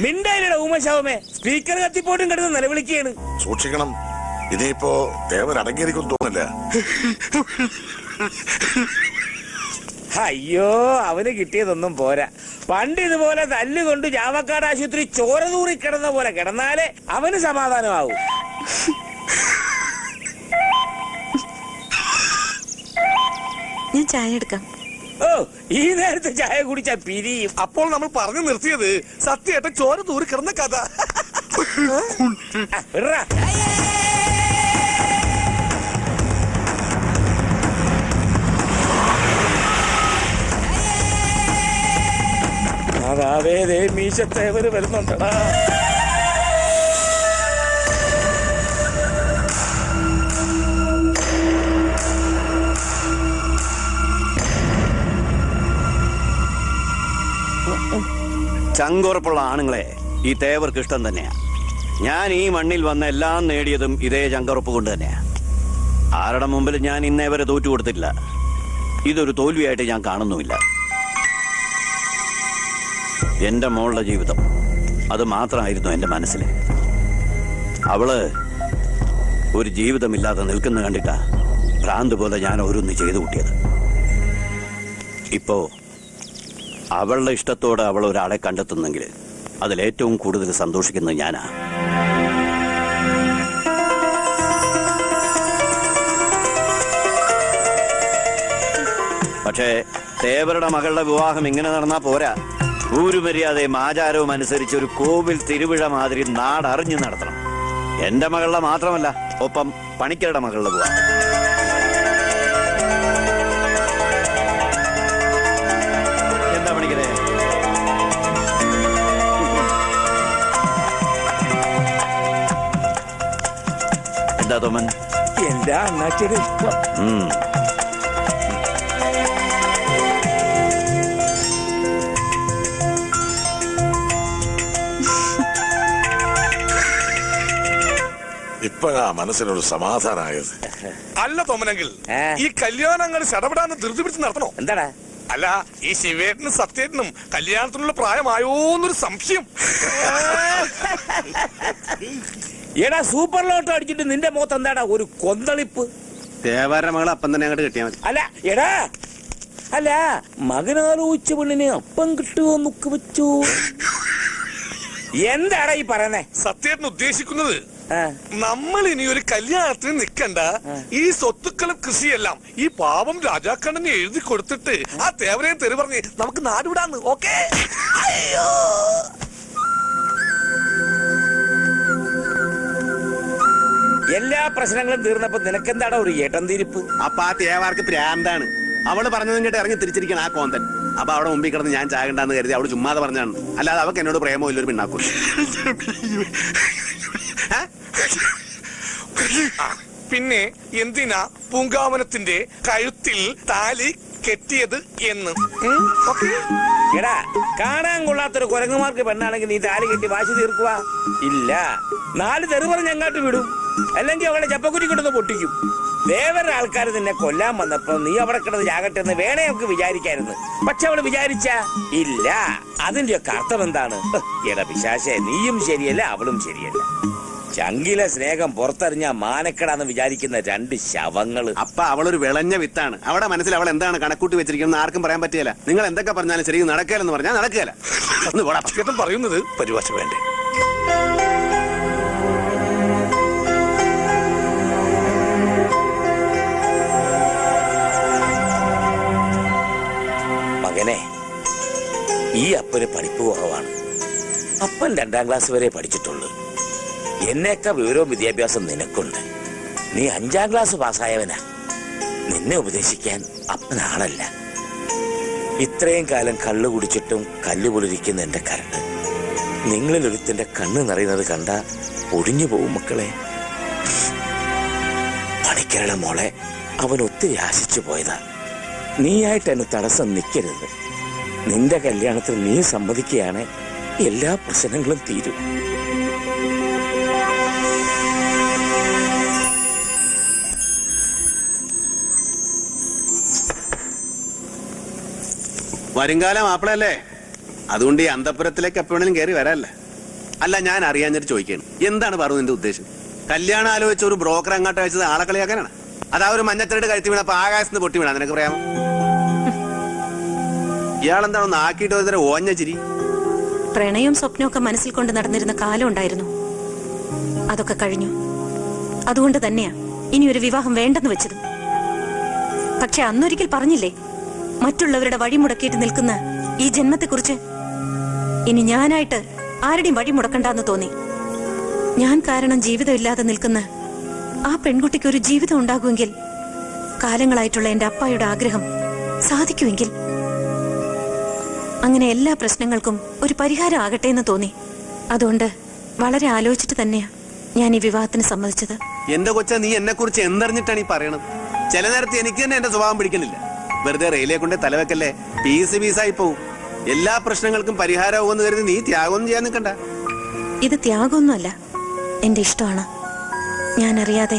മിണ്ടായില്ലടാ ഊമശാവമേ. സ്പീക്കർ കത്തിപ്പോട്ടും കിടന്ന് നിലവിളിക്കുകയാണ്. സൂക്ഷിക്കണം, ഇനിയിപ്പോ തേവർ അടങ്ങിയിരിക്കും തോന്നില്ല. അയ്യോ അവന് കിട്ടിയതൊന്നും പോരാ. പണ്ട് ഇതുപോലെ തല്ലുകൊണ്ട് ചാവക്കാട് ആശുപത്രി ചോര തൂറി കിടന്ന പോലെ കിടന്നാലേ അവന് സമാധാനമാവും. ഞാൻ ചായ എടുക്കാം. ഓ ഈ നേരത്തെ ചായ കുടിച്ചാ പിരിയും. അപ്പോൾ നമ്മൾ പറഞ്ഞു നിർത്തിയത് സത്യേട്ടൻ ചോര തൂറി കിടന്ന കഥ. അതാവേ മീശത്തേവര് വരുന്നുണ്ടടാ. ചങ്കുറപ്പുള്ള ആണുങ്ങളെ ഈ തേവർക്ക് ഇഷ്ടം തന്നെയാ. ഞാൻ ഈ മണ്ണിൽ വന്ന എല്ലാം നേടിയതും ഇതേ ചങ്കുറപ്പ് കൊണ്ട് തന്നെയാ. ആരുടെ മുമ്പിൽ ഞാൻ ഇന്നേ വരെ തോറ്റു കൊടുത്തിട്ടില്ല. ഇതൊരു തോൽവിയായിട്ട് ഞാൻ കാണുന്നുമില്ല. എന്റെ മോളുടെ ജീവിതം അത് മാത്രമായിരുന്നു എന്റെ മനസ്സിൽ. അവള് ഒരു ജീവിതമില്ലാതെ നിൽക്കുന്ന കണ്ടിട്ടാ ഭ്രാന്ത് പോലെ ഞാൻ ഓരോന്ന് ചെയ്തു കൂട്ടിയത്. ഇപ്പോ അവളുടെ ഇഷ്ടത്തോടെ അവൾ ഒരാളെ കണ്ടെത്തുന്നെങ്കിൽ അതിലേറ്റവും കൂടുതൽ സന്തോഷിക്കുന്നത് ഞാനാ. പക്ഷേ തേവരുടെ മകളുടെ വിവാഹം ഇങ്ങനെ നടന്നാ പോരാ. ഊരുമര്യാദയും ആചാരവും അനുസരിച്ച് ഒരു കോവിൽ തിരുവിഴ മാതിരി നാടറിഞ്ഞു നടത്തണം. എന്റെ മകളുടെ മാത്രമല്ല, ഒപ്പം പണിക്കരുടെ മകളുടെ വിവാഹം. എന്താ പണിക്കരെ? എന്താ തോമൻ? എന്താ അണ്ണാച്ചിയുടെ ഇഷ്ടം? ഇപ്പോഴാ മനസ്സിനൊരു സമാധാനമായത്. അല്ല തോമനെങ്കിൽ ഈ കല്യാണങ്ങൾ ഇടപെടാന്ന് ധൃതി പിടിച്ച് നടത്തണോ? എന്താടാ? അല്ല ഈ ശിവേട്ടനും സത്യേട്ടനും കല്യാണത്തിനുള്ള പ്രായമായോന്നൊരു സംശയം. എടാ സൂപ്പർ ലോട്ടോ അടിച്ചിട്ട് നിന്റെ മുഖത്ത് എന്താടാ ഒരു കൊന്തളിപ്പ്? തേവരുടെ മകളെ അപ്പം തന്നെ അങ്ങോട്ട് കിട്ടിയാൽ മതി. അല്ല എടാ അല്ല മകനാലോചിച്ച പെണ്ണിനെ അപ്പം കിട്ടുമോ നോക്ക് വെച്ചു. എന്താടാ ഈ പറയുന്നേ? സത്യേട്ടൻ ഉദ്ദേശിക്കുന്നത് നമ്മൾ ഇനി ഒരു കല്യാണത്തിന് നിൽക്കണ്ട, ഈ സ്വത്തുക്കളും കൃഷിയെല്ലാം ഈ പാവം രാജാക്കണ്ണന് എഴുതി കൊടുത്തിട്ട് ആ തേവരെയും തെറി പറഞ്ഞ് നമുക്ക് നാടുവിടാന്ന്. ഓക്കേ? അയ്യോ എല്ലാ പ്രശ്നങ്ങളും തീർന്നപ്പോ നിനക്കെന്താടാ ഒരു ഏട്ടന്തിരിപ്പ്? അപ്പൊ ആ തേവാർക്ക് പ്രാന്താണ്. അവള് പറഞ്ഞതും കേട്ട് ഇറങ്ങി തിരിച്ചിരിക്കണം ആ കോന്തൻ. അപ്പൊ അവിടെ മുമ്പിൽ കിടന്ന് ഞാൻ ചാകണ്ടെന്ന് കരുതി അവള് ചുമ്മാതെ പറഞ്ഞാണ്. അല്ലാതെ അവക്ക് എന്നോട് പ്രേമോ ഇല്ലൊരു പിണ്ണാക്കും. പിന്നെ എന്തിനാ പൂങ്കാവനത്തിന്റെ കഴുത്തിൽ താലി കെട്ടിയത് എന്ന്? എടാ കാണാൻ കൊള്ളാത്തൊരു കുരങ്ങുമാർക്ക് പെണ്ണാണെങ്കിൽ നീ താലി കെട്ടി വാശി തീർക്കുക ഇല്ല. 4 തെറി പറഞ്ഞ് അങ്ങോട്ട് വിടും, അല്ലെങ്കിൽ അവളെ ചപ്പക്കുറ്റി കൊണ്ടൊന്ന് പൊട്ടിക്കും. വേറെ ആൾക്കാർ നിന്നെ കൊല്ലാൻ വന്നപ്പോ നീ അവിടെ കിടന്ന് ചാകട്ടെ എന്ന് വേണേ നമുക്ക് വിചാരിക്കായിരുന്നു. പക്ഷെ അവള് വിചാരിച്ച ഇല്ല. അതിന്റെയൊക്കെ അർത്ഥം എന്താണ്? എടാ പിശാശേ, നീയും ശരിയല്ല അവളും ശരിയല്ല. ചങ്കിലെ സ്നേഹം പുറത്തെറിഞ്ഞ മാനക്കെടാന്ന് വിചാരിക്കുന്ന 2 ശവങ്ങള്. അപ്പൊ അവളൊരു വിളഞ്ഞ വിത്താണ്. അവിടെ മനസ്സിൽ അവൾ എന്താണ് കണക്കൂട്ടി വെച്ചിരിക്കുന്നത് ആർക്കും പറയാൻ പറ്റിയല്ല. നിങ്ങൾ എന്തൊക്കെ പറഞ്ഞാലും ശരി, നടക്കലെന്ന് പറഞ്ഞാൽ നടക്കുകയല്ല. പറയുന്നത് പരിഭാഷ വേണ്ടേ? മകനെ, ഈ അപ്പന് പഠിപ്പ് കുറവാണ്. അപ്പൻ 2ാം ക്ലാസ് വരെ പഠിച്ചിട്ടുള്ളൂ. എന്നേക്കാ വിവരവും വിദ്യാഭ്യാസം നിനക്കുണ്ട്. നീ 5ാം ക്ലാസ് പാസ്സായവനാ. നിന്നെ ഉപദേശിക്കാൻ അപ്പനാളല്ല. ഇത്രയും കാലം കള്ളു കുടിച്ചിട്ടും കല്ല് പൊളിരിക്കുന്ന എന്റെ കരട് നിങ്ങളിൽ ഒരുത്തിന്റെ കണ്ണ് നിറയുന്നത് കണ്ട ഒടിഞ്ഞു പോവും മക്കളെ. പണിക്കരുടെ മോളെ അവൻ ഒത്തിരി ആശിച്ചു പോയതാ. നീയായിട്ട് എന്നെ തടസ്സം നിൽക്കരുത്. നിന്റെ കല്യാണത്തിൽ നീ സമ്മതിക്കുകയാണ്, എല്ലാ പ്രശ്നങ്ങളും തീരും. വരുംകാല മാപ്പിളല്ലേ, അതുകൊണ്ട് ഈ അന്തപുരത്തിലേക്ക് എപ്പോഴെങ്കിലും കയറി വരാല്ലേ. അല്ല, ഞാൻ അറിയാഞ്ഞിട്ട് ചോദിക്കാണ്, എന്താണ് പറഞ്ഞു നിന്റെ ഉദ്ദേശം? കല്യാണം ആലോചിച്ച ഒരു ബ്രോക്കർ അങ്ങോട്ട് അയച്ചത് ആളെ കളിയാക്കാനാണ്? അതാ ഒരു മഞ്ഞച്ചരട് കഴുത്തി വീണ ആകാശത്ത് പൊട്ടി വീണ നിനക്ക് പറയാമോ? ഇയാളെന്താണൊന്ന് ആക്കിയിട്ട് ഒരു തരം ഓഞ്ഞ ചിരി. പ്രണയവും സ്വപ്നവും ഒക്കെ മനസ്സിൽ കൊണ്ട് നടന്നിരുന്ന കാലം ഉണ്ടായിരുന്നു, അതൊക്കെ കഴിഞ്ഞു. അതുകൊണ്ട് തന്നെയാ ഇനി ഒരു വിവാഹം വേണ്ടെന്ന് വെച്ചത്. പക്ഷെ അന്നൊരിക്കൽ പറഞ്ഞില്ലേ, മറ്റുള്ളവരുടെ വഴി മുടക്കിയിട്ട് നിൽക്കുന്ന ഈ ജന്മത്തെക്കുറിച്ച്. ഇനി ഞാനായിട്ട് ആരുടെയും വഴി മുടക്കണ്ടെന്ന് തോന്നി. ഞാൻ കാരണം ജീവിതമില്ലാതെ നിൽക്കുന്ന ആ പെൺകുട്ടിക്ക് ഒരു ജീവിതം ഉണ്ടാകുമെങ്കിൽ, കാലങ്ങളായിട്ടുള്ള എന്റെ അപ്പായുടെ ആഗ്രഹം സാധിക്കുമെങ്കിൽ, അങ്ങനെ എല്ലാ പ്രശ്നങ്ങൾക്കും ഒരു പരിഹാരം ആകട്ടെ എന്ന് തോന്നി. അതുകൊണ്ട് വളരെ ആലോചിച്ചിട്ട് തന്നെയാ ഞാൻ ഈ വിവാഹത്തിന് സമ്മതിച്ചത്. എന്റെ കൊച്ച, നീ എന്നെ കുറിച്ച് എന്തറിഞ്ഞിട്ടാണ് ഈ പറയണത്? ചില നേരത്തെ എനിക്ക് തന്നെ എന്റെ സ്വഭാവം പിടിക്കുന്നില്ല. വെറുതെ റെയിലേ കൊണ്ട് തലവെക്കല്ലേ, പീസായി പോവും. എല്ലാ പ്രശ്നങ്ങൾക്കും പരിഹാരമാകുമെന്ന് കരുതി നീ ത്യാഗമൊന്നും ചെയ്യാൻ നിൽക്കണ്ട. ഇത് ത്യാഗമൊന്നുമല്ല, എന്റെ ഇഷ്ടമാണ്. ഞാൻ അറിയാതെ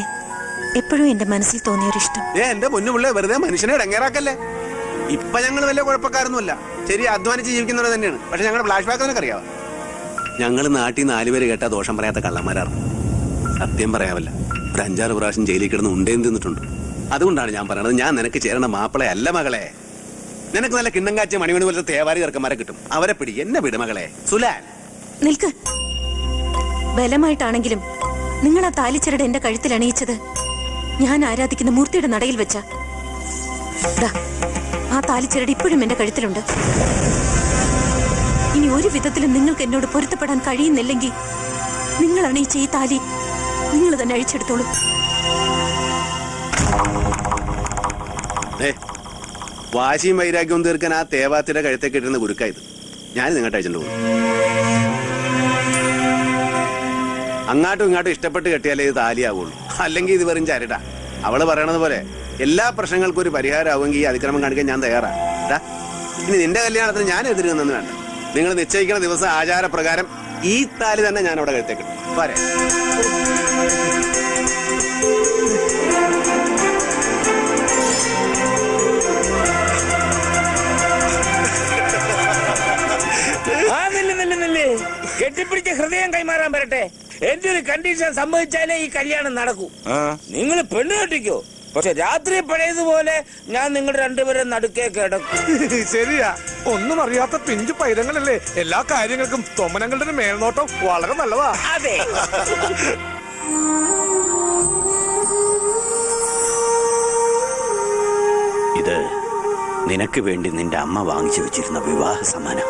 എപ്പോഴും എന്റെ മനസ്സിൽ തോന്നിയൊരിഷ്ടം. എന്റെ പൊന്നുപിള്ളേ, വെറുതെ മനുഷ്യനെ ഇടങ്ങേറാക്കല്ലേ. ഇപ്പൊ ഞങ്ങൾ വലിയ കുഴപ്പക്കാരൊന്നുമല്ല, ശരി, അധ്വാനിച്ച് ജീവിക്കുന്നവർ തന്നെയാണ്. പക്ഷെ ഞങ്ങളുടെ ഫ്ലാഷ് ബാക്ക് നിനക്ക് അറിയാം. ഞങ്ങൾ നാട്ടിൽ 4 പേര് കേട്ടാ ദോഷം പറയാത്ത കള്ളന്മാരാണ്. സത്യം പറയാമല്ല, ഒരു 5-6 പ്രാവശ്യം ജയിലിൽ കിടന്ന് ഉണ്ടേന്ന് തിന്നിട്ടുണ്ട്. അതുകൊണ്ടാണ് ഞാൻ പറയണത്, ഞാൻ നിനക്ക് ചേരണ മാപ്പിളെ അല്ല മകളെ. നിനക്ക് നല്ല കിണ്ണം കാച്ച മണിമണി പോലത്തെ തേവാരി ചെറുക്കന്മാരെ കിട്ടും, അവരെ പിടി. എന്നെ വിട് മകളെ. സുലാൻ, നിൽക്ക്. ബലമായിട്ടാണെങ്കിലും നിങ്ങൾ ആ താലിച്ചരട് എന്റെ കഴുത്തിൽ അണിയിച്ചത് ഞാൻ ആരാധിക്കുന്ന മൂർത്തിയുടെ നടയിൽ വെച്ച. ആ താലിച്ചരട് ഇപ്പോഴും എന്റെ കഴുത്തിലുണ്ട്. ഇനി ഒരു വിധത്തിലും നിങ്ങൾക്ക് എന്നോട് പൊരുത്തപ്പെടാൻ കഴിയുന്നില്ലെങ്കിൽ, നിങ്ങൾ അണിയിച്ച ഈ താലി നിങ്ങൾ തന്നെ അഴിച്ചെടുത്തോളൂ. വാശിയും വൈരാഗ്യവും തീർക്കാൻ ആ തേവാത്തിയുടെ കഴുത്തെ കെട്ടുന്ന ഗുരുക്കായത് ഞാൻ നിങ്ങോട്ട് അയച്ചിട്ട് പോകും. അങ്ങാട്ടും ഇങ്ങോട്ടും ഇഷ്ടപ്പെട്ട് കെട്ടിയാലേ ഇത് താലിയാവുള്ളൂ, അല്ലെങ്കിൽ ഇത് വെറും ചരട. അവള് പറയണത് പോലെ എല്ലാ പ്രശ്നങ്ങൾക്കും ഒരു പരിഹാരമാവുമെങ്കിൽ ഈ അതിക്രമം കാണിക്കാൻ ഞാൻ തയ്യാറാണ്. ഇനി നിന്റെ കല്യാണത്തിന് ഞാൻ എതിര് നിന്നു വേണ്ട. നിങ്ങൾ നിശ്ചയിക്കുന്ന ദിവസം ആചാരപ്രകാരം ഈ താലി തന്നെ ഞാൻ അവിടെ കഴുത്തെ കെട്ടും. പോരെ? കെട്ടിപ്പിടിച്ച ഹൃദയം കൈമാറാൻ വരട്ടെ. എന്റെ ഒരു കണ്ടീഷൻ സമ്മതിച്ചാലേ ഈ കല്യാണം നടക്കൂ. നിങ്ങൾ പെണ്ണ് കെട്ടിക്കോ, പക്ഷെ രാത്രി പഴയതുപോലെ ഞാൻ നിങ്ങൾ രണ്ടുപേരും നടുക്കേ കിടക്കും. ശരിയാ, ഒന്നും അറിയാത്ത പിഞ്ചു പൈതങ്ങളല്ലേ. എല്ലാ കാര്യങ്ങൾക്കും തൊമ്മനങ്ങളുടെ മേൽനോട്ടം വളരെ നല്ലതാ. അതെ. ഇത് നിനക്ക് വേണ്ടി നിന്റെ അമ്മ വാങ്ങിച്ചു വെച്ചിരുന്ന വിവാഹ സമ്മാനം.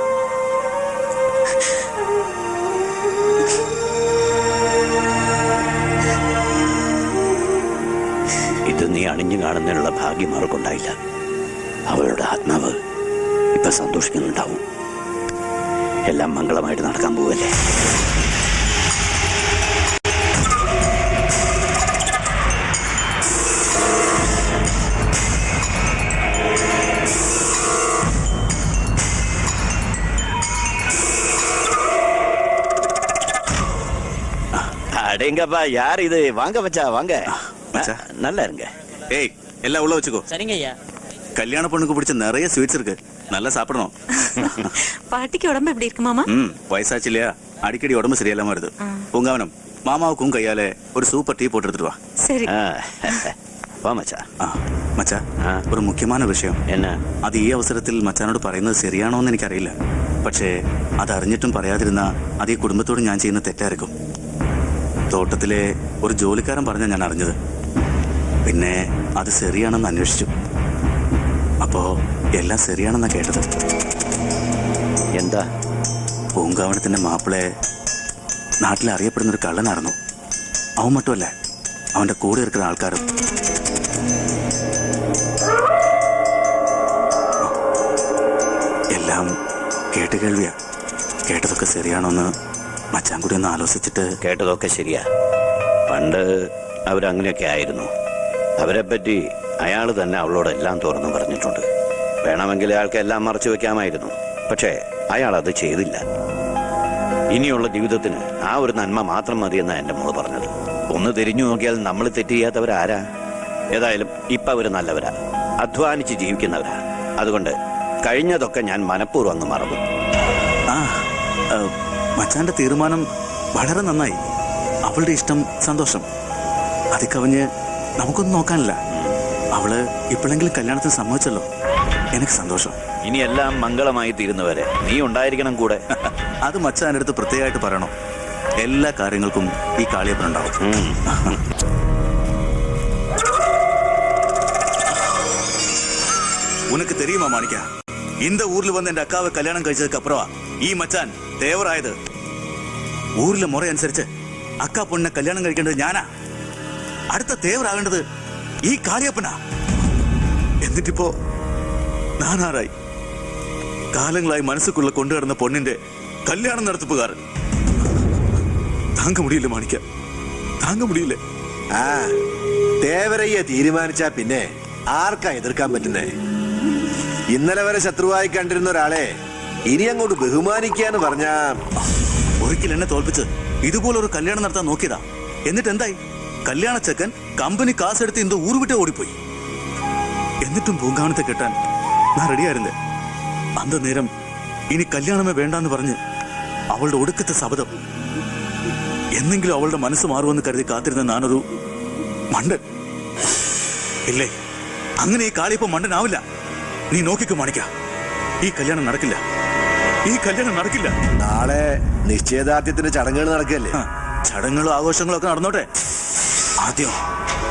ഇത് നീ അണിഞ്ഞു കാണുന്നതിനുള്ള ഭാഗ്യം അവർക്കുണ്ടായില്ല. അവളുടെ ആത്മാവ് ഇപ്പൊ സന്തോഷിക്കുന്നുണ്ടാവും. എല്ലാം മംഗളമായിട്ട് നടക്കാൻ പോവല്ലേ. அடேங்கப்பா, யார் இது? வாங்க மச்சா, வாங்க. நல்லா இருங்க. ஏய், எல்லாம் உள்ள வச்சுக்கோ. சரிங்க ஐயா. கல்யாண பொண்ணுக்கு பிடிச்ச நிறைய ஸ்வீட்ஸ் இருக்கு, நல்லா சாப்பிடணும். பாட்டிக்கு உடம்பு எப்படி இருக்கு மாமா? வயசாச்சு இல்லையா, அடிக்கடி உடம்பு சரியில்லாம வருது. பூங்காவனம், மாமாவுக்கும் கையால ஒரு சூப்பர் டீ போட்டு எடுத்துட்டு வா. சரி. വാ മച്ചാ. മച്ചാ, ഒരു മുഖ്യமான വിഷയം. എന്നാ? അത് ഈ അവസരത്തിൽ മച്ചാനോട് പറയുന്നത് ശരിയാണോ എന്ന് എനിക്കറിയില്ല. പക്ഷേ അത് അറിഞ്ഞിട്ടും പറയാതിരുന്ന അത് ഈ കുടുംബത്തോട് ഞാൻ ചെയ്യുന്ന തെറ്റായിരിക്കും. തോട്ടത്തിലെ ഒരു ജോലിക്കാരൻ പറഞ്ഞ ഞാൻ അറിഞ്ഞത്. പിന്നെ അത് ശരിയാണെന്ന് അന്വേഷിച്ചു. അപ്പോ എല്ലാം ശരിയാണെന്നാ കേട്ടത്. എന്താ? പൂങ്കാവനത്തിന്റെ മാപ്പിളെ നാട്ടിൽ അറിയപ്പെടുന്ന ഒരു കള്ളനായിരുന്നു. അവൻ മറ്റുമല്ല, അവന്റെ കൂടെ ഇരിക്കുന്ന ആൾക്കാരും. എല്ലാം കേട്ടുകേൾവിയാ. കേട്ടതൊക്കെ ശരിയാണോന്ന് മച്ചാൻ കൂടി ഒന്ന് ആലോചിച്ചിട്ട്. കേട്ടതൊക്കെ ശരിയാ. പണ്ട് അവരങ്ങനെയൊക്കെ ആയിരുന്നു. അവരെ പറ്റി അയാൾ തന്നെ അവളോട് എല്ലാം തുറന്നു പറഞ്ഞിട്ടുണ്ട്. വേണമെങ്കിൽ അയാൾക്ക് എല്ലാം മറച്ചു വെക്കാമായിരുന്നു. പക്ഷേ അയാൾ അത് ചെയ്തില്ല. ഇനിയുള്ള ജീവിതത്തിന് ആ ഒരു നന്മ മാത്രം മതിയെന്നാ എന്റെ മോള് പറഞ്ഞത്. ഒന്ന് തിരിഞ്ഞു നോക്കിയാൽ നമ്മൾ തെറ്റ് ചെയ്യാത്തവരാരാ? ഏതായാലും ഇപ്പൊ അവര് നല്ലവരാ, അധ്വാനിച്ച് ജീവിക്കുന്നവരാ. അതുകൊണ്ട് കഴിഞ്ഞതൊക്കെ ഞാൻ മനഃപൂർവ്വം അങ്ങ് മറന്നു. മച്ചാന്റെ തീരുമാനം വളരെ നന്നായി. അവളുടെ ഇഷ്ടം, സന്തോഷം. അത് കവിഞ്ഞ് നമുക്കൊന്നും നോക്കാനില്ല. അവള് ഇപ്പോഴെങ്കിലും കല്യാണത്തിന് സമ്മതിച്ചല്ലോ, എനിക്ക് സന്തോഷം. ഇനി എല്ലാം മംഗളമായി തീരുന്നവരെ നീ ഉണ്ടായിരിക്കണം കൂടെ. അത് മച്ചാന്റെ അടുത്ത് പ്രത്യേകമായിട്ട് പറയണോ? എല്ലാ കാര്യങ്ങൾക്കും ഈ കാളിയപ്പനുണ്ടാവും. உனக்கு தெரியுமா மாணிக்கா, இந்த ஊர்ல வந்து என் அக்காவை கல்யாணம் കഴിച്ചதுக்கு அப்புறம் ഈ മച്ചാൻ ദേവറായത്. ഊരിലെ മുറ അനുസരിച്ച് അക്ക പൊണ്ണെ കല്യാണം കഴിക്കേണ്ടത് ഞാനാ. അടുത്ത ദേവറാകേണ്ടത് ഈ കാളിയപ്പനാ. എന്നിട്ടിപ്പോ നാനാറായി. കാലങ്ങളായി മനസ്സുക്കുള്ള കൊണ്ടുകിടന്ന പൊണ്ണിന്റെ കല്യാണം നടത്തിപ്പുകാരൻ. താങ്ക മുടിയില്ല മാണിക്ക, താങ്ക മുടിയില്ല. ദേവരയ്യ തീരുമാനിച്ചാ പിന്നെ ആർക്കാ എതിർക്കാൻ പറ്റുന്നേ? ഇന്നലെ വരെ ശത്രുവായി കണ്ടിരുന്ന ഒരാളെ ഇനി അങ്ങോട്ട് ബഹുമാനിക്കാന്ന് പറഞ്ഞാ. ഒരിക്കൽ എന്നെ തോൽപ്പിച്ച് ഇതുപോലെ ഒരു കല്യാണം നടത്താൻ നോക്കിയതാ. എന്നിട്ട് എന്തായി? കല്യാണ ചെക്കൻ കമ്പനി കാസെടുത്ത് ഇന്ന് ഊർ വിട്ടേ ഓടിപ്പോയി. എന്നിട്ടും പൂങ്കാവനത്തെ കെട്ടാൻ ഞാൻ റെഡിയായിരുന്നേ. അന്ത നേരം ഇനി കല്യാണമേ വേണ്ടാന്ന് പറഞ്ഞ് അവളുടെ ഒടുക്കത്തെ ശബ്ദം. എന്നെങ്കിലും അവളുടെ മനസ്സ് മാറുമെന്ന് കരുതി കാത്തിരുന്ന ഞാനൊരു മണ്ടൻ. ഇല്ലേ, അങ്ങനെ ഈ കാളിയപ്പം മണ്ടനാവില്ല. നീ നോക്കിക്കോ മാണിക്ക, ഈ കല്യാണം നടക്കില്ല, ഈ കല്യാണം നടക്കില്ല. നാളെ നിശ്ചയദാർഢ്യത്തിന്റെ ചടങ്ങുകൾ നടക്കല്ലേ? ചടങ്ങുകളും ആഘോഷങ്ങളും ഒക്കെ നടന്നോട്ടെ. ആദ്യം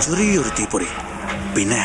ചെറിയൊരു തീപ്പൊരി, പിന്നെ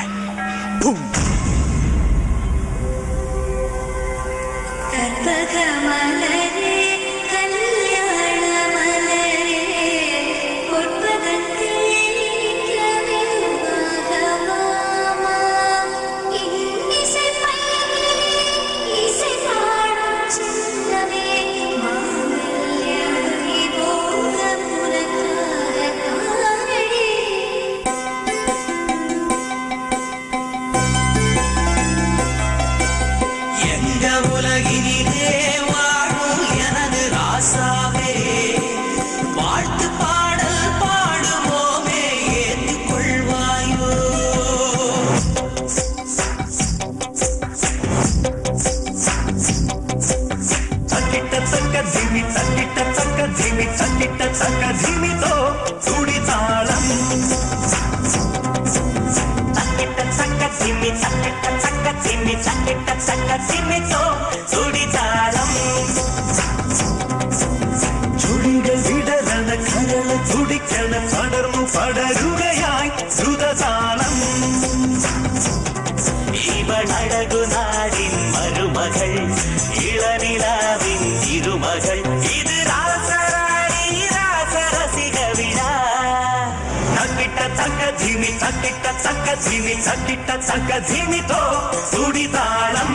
ചുഴികൾ വിടരണ കരൾ തുടിക്കണ പടർന്നു പടരുകയായി ശ്രുതതാളം. ഇവളഴകുനാടിൻ മരുമകൾ, ഇളനിലാവിൻ ഇരുമകൾ, ഇത് രാസരാണി രാസരസിക വിഴ. തക്കിട്ട തക്ക ധിമി തക്കിട്ട തക്ക ധിമി തക്കിട്ട തക്ക ധിമിതോ തുടിതാളം.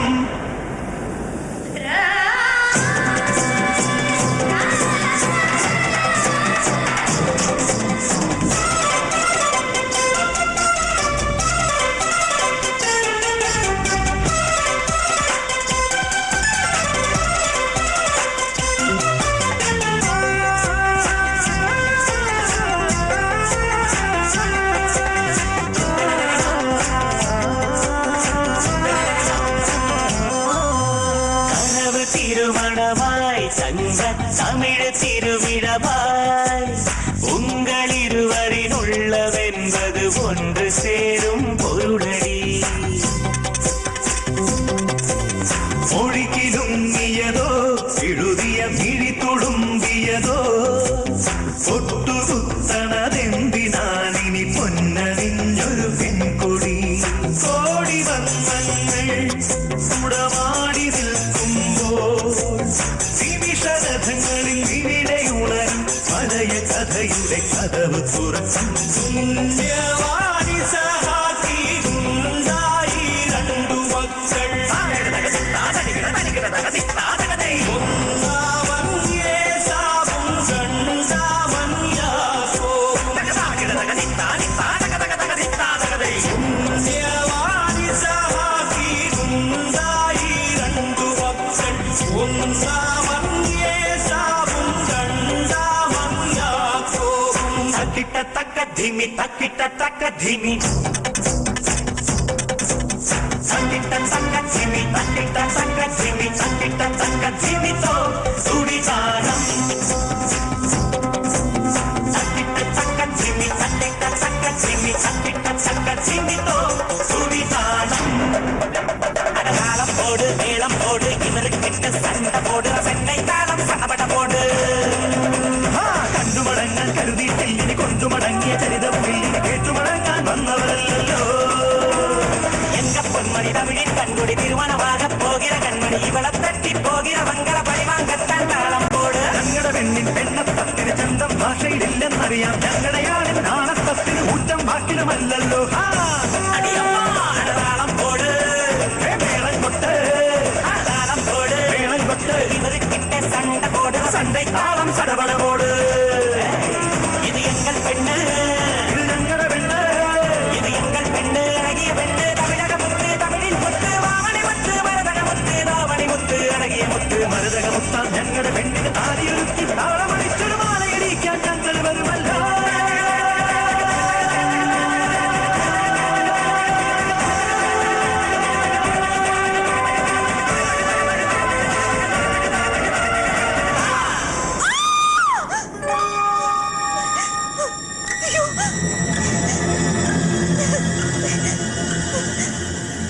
திருமணமாய் சங்க தமிழ் திருவிழமாய் உங்கள் இருவரின் உள்ளவென்பது ஒன்று சேரும் பொருளடி. மொழிக்கிலுங்கியதோ எழுதிய விழி തുളുമ്പിയതോ ഒട്ടുകുത്തണതെന്തിനാനിനി പൊന്നണിഞ്ഞൊരു പെൺകൊടി. കോടി വന്നങ്ങൾ കുടമാടി നിൽക്കുമ്പോൾ നിമിഷരഥങ്ങളിൽ ഇവിടെ ഉണരും പഴയ കഥയുടെ കഥവ് തുറക്കും. പുണ്യവാണി സഹാക്കിയുണ്ടായി രണ്ടു മക്കൾ. പുണ്യവാണി സഹാക്കിയുണ്ടായി ധിമി തക്കിട്ട തക്ക ധിമി തക്കിട്ട തക്ക ധിമി തക്കിട്ട തക്ക ധിമി തക്കിട്ട തക്ക ധിമി തോ സുടിചാരം തക്കിട്ട തക്ക ധിമി തക്കിട്ട തക്ക ധിമി തക്കിട്ട തക്ക ധിമി തോ സുടിചാരം അടകാലം പോട് മേളം പോട് ഇവർക്ക് സണ്ട പോട് സെന്നൈ താളം സണപട പോട് കണ്ടുമടങ്ങാൻ കരുതിയിട്ടില്ലിനി കൊണ്ടുമടങ്ങിയ ചരിതം പിള്ളിന് കേട്ടുമടങ്ങാൻ വന്നവരല്ലോ എങ്ക പൊന്മണി തമിഴിൽ കൺകുടി തിരുവനവാക പോകിற കൺമണി ഇവളെ തട്ടി പോകിற മംഗള പരിവാങ്കത്താൻ താളം പോട് ഞങ്ങളുടെ പെണ്ണിൻ പെണ്ണത്തത്തിന് ചന്തം ഭാഷയിലില്ലെന്നറിയാം ഞങ്ങളുടെ ആളിൻ നാണത്തത്തിന് ഊറ്റം ബാക്കിലുമല്ലല്ലോ താളം പോട് മേളം കൊട്ട് താളം പോട് മേളം കൊട്ട് ഇവർക്ക് സണ്ട പോട് സണ്ടை താളം സടപട പോട് ഇത് എങ്ങൾ പെണ്ണ് ഇത് ഞങ്ങളുടെ പെണ്ണ് ഇത് എങ്ങൾ പെണ്ണ് അഴകിയ പെണ്ണ് തമിഴക മുത്ത് തമിഴിൽ മുത്ത് വാമണി മുത്ത് മരതക മുത്ത് ദാവണി മുത്ത് അഴകിയ മുത്ത് മരതക മുത്താൻ ഞങ്ങളുടെ പെണ്ണിന് താലിയൊരുക്കി താളമണിച്ചൊരു മാലയടിക്കാൻ ഞങ്ങൾ വരുമല്ലോ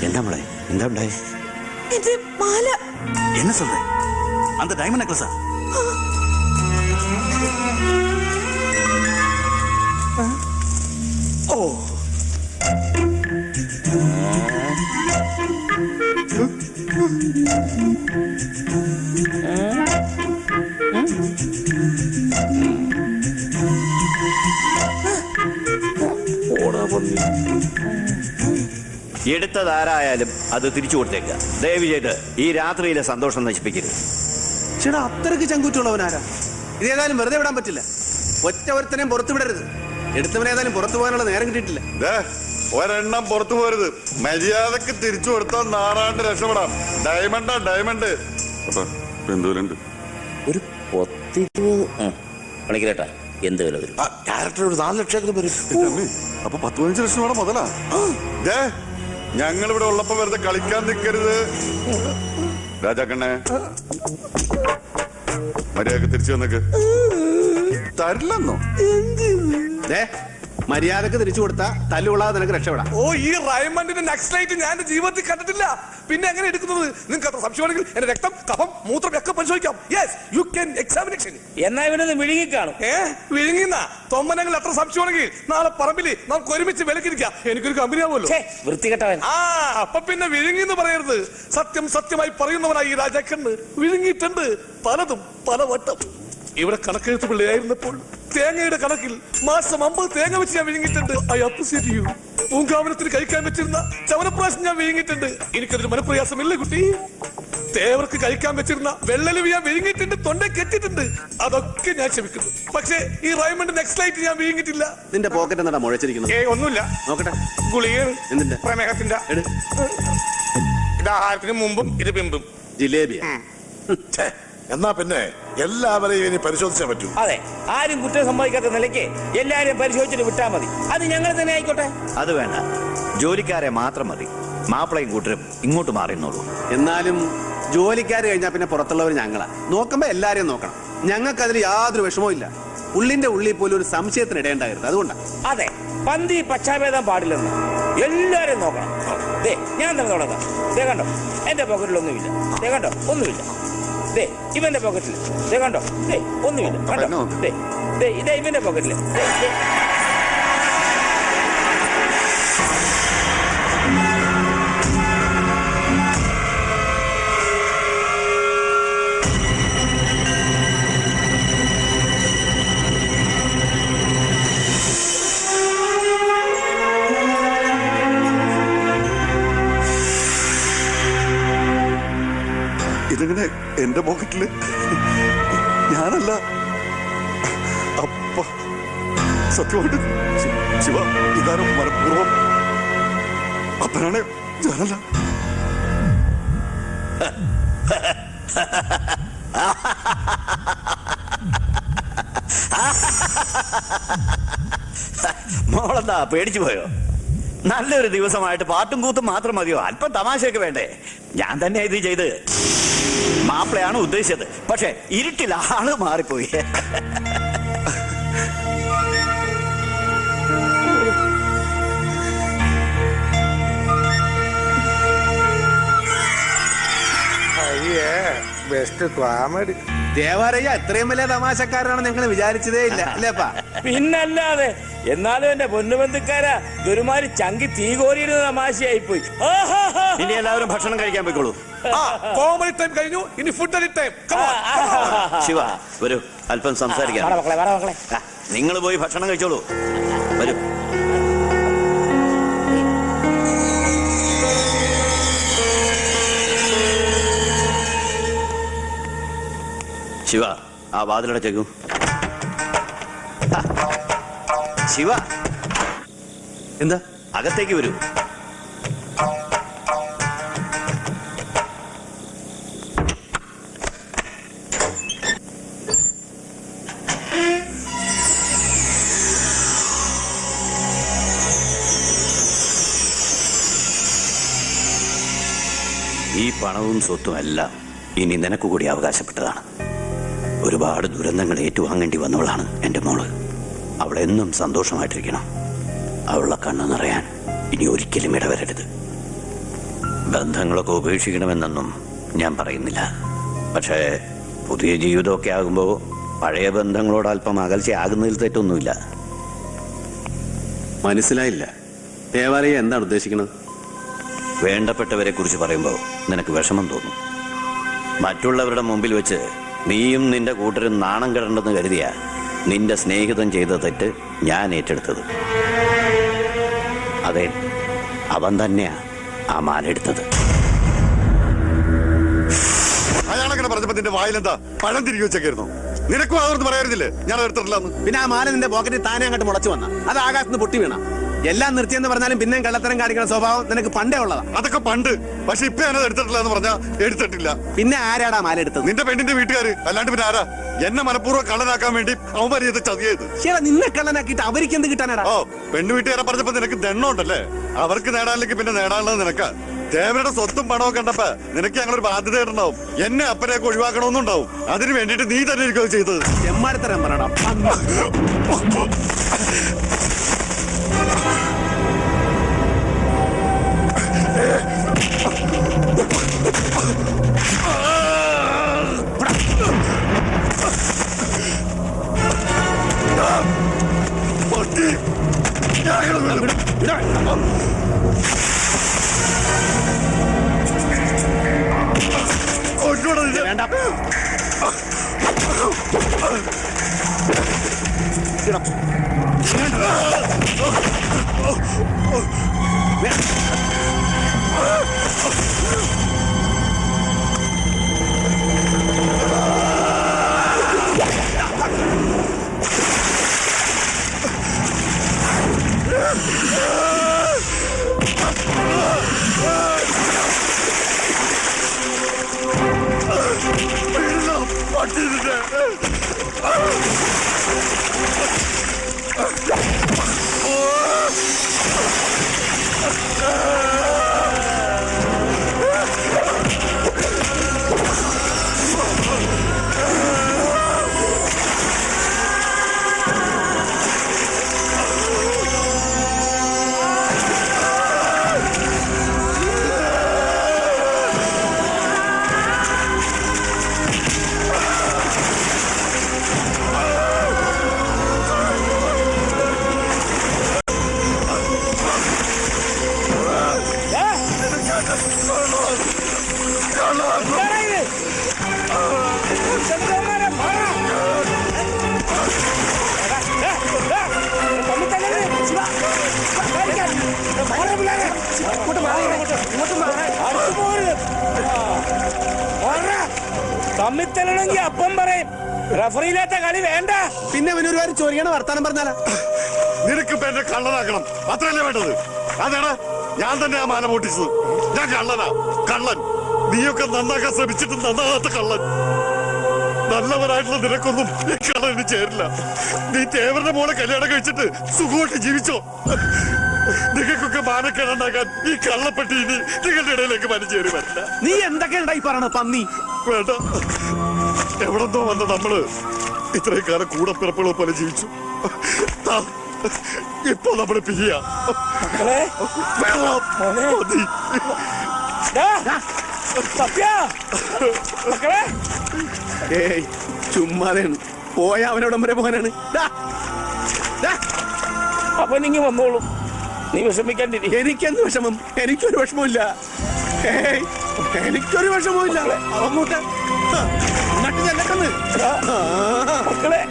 എന്താ മോളെ എന്താ ഉണ്ടായി എന്റെ മാല என்ன சொல்ற அந்த டைமண்ட் நெக்லஸா ഓ എടുത്തതാരായാലും അത് തിരിച്ചു കൊടുത്തേക്ക. ദയവ് ചെയ്ത് ഈ രാത്രിയിലെ സന്തോഷം നശിപ്പിക്കരുത്. ചേട്ടാ അത്രയ്ക്ക് ചങ്കൂറ്റുള്ളവനാരാ? ഇതേതായാലും വെറുതെ വിടാൻ പറ്റില്ല. ഒറ്റ ഒരുത്തനെയും പുറത്തു വിടരുത്. എടുത്തവനേതായാലും പുറത്തു പോകാനുള്ള നേരം കിട്ടിയിട്ടില്ല. ഒരെണ്ണം പുറത്തു പോരുത്. മര്യാദക്ക് തിരിച്ചു കൊടുത്താൽ നാറാണ്ട് രക്ഷപ്പെടാം. ഡയമണ്ടാ ഡയമണ്ട്. എന്തോലുണ്ട് ഒരു 10-20 എന്ത് വില വരും? ക്യാരക്ടർ ഒരു 4 ലക്ഷത്തിന് വരും. അപ്പൊ 10-15 ലക്ഷം വേണം മുതലാ. ഞങ്ങൾ ഇവിടെ ഉള്ളപ്പോ വെറുതെ കളിക്കാൻ നിൽക്കരുത്. രാജാക്കണ്ണേ മര്യാദക്ക് തിരിച്ചു വന്നേക്ക്. തരില്ലെന്നോ? മര്യാദക്ക് തിരിച്ചു കൊടുത്താ തല്ലുകൊള്ളാതെ നിനക്ക് രക്ഷപ്പെടാം. ഓ ഈ റൈമണ്ടിന്റെ നെക്സ്റ്റ് ഞാൻ എന്റെ ജീവിതത്തിൽ കണ്ടിട്ടില്ല. പിന്നെ എങ്ങനെ എടുക്കുന്നത്? നിങ്ങൾക്ക് അത്ര സംശയമാണെങ്കിൽ എന്റെ രക്തം കഫം മൂത്രം ഒക്കെ പരിശോധിക്കാം. Yes you can examination. എന്നാ ഇവനത് വിഴുങ്ങിക്കാണും. വിഴുങ്ങിന്ന തൊമ്മനങ്ങൾ അത്ര സംശയമാണെങ്കിൽ നാളെ പറമ്പില് നമുക്ക് ഒരുമിച്ച് വിലക്കിരിക്കാം. എനിക്കൊരു കമ്പനി ആവുമല്ലോ. വൃത്തികെട്ടവൻ. അപ്പൊ പിന്നെ വിഴുങ്ങിന്ന് പറയരുത്. സത്യം സത്യമായി പറയുന്നവനായി ഈ രാജാക്കണ്ണ് വിഴുങ്ങിയിട്ടുണ്ട്. പലതും പലവട്ടം. ഇവിടെ കണക്കെഴുത്ത് പിള്ളയായിരുന്നപ്പോൾ തേങ്ങയുടെ കണക്കിൽ മാസം 50 തേങ്ങ വെച്ച് ഞാൻ വിഴുങ്ങിയിട്ടുണ്ട്. I appreciate you. പൂങ്കാവനത്തിന് കഴിക്കാൻ വെച്ചിരുന്ന ചവനപ്രാശം ഞാൻ വിഴുങ്ങിയിട്ടുണ്ട്. എനിക്കൊരു മനപ്രയാസമില്ല കുട്ടി. തേവർക്ക് കഴിക്കാൻ വെച്ചിരുന്ന വെള്ളലിവ് ഞാൻ വിഴുങ്ങിയിട്ടുണ്ട്. തൊണ്ട കെട്ടിട്ടുണ്ട്. അതൊക്കെ ഞാൻ ക്ഷമിക്കുന്നു. പക്ഷേ ഈ റൈമണ്ട് നെക്സ്റ്റ് ലൈറ്റ് ഞാൻ വിഴുങ്ങിയിട്ടില്ല. നിന്റെ പോക്കറ്റ് എന്താ മുഴച്ചിരിക്കുന്നത്? ഒന്നുമില്ല. നോക്കട്ടെ. ഗുളികയാണ്. എന്തിന്റെ? പ്രമേഹത്തിന്റെ. ഇത് ആഹാരത്തിന് മുമ്പും ഇത് പിമ്പും. ജിലേബിയ. എന്നാ പിന്നെ എല്ലാവരെയും ഇനി പരിശോധിച്ചേ പറ്റൂ. അതെ, ആരും കുറ്റം സമ്മതിക്കാത്ത നിലയ്ക്ക് എല്ലാരും പരിശോധിച്ചിട്ട് വിട്ടാ മതി. അത് ഞങ്ങൾ തന്നെ ആയിക്കോട്ടെ. അത് വേണ്ട, ജോലിക്കാരെ മാത്രം മതി. മാപ്പിളയും കൂട്ടരും ഇങ്ങോട്ട് മാറിന്നോളൂ. എന്നാലും ജോലിക്കാര് കഴിഞ്ഞാൽ പിന്നെ പുറത്തുള്ളവർ ഞങ്ങളാ. നോക്കുമ്പോ എല്ലാരെയും നോക്കണം. ഞങ്ങൾക്ക് അതിൽ യാതൊരു വിഷമവും ഇല്ല. ഉള്ളിന്റെ ഉള്ളിൽ പോലും ഒരു സംശയത്തിന് ഇടയുണ്ടാകരുത്. അതുകൊണ്ടാണ്. അതെ, പന്തി പക്ഷാഭേദം പാടില്ലെന്ന് എല്ലാരും നോക്കണം. ഞാൻ തന്നെ തുടങ്ങാം. കണ്ടോ, എന്റെ പോക്കറ്റിലൊന്നുമില്ല. കണ്ടോ, ഒന്നുമില്ല. ഇവന്റെ പോക്കറ്റിൽ കണ്ടോ, ഒന്നുമില്ല. കണ്ടോ, ഇതേ ഇവന്റെ പോക്കറ്റില്. ഇതെങ്ങനെ എന്റെ പോക്കറ്റില്? ഞാനല്ല. അപ്പ സത്യമായിട്ട് ശിവ, ഇതാരും മനഃപൂർവ്വം. അപ്പനാണ്, ഞാനല്ല. എന്താ പേടിച്ചു പോയോ? നല്ലൊരു ദിവസമായിട്ട് പാട്ടും കൂത്തും മാത്രം മതിയോ? അല്പം തമാശയൊക്കെ വേണ്ടേ? ഞാൻ തന്നെ ഇത് ചെയ്ത് മാപ്പിളയാണ് ഉദ്ദേശിച്ചത്, പക്ഷെ ഇരുട്ടിൽ ആള് മാറിപ്പോയി. അയ്യേ ബെസ്റ്റ് കോമഡി. ദേവാരയ്യ ഇത്രയും വലിയ തമാശക്കാരനാണ് ഞങ്ങൾ വിചാരിച്ചതേ ഇല്ല അല്ലേപ്പാ? പിന്നല്ലാതെ. എന്നാലും എന്റെ പൊന്നുബന്ധുക്കാരാ, ഇതൊരുമാതിരി ചങ്കി തീ കോരിയിരുന്ന തമാശയായി പോയി. ഇനി എല്ലാവരും ഭക്ഷണം കഴിക്കാൻ പോയിക്കോളൂ. കോമഡി ടൈം കഴിഞ്ഞു, ഇനി ഫുഡ് ടൈം. ശിവ വരൂ, അല്പം സംസാരിക്കാം. നിങ്ങൾ പോയി ഭക്ഷണം കഴിച്ചോളൂ. വരൂ. ശിവ, ആ വാതിലടച്ചേക്കൂ. ശിവ, എന്താ? അകത്തേക്ക് വരൂ. ഈ പണവും സ്വത്തും എല്ലാം ഇനി നിനക്ക് കൂടി അവകാശപ്പെട്ടതാണ്. ഒരുപാട് ദുരന്തങ്ങൾ ഏറ്റുവാങ്ങേണ്ടി വന്നവളാണ് എന്റെ മോള്. അവളെന്നും സന്തോഷമായിട്ടിരിക്കണം. അവളുടെ കണ്ണ് നിറയാൻ ഇനി ഒരിക്കലും ഇടവരരുത്. ബന്ധങ്ങളൊക്കെ ഉപേക്ഷിക്കണമെന്നൊന്നും ഞാൻ പറയുന്നില്ല. പക്ഷേ പുതിയ ജീവിതമൊക്കെ ആകുമ്പോൾ പഴയ ബന്ധങ്ങളോട് അല്പം അകൽച്ചയാകുന്നതിൽ തെറ്റൊന്നുമില്ല. മനസ്സിലായില്ല. ദേവാലയ എന്താണ് ഉദ്ദേശിക്കുന്നത്? വേണ്ടപ്പെട്ടവരെ കുറിച്ച് പറയുമ്പോൾ നിനക്ക് വിഷമം തോന്നും. മറ്റുള്ളവരുടെ മുമ്പിൽ വെച്ച് നീയും നിന്റെ കൂട്ടരും നാണം കെടണ്ടെന്ന് കരുതിയ നിന്റെ സ്നേഹിതൻ ചെയ്ത തെറ്റ് ഞാൻ ഏറ്റെടുത്തത്. അതെ, അവൻ തന്നെയാ ആ മാലെടുത്തത്. അയാളങ്ങനെ പറഞ്ഞപ്പോ നിന്റെ വായിലെന്താ പഴം തിരികെ വെച്ചേക്കായിരുന്നു? നിനക്കും അതൊന്നും പറയാറില്ലേ ഞാൻ എടുത്തിട്ടില്ലെന്ന്? പിന്നെ ആ മാല നിന്റെ പോക്കറ്റിൽ താനെ അങ്ങോട്ട് മുളച്ചു വന്ന അത് ആകാശത്ത് പൊട്ടി വീണ. എല്ലാം നിർത്തിയെന്ന് പറഞ്ഞാലും പിന്നെയും കള്ളത്തരം കാണിക്കുന്ന സ്വഭാവം നിനക്ക് പണ്ടേ ഉള്ളതാ. അതൊക്കെ പണ്ട്. പക്ഷെ ഇപ്പൊ ഞാനത് എടുത്തിട്ടില്ല എന്ന് പറഞ്ഞാ എടുത്തിട്ടില്ല. പിന്നെ ആരാടാ മാല എടുത്തത്? നിന്റെ പെണ്ണിന്റെ വീട്ടുകാര്. അല്ലാണ്ട് പിന്നെ ആരാ? എന്നെ മനഃപൂർവ്വം കള്ളനാക്കാൻ വേണ്ടി അവന്മാർ ചെയ്ത് ചതിയത്. ശരി, നിന്നെ കള്ളനാക്കിയിട്ട് അവർക്ക് എന്ത് കിട്ടാനാടാ? ഓ, പെണ്ണു വീട്ടുകാരെ പറഞ്ഞപ്പോ നിനക്ക് ദണ്ണുണ്ടല്ലേ? അവർക്ക് നേടാനില്ലെങ്കിൽ പിന്നെ നേടാനുള്ളത് നിനക്ക്. ദേവരുടെ സ്വത്തും പണവും കണ്ടപ്പോ നിനക്ക് ഞങ്ങളൊരു ബാധ്യതയുണ്ടാവും. എന്നെ അപ്പനെയൊക്കെ ഒഴിവാക്കണമെന്നുണ്ടാവും. അതിന് വേണ്ടിട്ട് നീ തന്നെ എനിക്ക് ചെയ്തത്. ചെമ്മാടിത്തരം പറയണം. വേണ്ട. തമ്മിത്തലണെങ്കിൽ അപ്പം പറയും. റഫറിയില്ലാത്ത കളി വേണ്ട. പിന്നെ അവനൊരു കാര്യം ചോദിക്കണ വർത്താനം പറഞ്ഞാലാ? നിനക്ക് എന്നെ കള്ളനാക്കണം, അത്രയല്ലേ വേണ്ടത്? അതാണ് ഞാൻ തന്നെ ആ മാല പൊട്ടിച്ചത്. ഞാൻ കള്ളനാ, കള്ളൻ. നീയൊക്കെ നന്നാക്കാൻ ശ്രമിച്ചിട്ട് നന്നാകാത്ത കള്ളൻ. നല്ലവരായിട്ടുള്ള നിനക്കൊന്നും ഈ കളവിന് ചേരില്ല. നീ തേവരുടെ മോളെ കല്യാണം കഴിച്ചിട്ട് സുഖമായിട്ട് ജീവിച്ചോ. നിങ്ങൾക്കൊക്കെ മാനക്കേടുണ്ടാക്കാൻ ഈ കള്ളപ്പെട്ടി ഇനി നിങ്ങളുടെ ഇടയിലേക്ക് മനച്ചേരി വരില്ല. നീ എന്തൊക്കെ ഉണ്ടായി പറയണ പന്നി? വേണ്ട, എവിടെന്തോ വന്ന നമ്മള് ഇത്രയും കാലം കൂടെ പിറപ്പുകളെ പോലെ ജീവിച്ചു. ഇപ്പൊ നമ്മള് പിരിയാ. ഏയ് ചുമ്മാതെയാണ്. പോയ അവനോടം വരെ പോകാനാണ്. അപ്പൊ നീ വന്നോളൂ, നീ വിഷമിക്കാണ്ടിരി. എനിക്കെന്ത് വിഷമം? എനിക്കൊരു വിഷമമില്ല. ഏയ് എനിക്കൊരു വിഷമമില്ല. അങ്ങോട്ട് നട്ട് ചെല്ലട്ടെന്ന്. മക്കളെ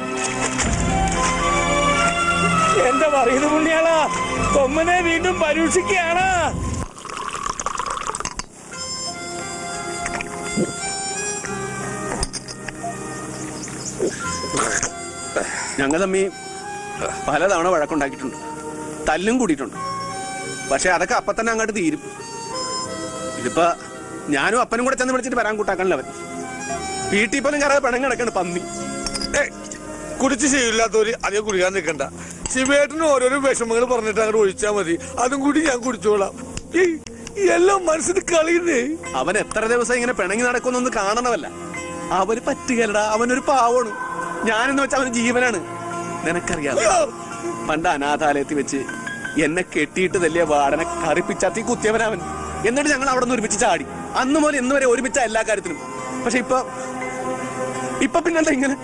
എന്താ പറയുന്നത് പുണ്യാളാ, തൊമ്മനെ വീണ്ടും പരീക്ഷിക്കുകയാണ്. ഞങ്ങൾ തമ്മി പലതവണ വഴക്കുണ്ടാക്കിയിട്ടുണ്ട്, തല്ലും കൂടിയിട്ടുണ്ട്. പക്ഷെ അതൊക്കെ അപ്പൊ തന്നെ അങ്ങോട്ട് തീരും. ഇതിപ്പോ ഞാനും അപ്പനും കൂടെ ചെന്ന് വിളിച്ചിട്ട് വരാൻ കൂട്ടാക്കണല്ലോ അവൻ. വീട്ടിൽ പോലും കയറാതെ പണം കിടക്കാണ് പന്നി. കുടിച്ച് ശീലമില്ലാത്തവര് അധികം കുടിക്കാൻ നിൽക്കണ്ട. ശിവേട്ടന് ഓരോരോ വിഷമങ്ങൾ പറഞ്ഞിട്ട് അങ്ങോട്ട് ഒഴിച്ചാൽ മതി. അതും കൂടി ഞാൻ കുടിച്ചോളാം. എല്ലാം മനസ്സിന് കളിയുന്നേ. അവൻ എത്ര ദിവസം ഇങ്ങനെ പിണങ്ങി നടക്കുന്നൊന്ന് കാണണമല്ല. അവന് പറ്റുകയല്ലടാ, അവനൊരു പാവമാണ്. ഞാനെന്ന് വെച്ചാൽ അവന് ജീവനാണ്. നിനക്കറിയാം, പണ്ട് അനാഥാലയത്തിൽ വെച്ച് എന്നെ കെട്ടിയിട്ട് തല്ലിയ വാടനെ കറിപ്പിച്ചാത്തി കുത്തിയവനവൻ. എന്നിട്ട് ഞങ്ങൾ അവിടെ നിന്ന് ഒരുമിച്ച് ചാടി. അന്ന് മുതൽ ഇന്ന് വരെ ഒരുമിച്ച എല്ലാ കാര്യത്തിനും. പക്ഷെ ഇപ്പൊ പിന്നെന്താ ഇങ്ങനെ?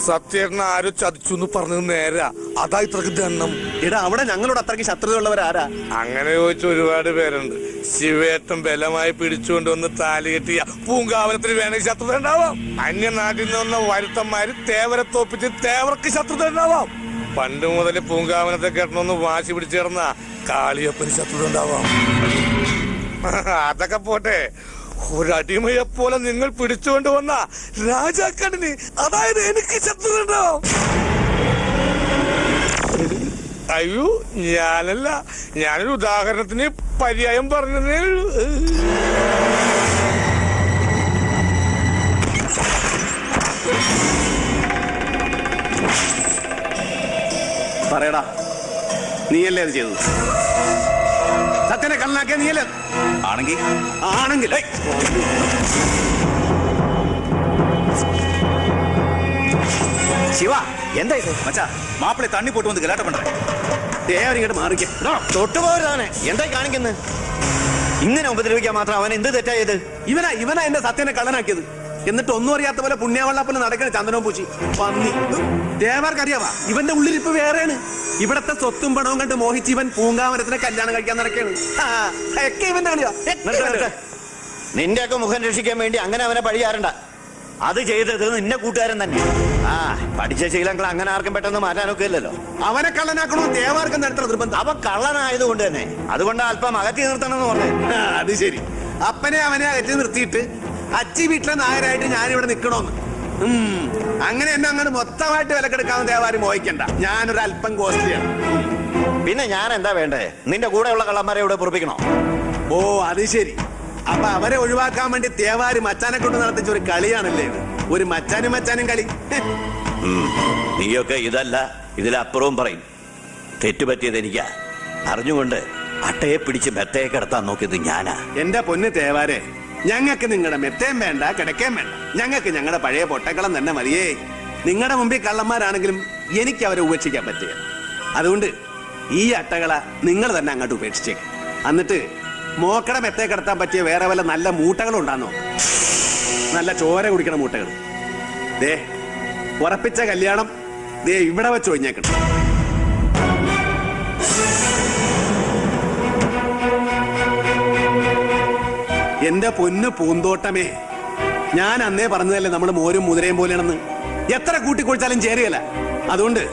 സത്യേട്ടൻ ആരോ ചതിച്ചു എന്ന് പറഞ്ഞത് നേരാ. അതാ ഇത്രക്ക് ദണ്ണം. എടാ, അവിടെ ഞങ്ങളോട് അത്രയ്ക്ക് ശത്രുതയുള്ളവരാരാ? അങ്ങനെ ചോദിച്ച ഒരുപാട് പേരുണ്ട്. ശിവേട്ടൻ ബലമായി പിടിച്ചുകൊണ്ടുവന്ന് താലി കെട്ടിയ പൂങ്കാവനത്തിന് വേണമെങ്കിൽ ശത്രുത ഉണ്ടാവാം. അന്യനാട്ടിൽ നിന്ന് വന്ന വരുത്തന്മാര് തേവരെ തോപ്പിച്ച് തേവർക്ക് ശത്രുത ഉണ്ടാവാം. പണ്ട് മുതൽ പൂങ്കാവനത്തെ കെട്ടണമെന്ന് വാശി പിടിച്ചു കിടന്ന കാളിയപ്പന് ശത്രുത ഉണ്ടാവാം. അതൊക്കെ പോട്ടെ, ഒരടിമയെ പോലെ നിങ്ങൾ പിടിച്ചുകൊണ്ട് വന്ന രാജാക്കണിന്, അതായത് എനിക്ക് ശത്രുത ഉണ്ടാവും. അയ്യോ, ഞാനല്ല, ഞാനൊരു ഉദാഹരണത്തിന് പര്യായം പറഞ്ഞതേ ഉള്ളൂ. പറയടാ, നീയല്ലേ അത് ചെയ്തത്? സത്യനെ കള്ളനാക്കിയ നീയല്ലേ? ആണെങ്കിൽ ശിവ, എന്താ ഇത്? മച്ചാ, മാപ്പിളെ തണ്ണി പോട്ട് വന്ന് ഗലാട്ട പണ്ടേ. ഇങ്ങോട്ട് മാറിക്കേ. തൊട്ടുപോരാണ് എന്തായി കാണിക്കുന്നത്? ഇങ്ങനെ ഉപദ്രവിക്കാൻ മാത്രം അവൻ എന്ത് തെറ്റായത്? ഇവനാ എന്റെ സത്യനെ കള്ളനാക്കിയത്. എന്നിട്ട് ഒന്നും അറിയാത്ത പോലെ പുണ്യാവള്ളാപ്പല നടക്കണ ചന്ദനവും പൂച്ചി പന്നി. ദേവർക്കറിയാവാ, ഇവന്റെ ഉള്ളിരിപ്പ് വേറെയാണ്. ഇവിടത്തെ സ്വത്തും പണവും കണ്ട് മോഹിച്ച് ഇവൻ പൂങ്കാവനത്തിനെ കല്യാണം കഴിക്കാൻ നടക്കാണ്. ഒക്കെ ഇവന്റെ കളിയാ. നിന്റെയൊക്കെ മുഖം രക്ഷിക്കാൻ വേണ്ടി അങ്ങനെ അവനെ പഴിയാറണ്ട. അത് ചെയ്തത് നിന്നെ കൂട്ടുകാരൻ തന്നെ. പഠിച്ച ശീലങ്ങൾ അങ്ങനെ ആർക്കും പെട്ടെന്ന് മാറ്റാനൊക്കെ ഇല്ലല്ലോ. അവനെ കള്ളനാക്കണോ ദേവാർക്കും നടത്തുന്ന നിർബന്ധം. അവൻ കള്ളനായതുകൊണ്ട് തന്നെ, അതുകൊണ്ട് അല്പം അകറ്റി നിർത്തണമെന്ന് പറഞ്ഞു. അത് ശരി. അപ്പനെ അവനെ അകറ്റി നിർത്തിയിട്ട് അച്ചി വീട്ടിലെ നായരായിട്ട് ഞാനിവിടെ നിക്കണോന്ന്. അങ്ങനെ എന്നെ അങ്ങനെ മൊത്തമായിട്ട് വിലക്കെടുക്കാവുന്ന ദേവാരും മോഹിക്കണ്ട. ഞാനൊരു അല്പം കോസ്റ്റ്ലിയാണ്. പിന്നെ ഞാൻ എന്താ വേണ്ടേ? നിന്റെ കൂടെയുള്ള കള്ളന്മാരെ ഇവിടെ പൊറപ്പിക്കണോ? ഓ, അത് ശരി. അപ്പൊ അവരെ ഒഴിവാക്കാൻ വേണ്ടി തേവാര് മച്ചാനെ കൊണ്ട് നടത്തിച്ച ഒരു കളിയാണല്ലേ ഇത്? ഒരു മച്ചാനും കളി. നീയൊക്കെ ഇതല്ല, ഇതിലപ്പുറവും പറയും. തെറ്റുപറ്റിയത് എനിക്കാ. അറിഞ്ഞുകൊണ്ട് അട്ടയെ പിടിച്ച് മെത്തയെ കിടത്താൻ നോക്കിയത് ഞാനാ. എന്റെ പൊന്ന് തേവാരെ, ഞങ്ങൾക്ക് നിങ്ങളുടെ മെത്തയും വേണ്ട, കിടക്കേം വേണ്ട. ഞങ്ങൾക്ക് ഞങ്ങളുടെ പഴയ പൊട്ടക്കളം തന്നെ മതിയേ. നിങ്ങളുടെ മുമ്പിൽ കള്ളന്മാരാണെങ്കിലും എനിക്ക് അവരെ ഉപേക്ഷിക്കാൻ പറ്റുക. അതുകൊണ്ട് ഈ അട്ടകള നിങ്ങൾ തന്നെ അങ്ങോട്ട് ഉപേക്ഷിച്ചേക്ക്. എന്നിട്ട് മോക്കട മെത്തയെ കിടത്താൻ പറ്റിയ വേറെ വല്ല നല്ല മൂട്ടകളും ഉണ്ടാന്നോ? നല്ല ചോര കുടിക്കണ മൂട്ടകൾ. ദേ, ഉറപ്പിച്ച കല്യാണം ദേ ഇവിടെ വെച്ച് ഒഴിഞ്ഞേക്കണം. എന്റെ പൊന്ന് പൂന്തോട്ടമേ, ഞാൻ അന്നേ പറഞ്ഞതല്ലേ നമ്മൾ മോരും മുതിരയും പോലെയാണെന്ന്. എത്ര കൂട്ടിക്കൊഴിച്ചാലും ചേരുകയല്ല. അതുകൊണ്ട്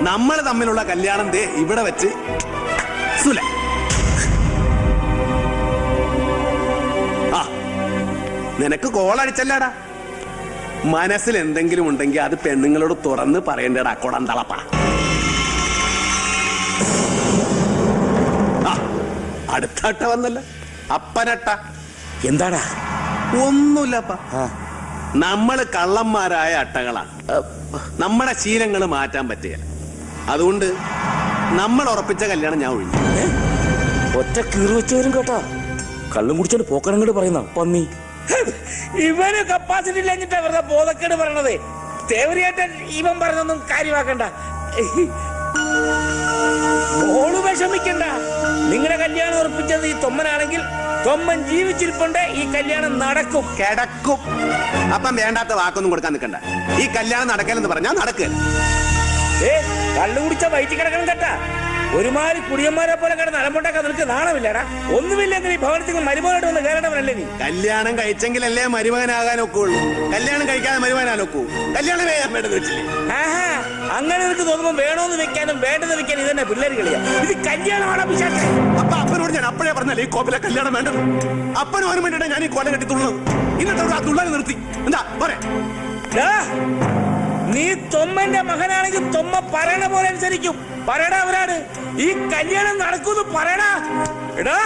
നമ്മൾ തമ്മിലുള്ള കല്യാണം ദേ ഇവിടെ വെച്ച് സുല. നിനക്ക് കോളടിച്ചല്ലാടാ. മനസ്സിൽ എന്തെങ്കിലും ഉണ്ടെങ്കിൽ അത് പെണ്ണുങ്ങളോട് തുറന്ന് പറയേണ്ടടാ കൊടന്തളപ്പ. അടുത്ത അട്ട വന്നല്ല, അപ്പനട്ട. എന്താടാ? ഒന്നുമില്ലപ്പ. നമ്മള് കള്ളന്മാരായ അട്ടകളാണ്. നമ്മുടെ ശീലങ്ങൾ മാറ്റാൻ പറ്റുക. അതുകൊണ്ട് നമ്മൾ ഉറപ്പിച്ച കല്യാണം ഞാൻ ഒഴിഞ്ഞു. ഒറ്റ കീറി വെച്ചവരും കേട്ടാ കള്ളും കുടിച്ചോണ്ട് പോക്കണങ്ങോട് പറയുന്ന പന്നി. ഇവന് കപ്പാസിറ്റി ഇല്ലാഞ്ഞിട്ടാ വെറുതെ ബോധക്കേട് പറയണത്. തേവരിയായിട്ടൻ ഇവൻ പറഞ്ഞൊന്നും കാര്യമാക്കണ്ട. ഓള് വിഷമിക്കണ്ട. നിങ്ങളുടെ കല്യാണം ഉറപ്പിച്ചത് ഈ തൊമ്മനാണെങ്കിൽ തൊമ്മൻ ജീവിച്ചിരിപ്പുണ്ട്. ഈ കല്യാണം നടക്കും. കിടക്കും. അപ്പം വേണ്ടാത്ത വാക്കൊന്നും കൊടുക്കാൻ നിൽക്കണ്ട. ഈ കല്യാണം നടക്കലെന്ന് പറഞ്ഞാൽ നടക്കുക. കള്ളു കുടിച്ച വയറ്റി കിടക്കണം കേട്ടാ. ഒരുമാതിരി കുടിയന്മാരെ പോലെ കിടന്ന് അലമ്പുണ്ടാക്കാൻ നിനക്ക് നാണമില്ലടാ. ഒന്നുമില്ലെങ്കിൽ ഈ ഭവനത്തിൽ മരുമകനായിട്ട് വന്ന് കയറണവനല്ലേ നീ? കല്യാണം കഴിച്ചെങ്കിലല്ലേ മരുമകനാകാൻ ഒക്കുള്ളൂ. കല്യാണം കഴിക്കാതെ മരുമകനാൻ ഒക്കൂ? കല്യാണം വേഗം വേണ്ടത് വെച്ചില്ലേ? അങ്ങനെ നിനക്ക് തോന്നുമ്പോ വേണോന്ന് വെക്കാനും വേണ്ടത് വെക്കാനും ഇതന്നെ പിള്ളേർ കളിയാ. ഇത് കല്യാണമാണ്. അപ്പൊ അപ്പനോട് ഞാൻ അപ്പോഴേ പറഞ്ഞല്ലേ ഈ കോപ്പിലെ കല്യാണം വേണ്ടത്. അപ്പനും അവനും വേണ്ടിട്ടാ ഞാൻ ഈ കോലം കെട്ടി തുള്ളത്. ഇന്നത്തെ ആ തുള്ളൽ നിർത്തി. എന്താ പറയാ? നീ തൊമ്മന്റെ മകനാണെങ്കിൽ തൊമ്മ പറയണ പോലെ അനുസരിക്കും. പറയടാ അവരാണ് ഈ കല്യാണം നടക്കുന്നു. പറയടാ. എടാ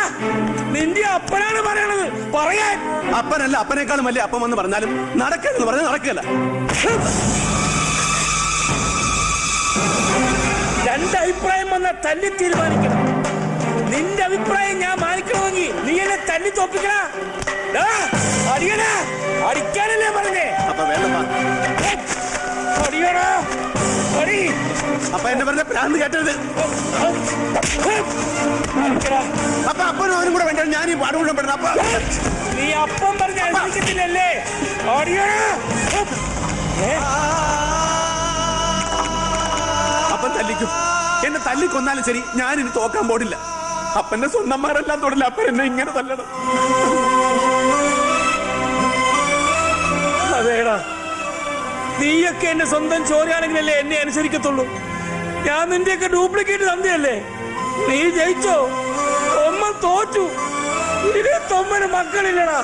നിന്റെ അപ്പനാണ് പറയണത്. പറയാൻ അപ്പനല്ല, അപ്പനേക്കാളും വലിയ അപ്പം എന്ന് പറഞ്ഞാലും നടക്കെന്ന് പറഞ്ഞാൽ നടക്കല്ല. രണ്ടഭിപ്രായം വന്നാൽ തല്ലി തീരുമാനിക്കണം. നിന്റെ അഭിപ്രായം ഞാൻ മാനിക്കണമെങ്കിൽ നീ എന്നെ തല്ലി തോപ്പിക്കണ. അടിയടാ. അടിക്കാനല്ലേ പറഞ്ഞേ? അപ്പൊ വേണ്ടപ്പാ. അടിയടാ. അടി. അപ്പൊ എന്നെ പറഞ്ഞ പ്രാന്ത് കേട്ടത്. അപ്പൊ അപ്പനും അവനും കൂടെ വേണ്ട ഞാൻ ഈ പാടുകൊണ്ടും പെടുന്ന. അപ്പൊ നീ അപ്പം പറഞ്ഞ അനുസരിക്കത്തില്ലല്ലേ? അടിയടാ. അപ്പൻ തല്ലിക്കും. എന്നെ തല്ലിക്കൊന്നാലും ശരി, ഞാൻ ഇനി തോക്കാൻ പോടില്ല. അപ്പന്റെ സ്വന്തന്മാരെല്ലാം തൊടില്ല. അപ്പൻ എന്നെ ഇങ്ങനെ തല്ലണം. അതേടാ, നീയൊക്കെ എന്റെ സ്വന്തം ചോരയാണെങ്കിലല്ലേ എന്നെ അനുസരിക്കത്തുള്ളൂ. ഞാൻ നിന്റെയൊക്കെ ഡ്യൂപ്ലിക്കേറ്റ് തന്നെയല്ലേ? നീ ജയിച്ചോ? തൊമ്മൻ തോറ്റു. ഇനി തൊമ്മന് മക്കളില്ലടാ.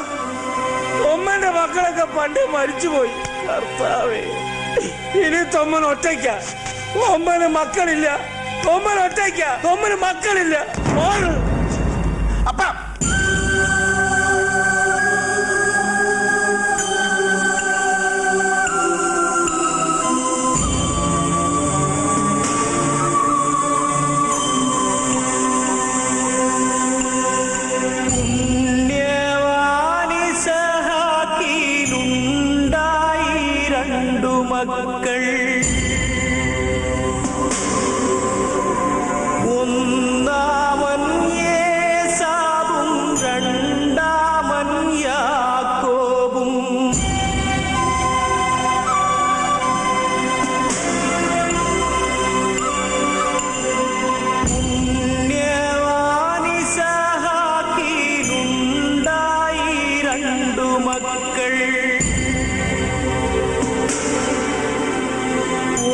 തൊമ്മന്റെ മക്കളൊക്കെ പണ്ടേ മരിച്ചുപോയി. കർത്താവേ, ഇനി തൊമ്മൻ ഒറ്റയ്ക്ക. തൊമ്മന് മക്കളില്ല. തൊമ്മൻ ഒറ്റയ്ക്ക. തൊമ്മന് മക്കളില്ല. അപ്പ മക്കൾ ഒന്നാമൻ യേസാവും രണ്ടാമൻ യാക്കോബും. പുണ്യവാനിസഹാക്കിലുണ്ടായി രണ്ടു മക്കൾ.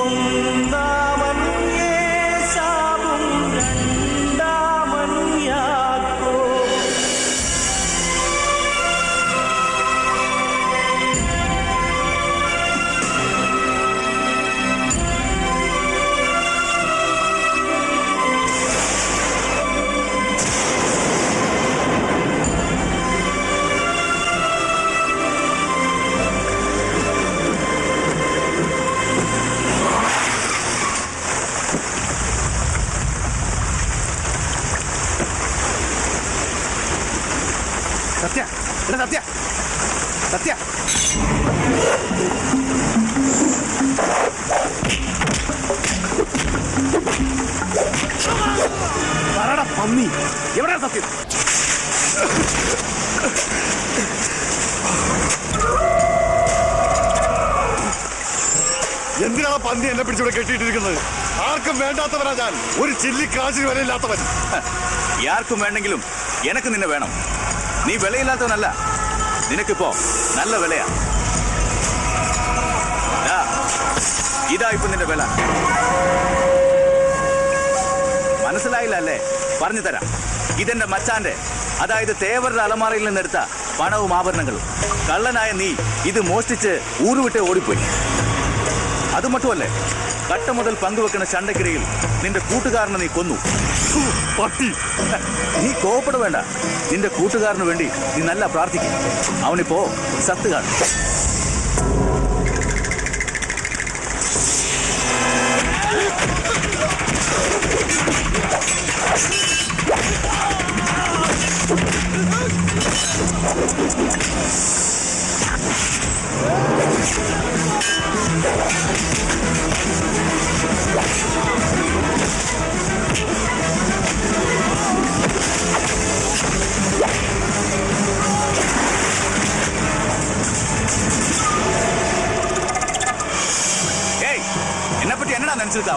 ഒന്നാമൻ യേസാവും രണ്ടാമൻ യാക്കോബ്. സത്യ, എടാ സത്യ, സത്യ. പറടാ പന്നി, എവിടെയാ സത്യം? എന്തിനാണ് പന്നി എന്നെ പിടിച്ചിവിടെ കെട്ടിയിട്ടിരിക്കുന്നത്? ആർക്കും വേണ്ടാത്തവനാ ഞാൻ. ഒരു ചില്ലി കാശിന് വിലയില്ലാത്തവൻ. ആർക്കും വേണ്ടെങ്കിലും എനക്ക് നിന്നെ വേണം. നീ വിലയില്ലാത്തവനല്ല. നിനക്കിപ്പോ നല്ല വിലയാ. ഇതാ ഇപ്പൊ നിന്റെ വില. മനസ്സിലായില്ല അല്ലേ? പറഞ്ഞു തരാം. ഇതെന്റെ മച്ചാന്റെ, അതായത് തേവരുടെ അലമാറയിൽ നിന്നെടുത്ത പണവും ആഭരണങ്ങളും. കള്ളനായ നീ ഇത് മോഷ്ടിച്ച് ഊരുവിട്ട് ഓടിപ്പോയി. അത് മറ്റുമല്ലേ, കട്ട മുതൽ പങ്കുവെക്കുന്ന ചണ്ടക്കിടയിൽ നിന്റെ കൂട്ടുകാരനെ നീ കൊന്നു. പട്ടി, നീ കോപ്പട വേണ്ട. നിന്റെ കൂട്ടുകാരന് വേണ്ടി നീ നല്ല പ്രാർത്ഥിക്കും. അവനിപ്പോ സത്ത് കാണും. നിനച്ചിട്ട്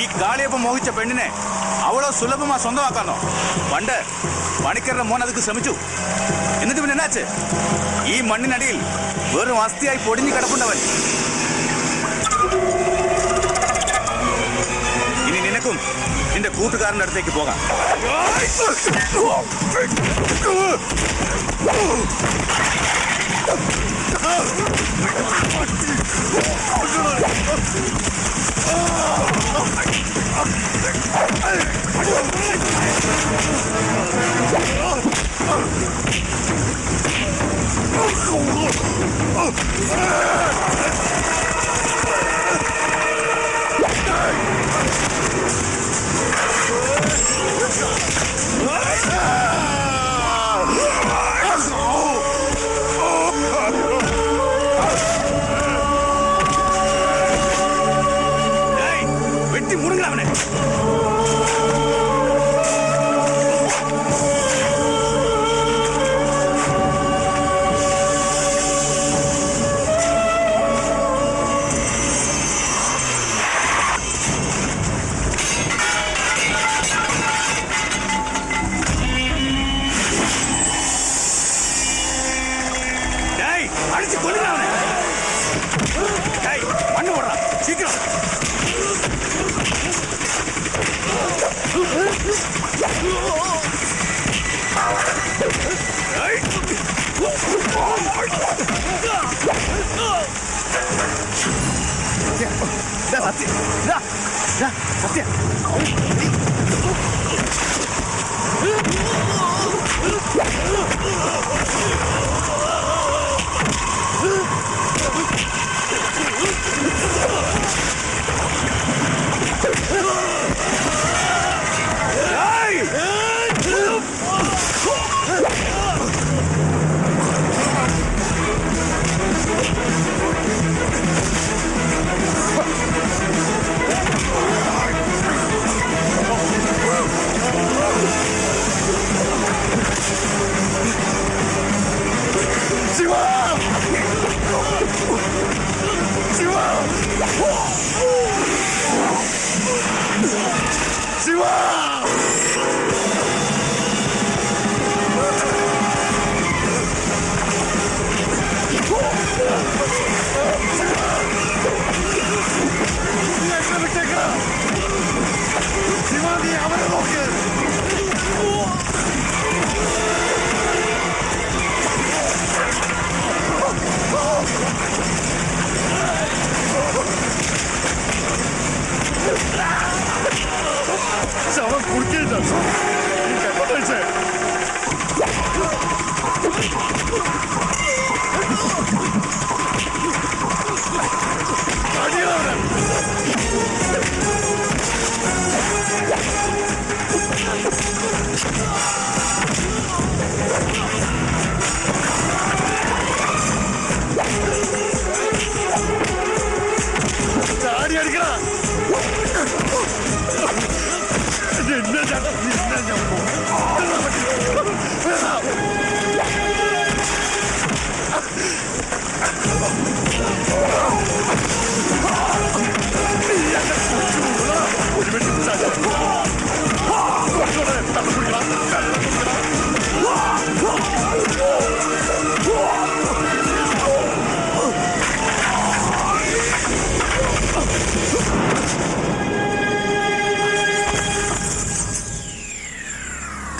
ഈ കാളിയപ്പം മോഹിച്ച പെണ്ണിനെ അവളോ സുലഭമാ സ്വന്തമാക്കാന്നോ? പണ്ട് പണിക്കരുടെ മോൻ അതൊക്കെ ശ്രമിച്ചു. എന്നിട്ട് പിന്നെ എന്നാച്ച്? ഈ മണ്ണിനടിയിൽ വെറും അസ്ഥിയായി പൊടിഞ്ഞു കിടപ്പുണ്ടവൻ. ഇനി നിനക്കും നിന്റെ കൂട്ടുകാരന്റെ അടുത്തേക്ക് പോകാം. വെട്ടി മുറുങ്ങവനെ. അടിച്ച് കൊല്ലുന്നവനെ. മണ്ണ് പോടാ ശീഘ്രം. സത്യ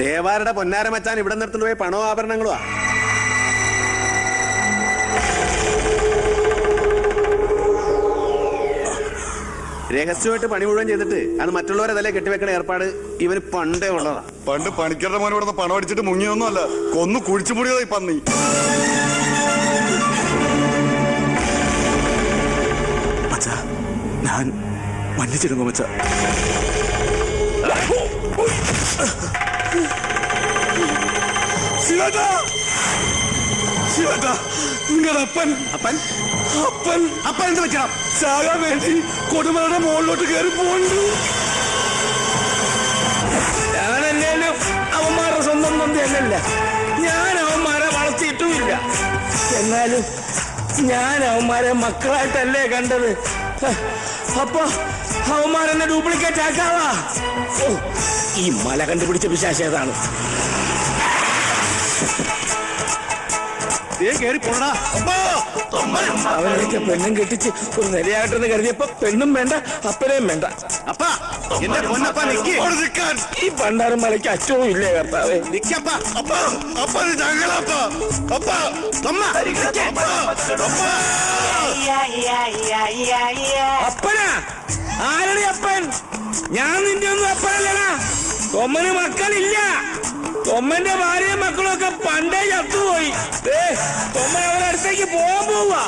ദേവാരുടെ പൊന്നാര മച്ചാൻ ഇവിടെ നിർത്തുന്ന പോയി പണവും ആഭരണങ്ങളുമാ. രഹസ്യമായിട്ട് പണി മുഴുവൻ ചെയ്തിട്ട് അത് മറ്റുള്ളവരെ തലേ കെട്ടിവെക്കണ ഏർപ്പാട് ഇവന് പണ്ടേ ഉള്ളതാ. പണ്ട് പണിക്കരുടെ മോനെ ഇവിടെ പണം അടിച്ചിട്ട് മുങ്ങിയൊന്നും അല്ല, കൊന്നു കുഴിച്ചു മൂടിയതായി പന്നി. മച്ചാ ഞാൻ മன்னிச்சிடுங்க മച്ചാ. ശിവദാ, ശിവദാ, നിങ്ങളുടെ അപ്പൻ അപ്പൻ അപ്പൻ അപ്പൻ എന്ത് വെക്കണം? ചാകാൻ വേണ്ടി കൊടുമലയുടെ മുകളിലോട്ട് കയറി പോകണ്ടു. ഞാനല്ലേലും അവന്മാരുടെ സ്വന്തം തന്തയല്ല. ഞാൻ അവന്മാരെ വളർത്തിയിട്ടുമില്ല. എന്നാലും ഞാൻ അവന്മാരെ മക്കളായിട്ടല്ലേ കണ്ടത്. അപ്പൊ അവന്മാരെന്നെ ഡ്യൂപ്ലിക്കേറ്റ് ആക്കാവാ. ഈ മല കണ്ടുപിടിച്ച പിശാചേതാണ്. അവനൊക്കെ പെണ്ണും കെട്ടിച്ച് ഒരു നിലയാട്ടെന്ന് കരുതിയപ്പോ പെണ്ണും വേണ്ട അപ്പനെയും വേണ്ട. ഈ പണ്ടാരം മലയ്ക്ക് അറ്റവും ഇല്ലേ കർത്താവേ. അപ്പനാ? ആരുടെ അപ്പൻ? ഞാൻ നിന്റെ ഒന്നും അപ്പനല്ലടാ. തൊമ്മന് മക്കളില്ല. തൊമ്മന്റെ ഭാര്യയും മക്കളും ഒക്കെ പണ്ടേ ചത്തുപോയി. തൊമ്മൻ അവരുടെ അടുത്തേക്ക് പോകാൻ പോവാ.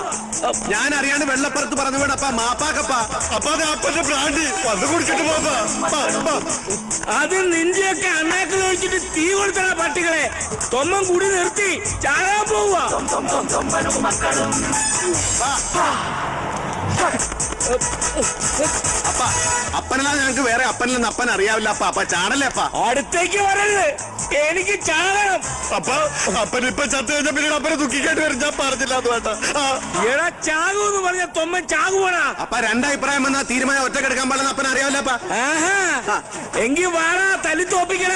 ഞാൻ അറിയാണ്ട് വെള്ളപ്പുറത്ത് പറഞ്ഞു വേണപ്പാ മാപ്പാക്കപ്പാ. അപ്പന്റെ ബ്രാൻഡ് വന്ന് കുടിച്ചിട്ട് പോവാ. അത് നിന്റെയൊക്കെ അണ്ണാക്കിൽ ഒഴിച്ചിട്ട് തീ കൊടുത്തണ പട്ടികളെ. തൊമ്മൻ കൂടി നിർത്തി ചാകാൻ പോവാ. അപ്പ അപ്പനല്ലാതെ ഞങ്ങൾക്ക് വേറെ അപ്പനില്ലെന്ന് അപ്പൻ അറിയാവില്ല. അപ്പ ചാടല്ലേ അപ്പ. അടുത്തേക്ക് വരരുത്, എനിക്ക് ചാകണം. അപ്പനിപ്പൊ ചത്തു കഴിഞ്ഞ പിന്നീട് അപ്പനെ ദുഃഖിക്കാട്ട് വരും. ഞാൻ പറഞ്ഞില്ല അത് വേണ്ട. എടാ ചാകൂന്ന് പറഞ്ഞ തൊമ്മൻ ചാകുവാണാ. അപ്പ രണ്ടഭിപ്രായം വന്നാ തീരുമാനം ഒറ്റക്കെടുക്കാൻ പാടില്ലെന്ന് അപ്പൻ അറിയാവില്ല അപ്പ. എങ്കി വാടാ, തല്ലി തോപ്പിക്കണ.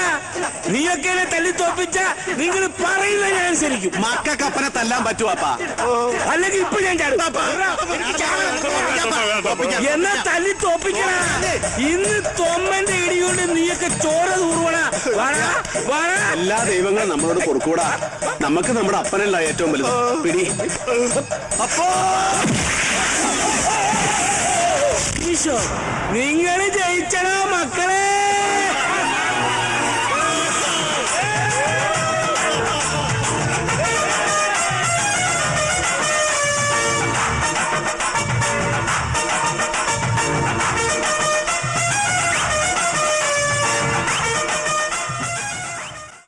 നീയൊക്കെ തല്ലി തോപ്പിച്ച നിങ്ങൾ പറയുന്ന ഞാൻ അനുസരിക്കും. മക്കൾക്ക് അപ്പനെ തല്ലാൻ പറ്റുമോ അപ്പ? അല്ലെങ്കിൽ ഇപ്പൊ ഞാൻ ചാടും. എന്നാ തല്ലി തോപ്പിക്കണ. ഇന്ന് തൊമ്മന്റെ ഇടികൊണ്ട് നീയൊക്കെ ചോര തൂറുവണ. എല്ലാ ദൈവങ്ങളും നമ്മളോട് കൊടുക്കൂടാ. നമുക്ക് നമ്മുടെ അപ്പനല്ല ഏറ്റവും വലുത്. പിടി അപ്പോ ഈശോ, നിങ്ങൾ ജയിച്ചടാ മക്കളെ.